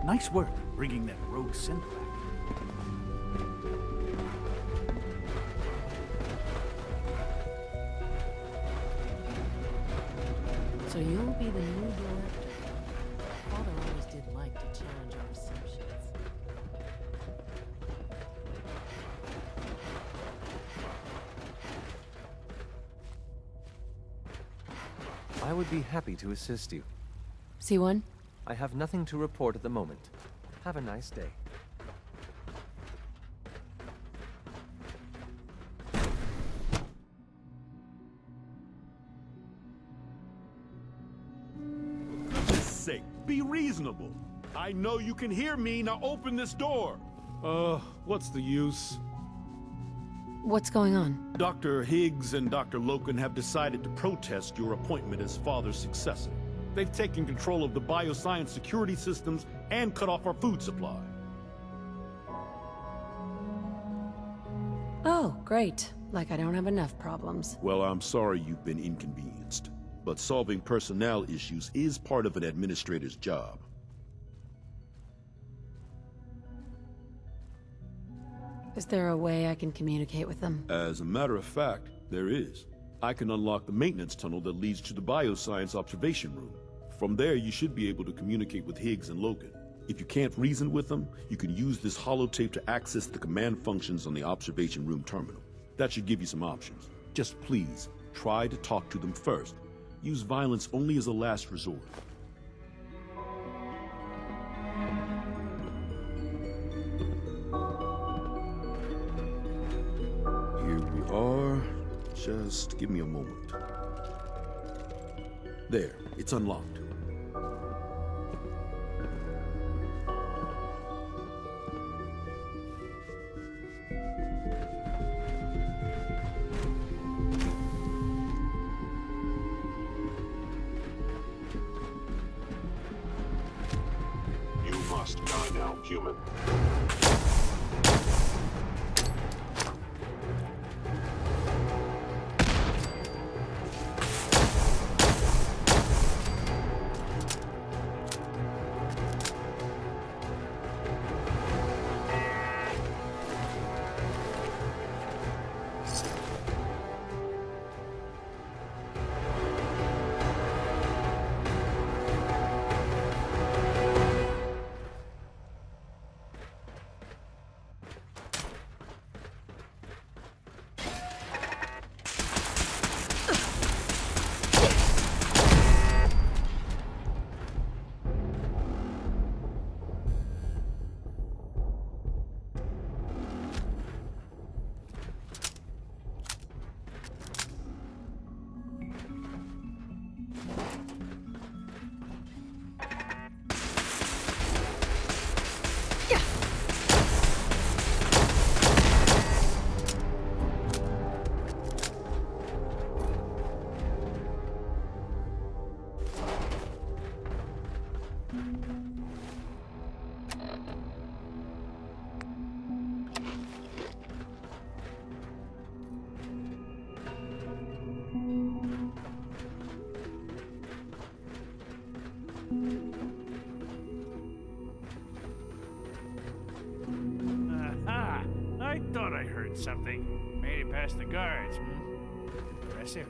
Nice work bringing that rogue synth back. So you'll be the new director. Father always did like to challenge our assumptions. I would be happy to assist you. C1? I have nothing to report at the moment. Have a nice day. For goodness sake, be reasonable. I know you can hear me, now open this door. What's the use? What's going on? Dr. Higgs and Dr. Loken have decided to protest your appointment as father's successor. They've taken control of the bioscience security systems and cut off our food supply. Oh, great. Like I don't have enough problems. Well, I'm sorry you've been inconvenienced, but solving personnel issues is part of an administrator's job. Is there a way I can communicate with them? As a matter of fact, there is. I can unlock the maintenance tunnel that leads to the bioscience observation room. From there, you should be able to communicate with Higgs and Logan. If you can't reason with them, you can use this holotape to access the command functions on the observation room terminal. That should give you some options. Just please, try to talk to them first. Use violence only as a last resort. Here we are. Just give me a moment. There, it's unlocked. You must die now, human. Aha! I thought I heard something. Made it past the guards. Impressive.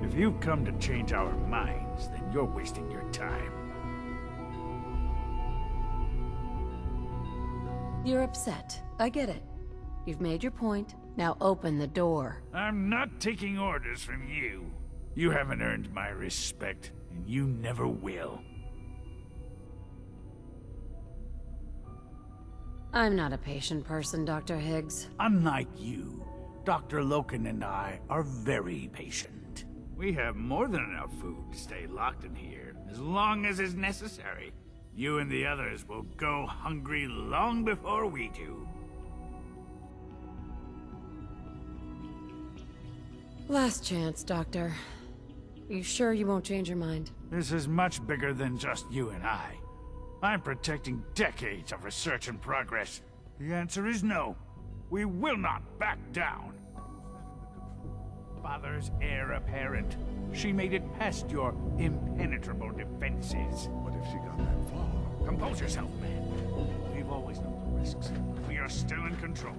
If you've come to change our minds, then you're wasting your time. You're upset. I get it. You've made your point. Now open the door. I'm not taking orders from you. You haven't earned my respect, and you never will. I'm not a patient person, Dr. Higgs. Unlike you, Dr. Loken and I are very patient. We have more than enough food to stay locked in here, as long as is necessary. You and the others will go hungry long before we do. Last chance, Doctor. Are you sure you won't change your mind? This is much bigger than just you and I. I'm protecting decades of research and progress. The answer is no. We will not back down. Father's heir apparent. She made it past your impenetrable defenses. What if she got that far? Compose yourself, man. We've always known the risks. We are still in control.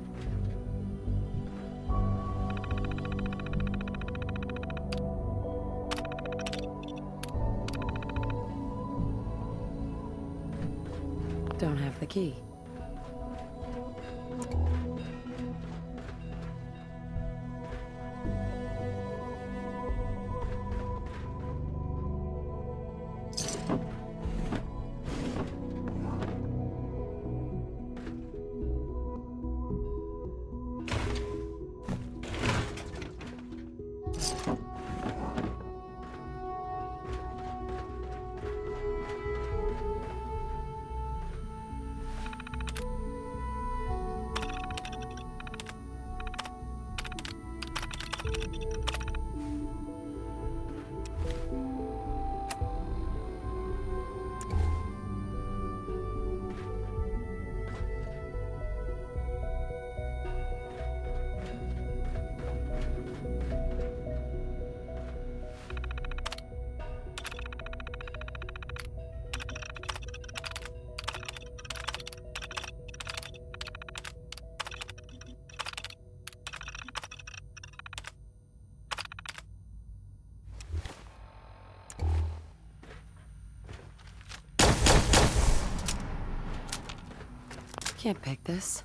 Don't have the key. Can't pick this.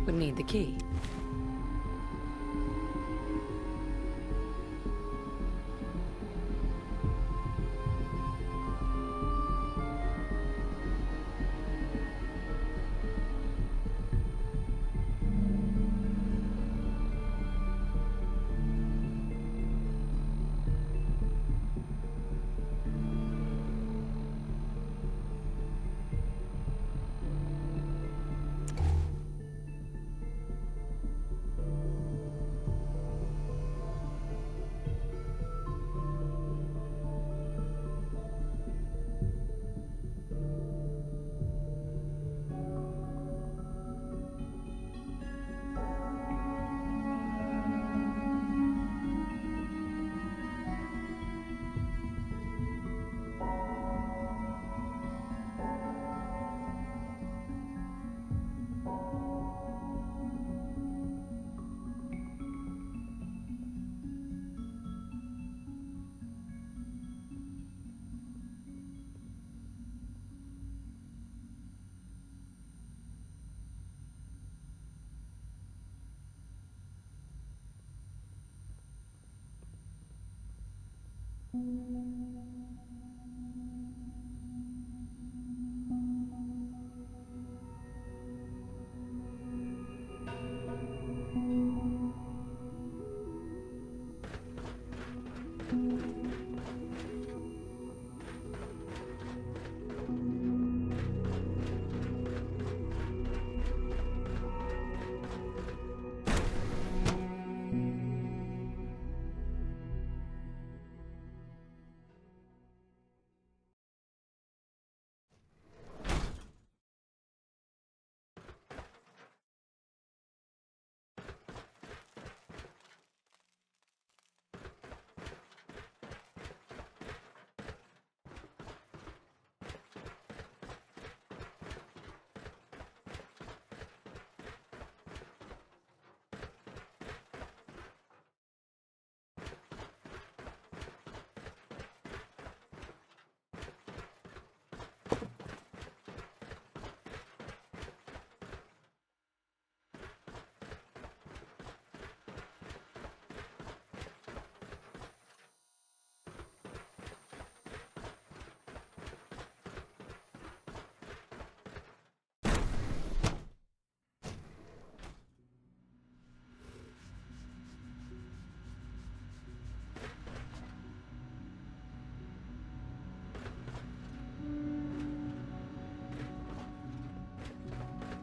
Would need the key.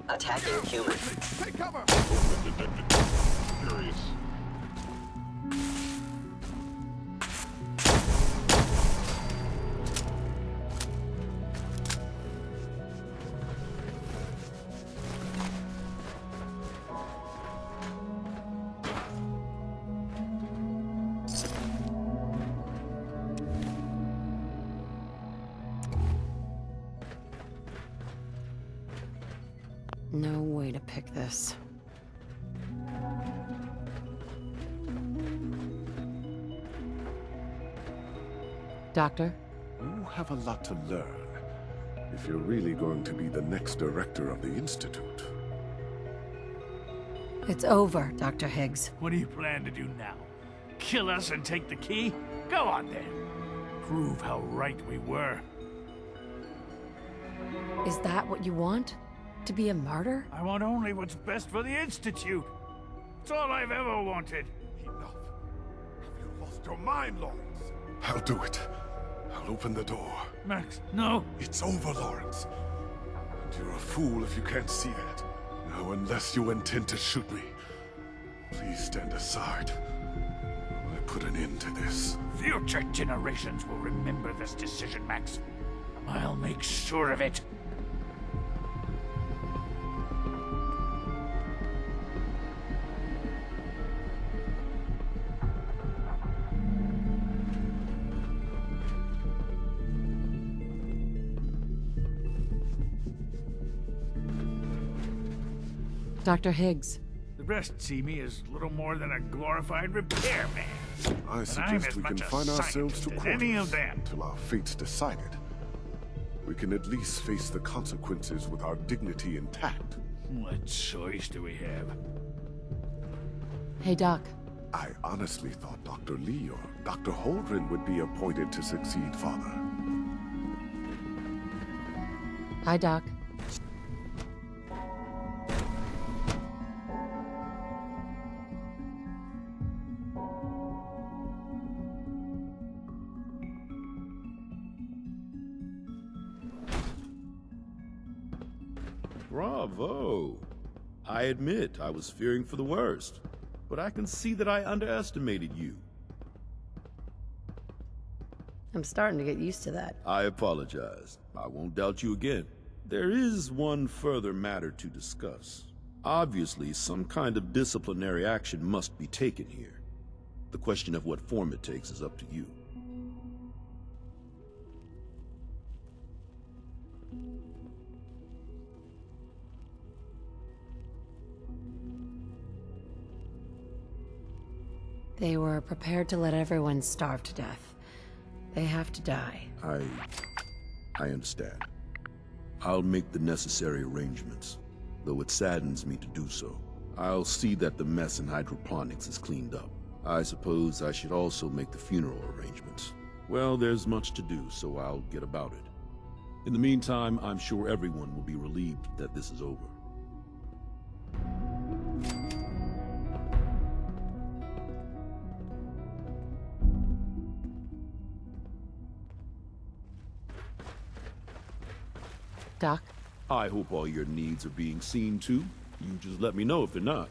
Attacking human. Take cover! Furious. No way to pick this. Doctor? You have a lot to learn, if you're really going to be the next director of the Institute. It's over, Dr. Higgs. What do you plan to do now? Kill us and take the key? Go on then. Prove how right we were. Is that what you want? To be a martyr? I want only what's best for the Institute. It's all I've ever wanted. Enough. Have you lost your mind, Lawrence? I'll do it. I'll open the door. Max, no. It's over, Lawrence. And you're a fool if you can't see that. Now, unless you intend to shoot me, please stand aside. I put an end to this. Future generations will remember this decision, Max. I'll make sure of it. Dr. Higgs. The rest see me as little more than a glorified repairman. I suggest we can find ourselves to any of quarters them. until our fate's decided. We can at least face the consequences with our dignity intact. What choice do we have? Hey, Doc. I honestly thought Dr. Lee or Dr. Holdren would be appointed to succeed Father. Hi, Doc. Bravo! I admit I was fearing for the worst, but I can see that I underestimated you. I'm starting to get used to that. I apologize. I won't doubt you again. There is one further matter to discuss. Obviously, some kind of disciplinary action must be taken here. The question of what form it takes is up to you. They were prepared to let everyone starve to death. They have to die. I understand. I'll make the necessary arrangements, though it saddens me to do so. I'll see that the mess in hydroponics is cleaned up. I suppose I should also make the funeral arrangements. Well, there's much to do, so I'll get about it. In the meantime, I'm sure everyone will be relieved that this is over. Doc? I hope all your needs are being seen to. You just let me know if they're not.